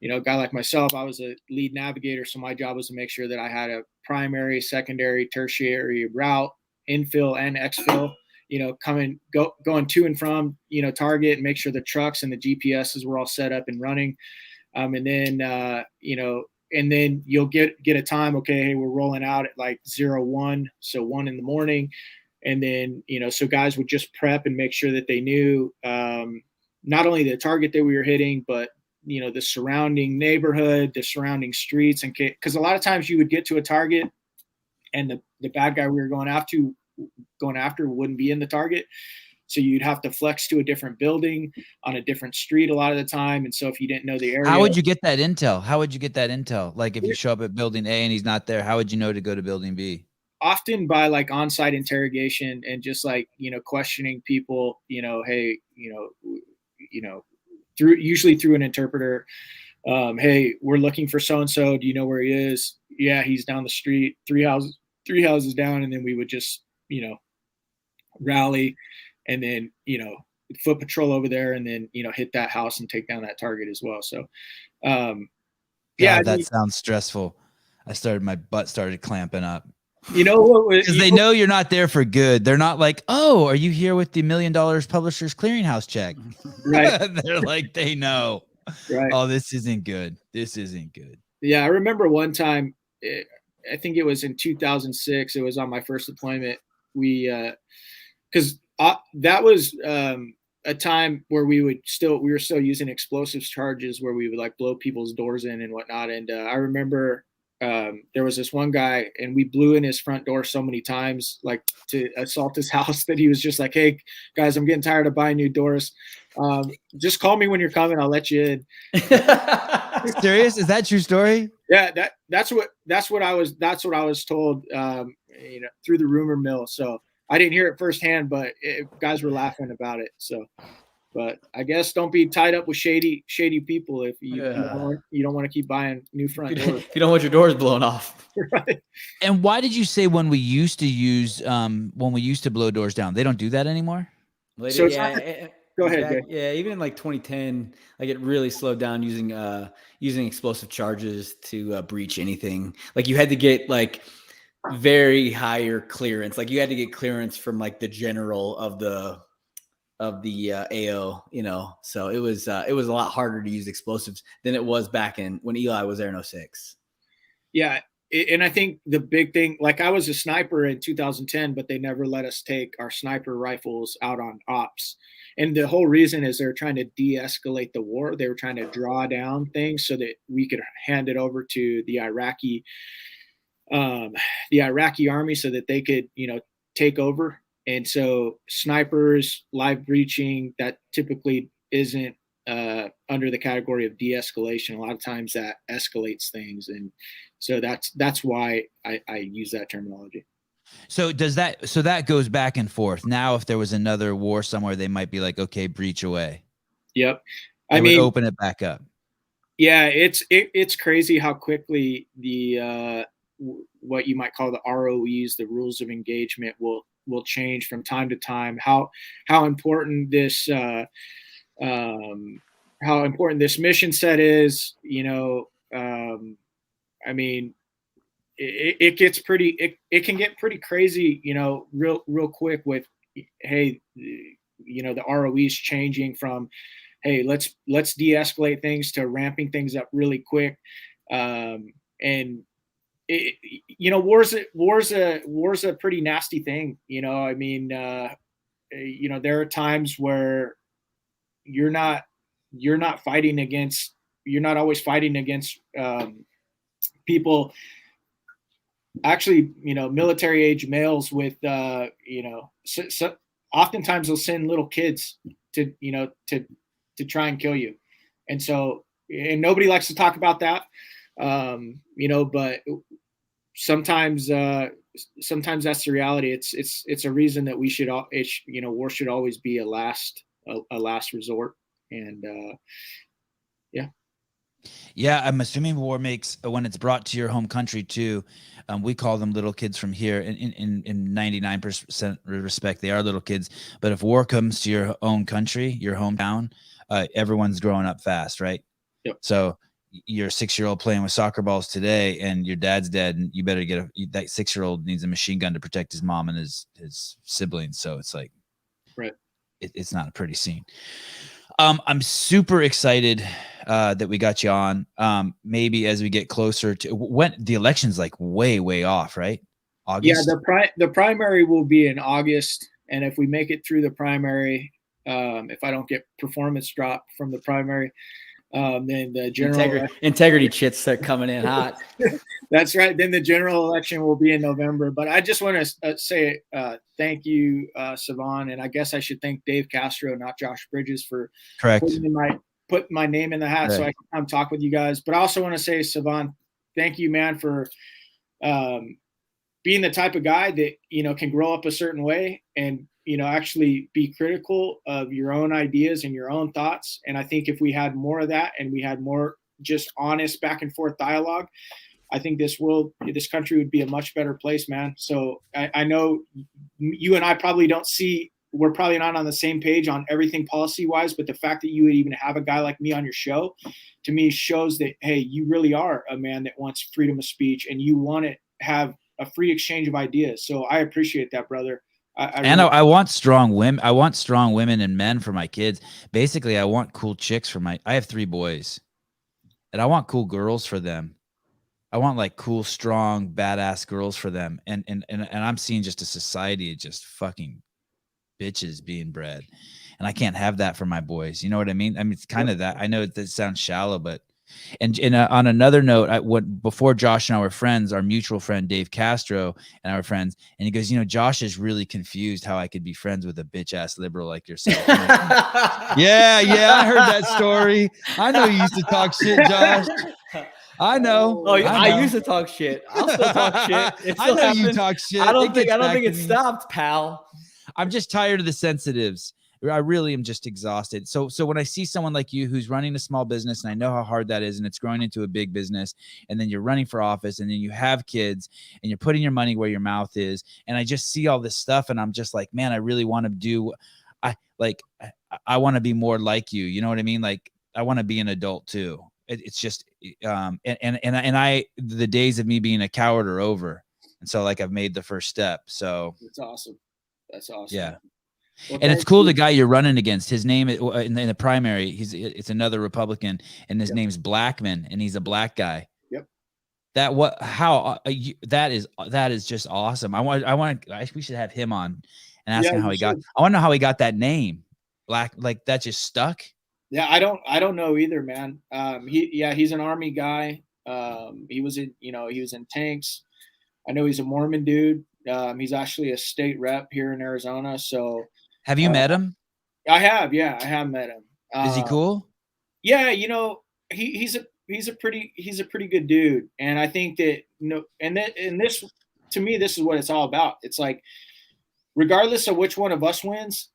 Speaker 3: a guy like myself, I was a lead navigator. So my job was to make sure that I had a primary, secondary, tertiary route, infill and exfill, going to and from, target, and make sure the trucks and the GPSs were all set up and running. And then you'll get a time, okay, hey, we're rolling out at like 01, so 1 a.m. And then, so guys would just prep and make sure that they knew not only the target that we were hitting, but, the surrounding neighborhood, the surrounding streets. And because a lot of times you would get to a target and the bad guy we were going after wouldn't be in the target. So you'd have to flex to a different building on a different street a lot of the time. And so if you didn't know the area.
Speaker 1: How would you get that intel? Like if you show up at building A and he's not there, how would you know to go to building B?
Speaker 3: Often by like on-site interrogation and just like, questioning people, hey, usually through an interpreter. Hey, we're looking for so-and-so. Do you know where he is? Yeah, he's down the street, three houses down. And then we would just, rally and then, foot patrol over there and then, hit that house and take down that target as well. So,
Speaker 1: that sounds stressful. My butt started clamping up.
Speaker 3: Because
Speaker 1: they know you're not there for good. They're not like, oh, are you here with the $1 million Publishers Clearinghouse check?
Speaker 3: Right.
Speaker 1: They're like, they know.
Speaker 3: Right.
Speaker 1: Oh, this isn't good. This isn't good.
Speaker 3: Yeah, I remember one time, I think it was in 2006. It was on my first deployment. Because that was a time where we were still using explosives charges where we would like blow people's doors in and whatnot. And I remember there was this one guy and we blew in his front door so many times, like to assault his house, that he was just like, hey guys, I'm getting tired of buying new doors. Just call me when you're coming. I'll let you in.
Speaker 1: Serious? Is that true story?
Speaker 3: Yeah, that's what I was told, through the rumor mill. So I didn't hear it firsthand, but guys were laughing about it. So, but I guess don't be tied up with shady people if you don't want to keep buying new front doors.
Speaker 2: If you don't want your doors blown off.
Speaker 3: Right.
Speaker 1: And why did you say when we used to blow doors down, they don't do that anymore?
Speaker 3: So go ahead.
Speaker 2: Yeah, even in like 2010, like it really slowed down using explosive charges to breach anything. Like you had to get like very higher clearance. Like you had to get clearance from like the general of the AO, So it was a lot harder to use explosives than it was back when Eli was there in 06.
Speaker 3: Yeah. And I think the big thing, like I was a sniper in 2010, but they never let us take our sniper rifles out on ops. And the whole reason is they're trying to de-escalate the war. They were trying to draw down things so that we could hand it over to the Iraqi army so that they could, take over. And so snipers, live breaching, that typically isn't under the category of de-escalation. A lot of times that escalates things. And so that's why I use that terminology.
Speaker 1: So that goes back and forth. Now, if there was another war somewhere, they might be like, okay, breach away.
Speaker 3: Yep.
Speaker 1: I mean, open it back up.
Speaker 3: Yeah. It's crazy how quickly the, what you might call the ROEs, the rules of engagement will change from time to time. How important this mission set is, I mean, it gets pretty, it can get pretty crazy, real quick with, hey, the ROEs changing from, hey, let's de-escalate things to ramping things up really quick. And war's a pretty nasty thing. I mean, there are times where you're not always fighting against people, actually, military age males with, so oftentimes they'll send little kids to try and kill you. And so, and nobody likes to talk about that. But sometimes that's the reality. It's a reason that war should always be a last resort. And yeah.
Speaker 1: Yeah, I'm assuming war makes when it's brought to your home country too. We call them little kids from here. In 99% respect, they are little kids. But if war comes to your own country, your hometown, everyone's growing up fast, right?
Speaker 3: Yep.
Speaker 1: So you're a 6-year-old playing with soccer balls today, and your dad's dead, and you better get that 6-year-old needs a machine gun to protect his mom and his siblings. So it's like,
Speaker 3: right.
Speaker 1: It's not a pretty scene. I'm super excited that we got you on. Maybe as we get closer to when the election's like way off, right? August.
Speaker 3: Yeah, the primary will be in August, and if we make it through the primary, if I don't get performance drop from the primary, then the general
Speaker 2: integrity chits start coming in hot.
Speaker 3: That's right. Then the general election will be in November. But I just want to say thank you, Sevan, and I guess I should thank Dave Castro, not Josh Bridges, for putting my name in the hat so I can come talk with you guys. But I also want to say, Sevan, thank you, man, for being the type of guy that, you know, can grow up a certain way and, you know, actually be critical of your own ideas and your own thoughts. And I think if we had more of that and we had more just honest back and forth dialogue, I think this country would be a much better place, man. So I know you and I we're probably not on the same page on everything policy wise, but the fact that you would even have a guy like me on your show, to me shows that, hey, you really are a man that wants freedom of speech and you want to have a free exchange of ideas. So I appreciate that, brother.
Speaker 1: I want strong women. I want strong women and men for my kids. Basically, I want cool chicks I have 3 boys, and I want cool girls for them. I want like cool, strong, badass girls for them. And I'm seeing just a society of just fucking bitches being bred. And I can't have that for my boys. You know what I mean? I mean, it's kind of that. I know that sounds shallow, but on another note, before Josh and I were friends, our mutual friend Dave Castro and I were friends, and he goes, you know, Josh is really confused how I could be friends with a bitch ass liberal like yourself. yeah, I heard that story. I know you used to talk shit, Josh. I know.
Speaker 2: Oh, I used to talk shit. I'll still talk shit.
Speaker 1: I know you talk shit.
Speaker 2: I don't think it stopped, pal.
Speaker 1: I'm just tired of the sensitives. I really am just exhausted. So when I see someone like you who's running a small business, and I know how hard that is, and it's growing into a big business, and then you're running for office, and then you have kids, and you're putting your money where your mouth is, and I just see all this stuff, and I'm just like, man, I really want to I want to be more like you. You know what I mean? Like, I want to be an adult too. It's just, the days of me being a coward are over. And so like, I've made the first step. So
Speaker 3: that's awesome.
Speaker 1: Yeah. Well, and it's cool. The guy you're running against, his name in the primary, it's another Republican, and his name's Blackman, and he's a black guy.
Speaker 3: Yep.
Speaker 1: That is just awesome. We should have him on and ask him how I want to know how he got that name. Black, like that just stuck.
Speaker 3: Yeah, I don't know either, man. He's an Army guy. He was in tanks. I know he's a Mormon dude. He's actually a state rep here in Arizona. So
Speaker 1: have you met him?
Speaker 3: I have met him.
Speaker 1: Is he cool?
Speaker 3: Yeah, you know, he's a pretty good dude. And I think that, you know, and this, to me, this is what it's all about. It's like, regardless of which one of us wins,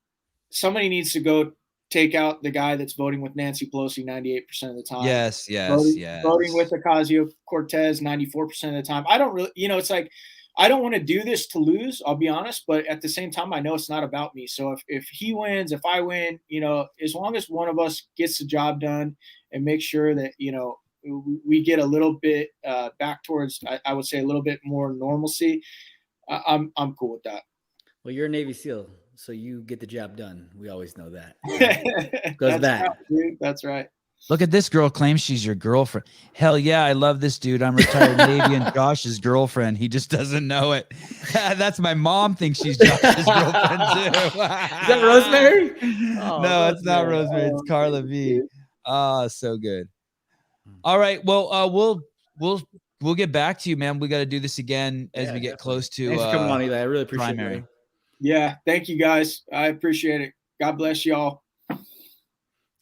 Speaker 3: somebody needs to go take out the guy that's voting with Nancy Pelosi 98% of the time.
Speaker 1: Yes.
Speaker 3: Voting with Ocasio-Cortez 94% of the time. I don't really, you know, it's like, I don't want to do this to lose, I'll be honest, but at the same time, I know it's not about me. So if he wins, if I win, you know, as long as one of us gets the job done and make sure that, you know, we get a little bit back towards, I would say, a little bit more normalcy, I'm cool with that.
Speaker 2: Well, you're a Navy SEAL, so you get the job done. We always know that. Goes back.
Speaker 3: Right, dude. That's right.
Speaker 1: Look at this girl claims she's your girlfriend. Hell yeah, I love this dude. I'm retired Navy and Josh's girlfriend. He just doesn't know it. That's my mom thinks she's Josh's girlfriend too.
Speaker 2: Is that Rosemary?
Speaker 1: Oh, no, it's not Rosemary. It's Carla V. Oh, so good. All right. Well, we'll get back to you, man. We got to do this again as we get close to.
Speaker 2: Thanks for coming on, Eli. I really appreciate
Speaker 1: primary.
Speaker 2: it.
Speaker 3: Yeah, thank you guys. I appreciate it. God bless y'all.